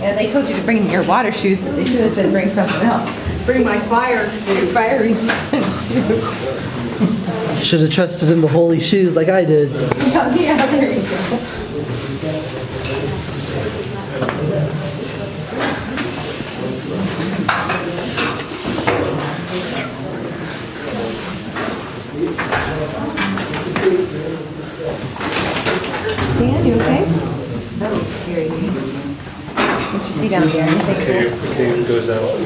Yeah, they told you to bring your water shoes, but they should have said bring something else. Bring my fire suit. Fire resistant suit. Should have trusted in the holy shoes like I did. Yeah, there you go. Dan, you okay? That was scary. What you see down there? The cave goes out like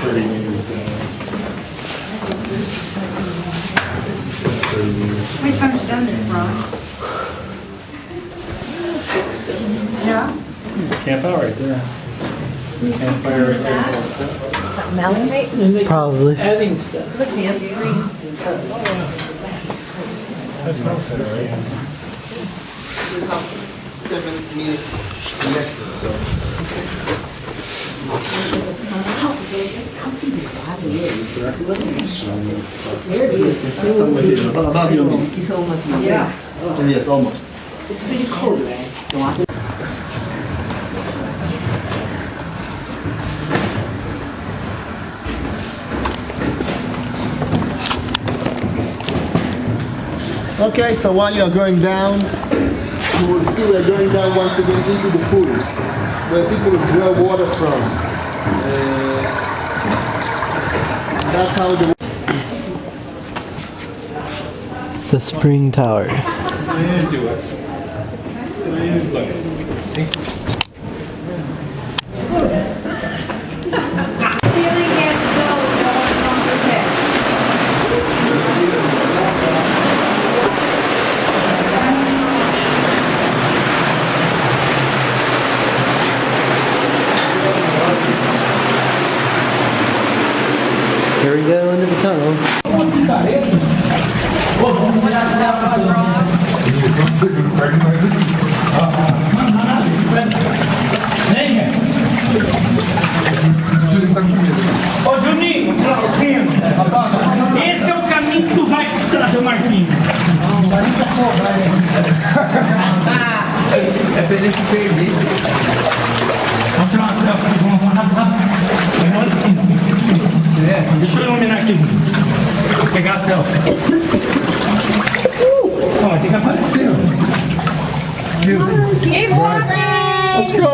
30 meters down. 30 meters. How many times you done this, Ron? 6, 7. Yeah? Camp out right there. Campfire right there. Malachite? Probably. Adding stuff. Look, Dan, green. That's not fair, right? 7 minutes next, so. Somewhere here, about your knees. It's almost my Yeah. waist. Yes, almost. It's pretty cold, right? Okay, so while you're going down, you will see we're going down once again into the pool, where people draw water from. That's how The spring tower. Please do it. Please look. Feeling gets low, no one wants to pick. Here we go into the tunnel. Ô Juninho, esse é o caminho que tu vai trazer, Marquinhos. É pra ele se perder. Vamos tirar uma selfie, vamos rápido. Olha assim. Deixa eu iluminar aqui, Juninho. Vou pegar a selfie. Ó, tem que aparecer, ó. Keep walking! Let's go!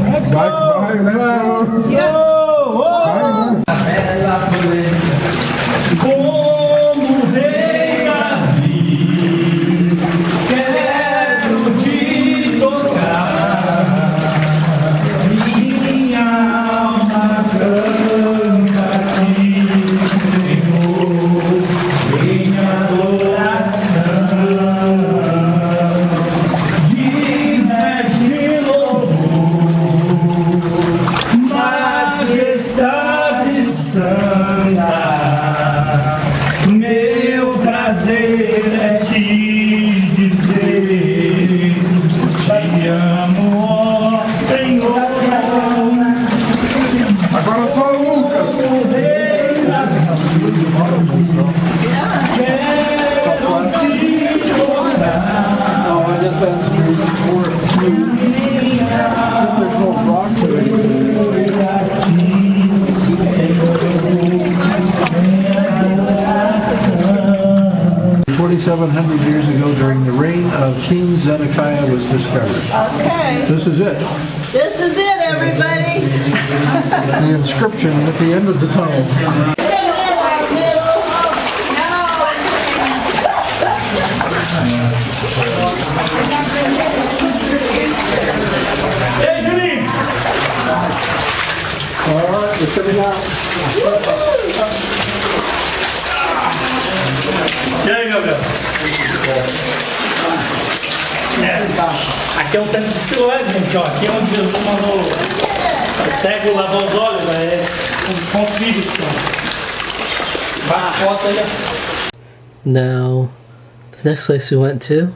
Let's go! Let's go! Como rei Davi, quero te tocar. Minha alma canta a ti, Senhor, em adoração. Majestade santa, meu prazer é te dizer, te amo, ó Senhor. Agora só o Lucas. Years ago, during the reign of King Zedekiah, was discovered. Okay. This is it. This is it, everybody. The inscription at the end of the tunnel. Hey, Juninho! All right, we're coming out. E aí, meu Deus? Aqui é um tempo de silhuete, gente, ó. Aqui é onde Jesus mandou o cego lavar os olhos, é com os filhos, ó. Bate foto aí, ó. Now, the next place we went to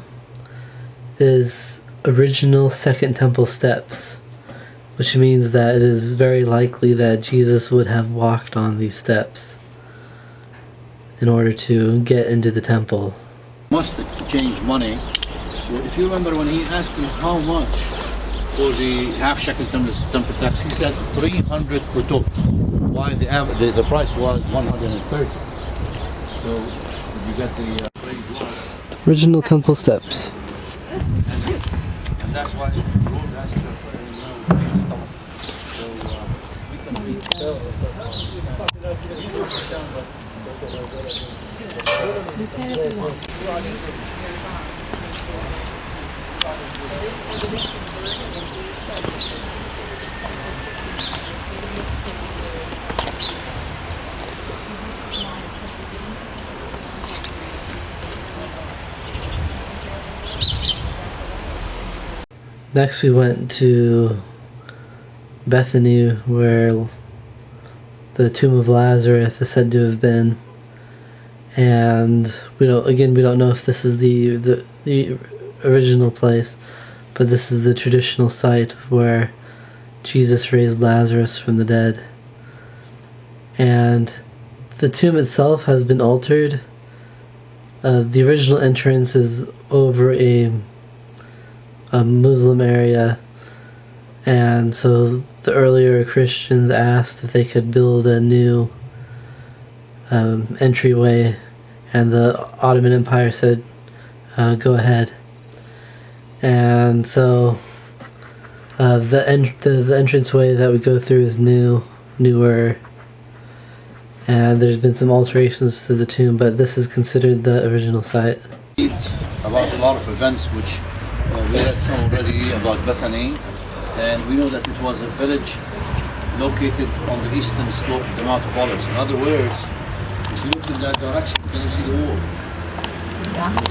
is original Second Temple steps, which means that it is very likely that Jesus would have walked on these steps in order to get into the temple. Must change money. So if you remember when he asked him how much for the half shekel temple tax, he said 300 per top. Why the price was 130. So you get the Original temple steps. and that's why the road has to Next we went to Bethany, where the tomb of Lazarus is said to have been, and we don't know if this is the original place, but this is the traditional site where Jesus raised Lazarus from the dead. And the tomb itself has been altered. The original entrance is over a Muslim area, and so the earlier Christians asked if they could build a new entryway, and the Ottoman Empire said, go ahead. And so the entranceway that we go through is newer, and there's been some alterations to the tomb, but this is considered the original site. About a lot of events which we read some already about Bethany, and we know that it was a village located on the eastern slope of the Mount of Olives. In other words, if you look in that direction, you can see the wall.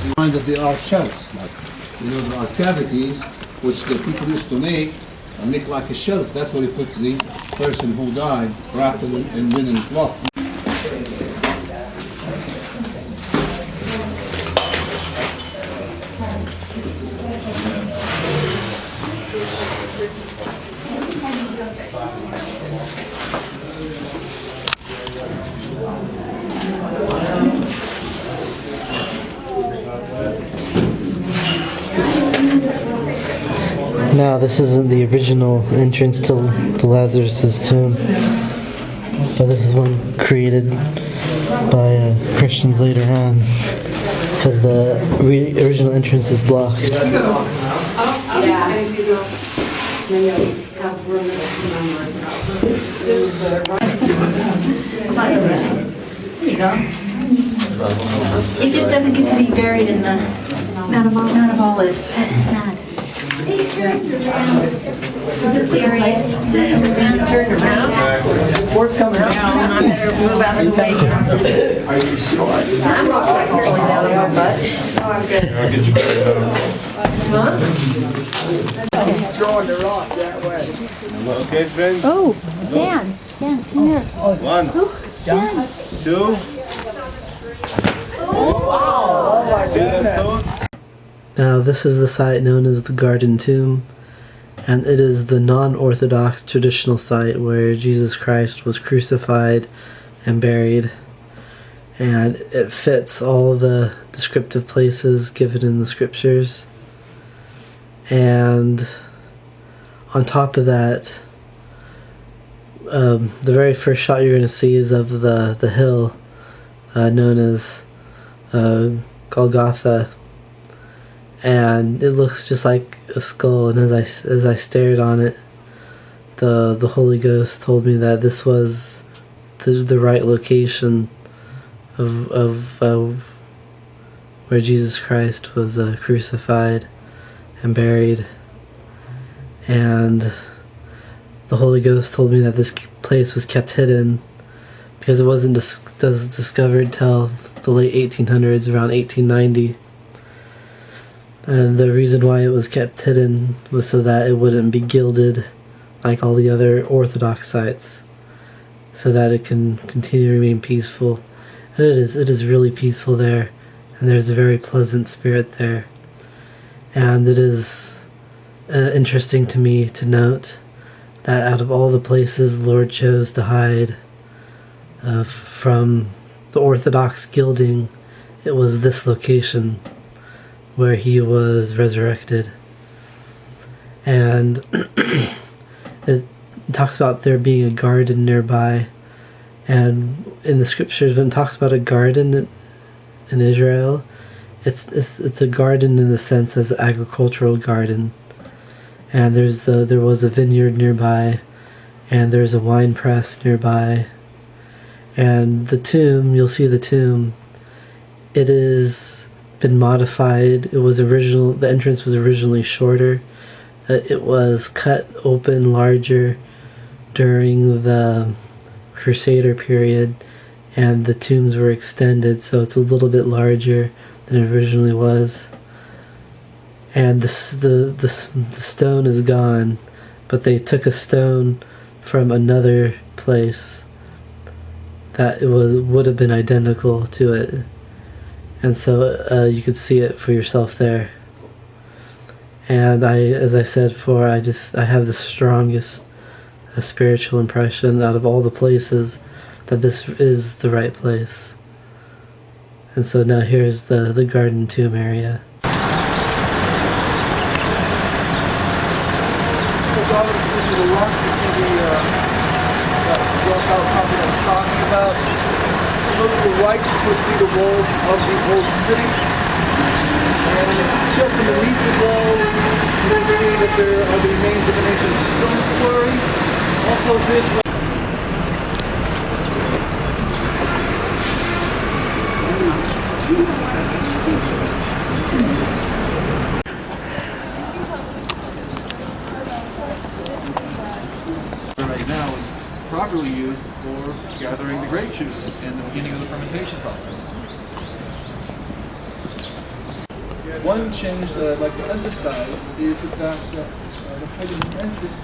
You find that there are shelves, there are cavities which the people used to make and make like a shelf. That's where you put the person who died wrapped in linen cloth. Now, this isn't the original entrance to Lazarus' tomb, but this is one created by Christians later on, because the original entrance is blocked. There you go. It just doesn't get to be buried in the Mount of Olives. That's sad. This area. Turn around. We're coming down. I better move out of the way. Are you sure? I'm not quite going down on my butt. Oh, I'm good. I'll get you back Huh? He's throwing the rock that way. Okay, friends. Oh, Dan, come here. 1, Dan. 2. Oh, See that stone? Now, this is the site known as the Garden Tomb, and it is the non-Orthodox traditional site where Jesus Christ was crucified and buried, and it fits all the descriptive places given in the scriptures. And on top of that, the very first shot you're going to see is of the hill known as Golgotha, and it looks just like a skull. And as I stared on it, the Holy Ghost told me that this was the right location of where Jesus Christ was crucified and buried. And the Holy Ghost told me that this place was kept hidden because it wasn't discovered till the late 1800s, around 1890. And the reason why it was kept hidden was so that it wouldn't be gilded like all the other Orthodox sites, so that it can continue to remain peaceful. And it is really peaceful there, and there's a very pleasant spirit there. And it is interesting to me to note that out of all the places the Lord chose to hide from the Orthodox gilding, it was this location where he was resurrected. And it talks about there being a garden nearby, and in the scriptures when it talks about a garden in Israel, it's a garden in the sense as an agricultural garden. And there was a vineyard nearby, and there's a wine press nearby. And the tomb, you'll see the tomb, it is been modified. The entrance was originally shorter. It was cut open larger during the Crusader period, and the tombs were extended, so it's a little bit larger than it originally was. And the stone is gone, but they took a stone from another place that would have been identical to it, and so you could see it for yourself there. And as I said before, I have the strongest spiritual impression out of all the places that this is the right place. And so now here's the garden tomb area. Look to the right, you'll see the walls of the old city. And it's just underneath the walls, you can see that there are the remains of an ancient stone quarry. Also this right now is properly used for gathering the grape juice and the beginning of the fermentation process. One change that I'd like to emphasize is the fact that the pagan entrance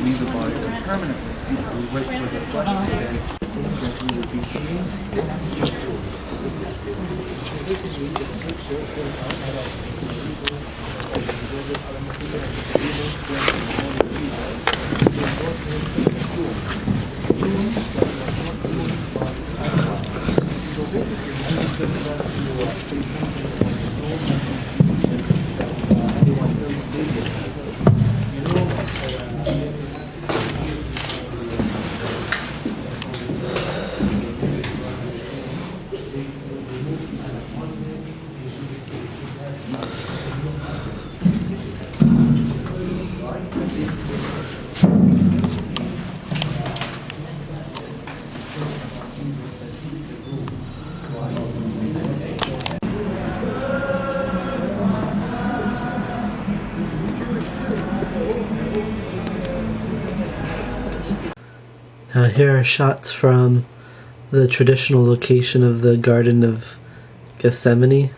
leave the body permanently. We wait for the flesh to decay that we would be seeing. Here are shots from the traditional location of the Garden of Gethsemane.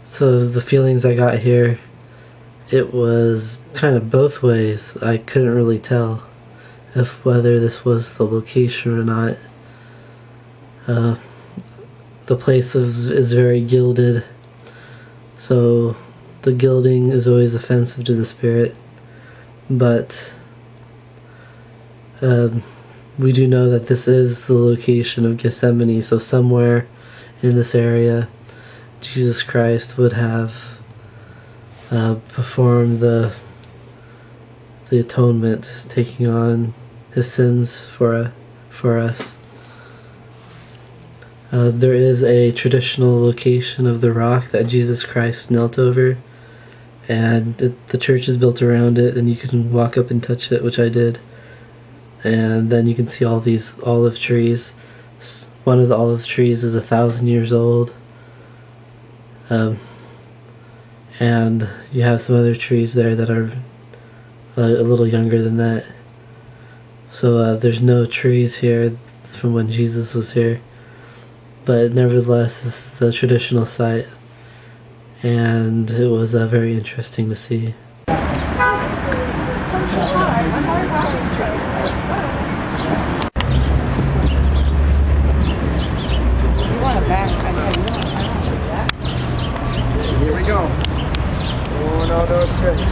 So the feelings I got here, it was kind of both ways. I couldn't really tell whether this was the location or not. The place is very gilded, so the gilding is always offensive to the spirit, but we do know that this is the location of Gethsemane, so somewhere in this area Jesus Christ would have performed the atonement, taking on his sins for us. There is a traditional location of the rock that Jesus Christ knelt over, and the church is built around it, and you can walk up and touch it, which I did. And then you can see all these olive trees. One of the olive trees is 1,000 years old. And you have some other trees there that are a little younger than that. So there's no trees here from when Jesus was here. But nevertheless, this is the traditional site. And it was very interesting to see. Here we go. Doing all those tricks.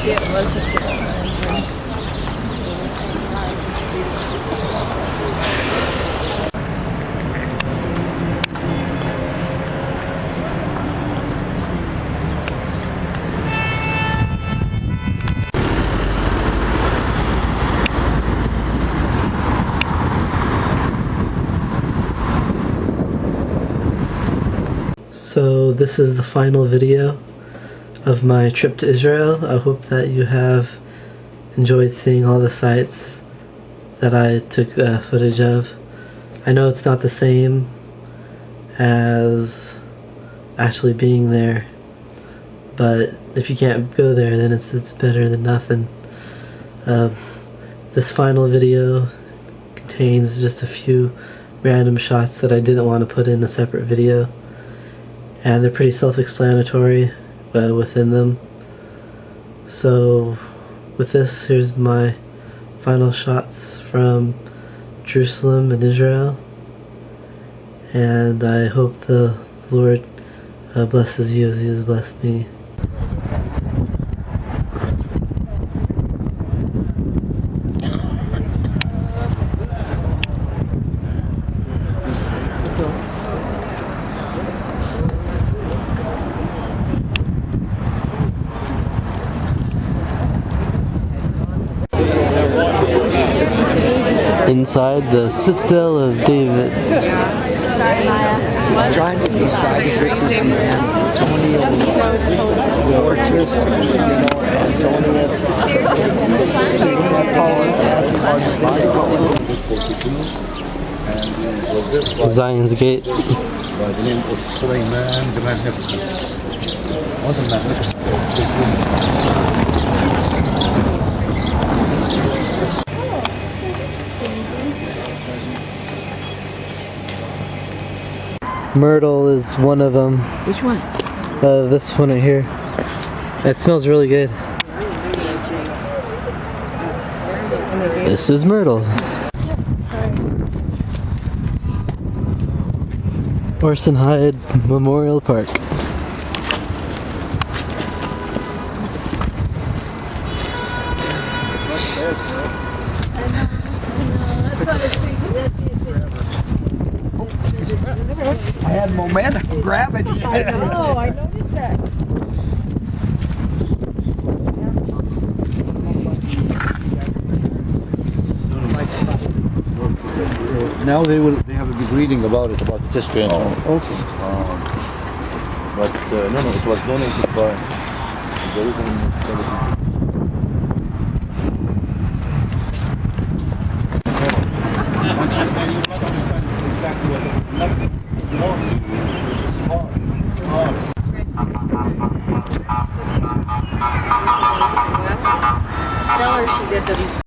It wasn't good. So this is the final video of my trip to Israel. I hope that you have enjoyed seeing all the sites that I took footage of. I know it's not the same as actually being there, but if you can't go there, then it's better than nothing. This final video contains just a few random shots that I didn't want to put in a separate video, and they're pretty self-explanatory within them. So with this, here's my final shots from Jerusalem and Israel, and I hope the Lord blesses you as He has blessed me. Inside the citadel of David. Trying to decide if this is the Antonia fortress, Antonia, Zion's Gate. By the name of Sulaiman the Magnificent. What a magnificent. Myrtle is one of them. Which one? This one right here. It smells really good. This is Myrtle. Orson Hyde Memorial Park. I had momentum. Grab it. I know, I noticed that. Now they have a big reading about it, about the history and so on. Okay. But no, it was donated by the Jerusalem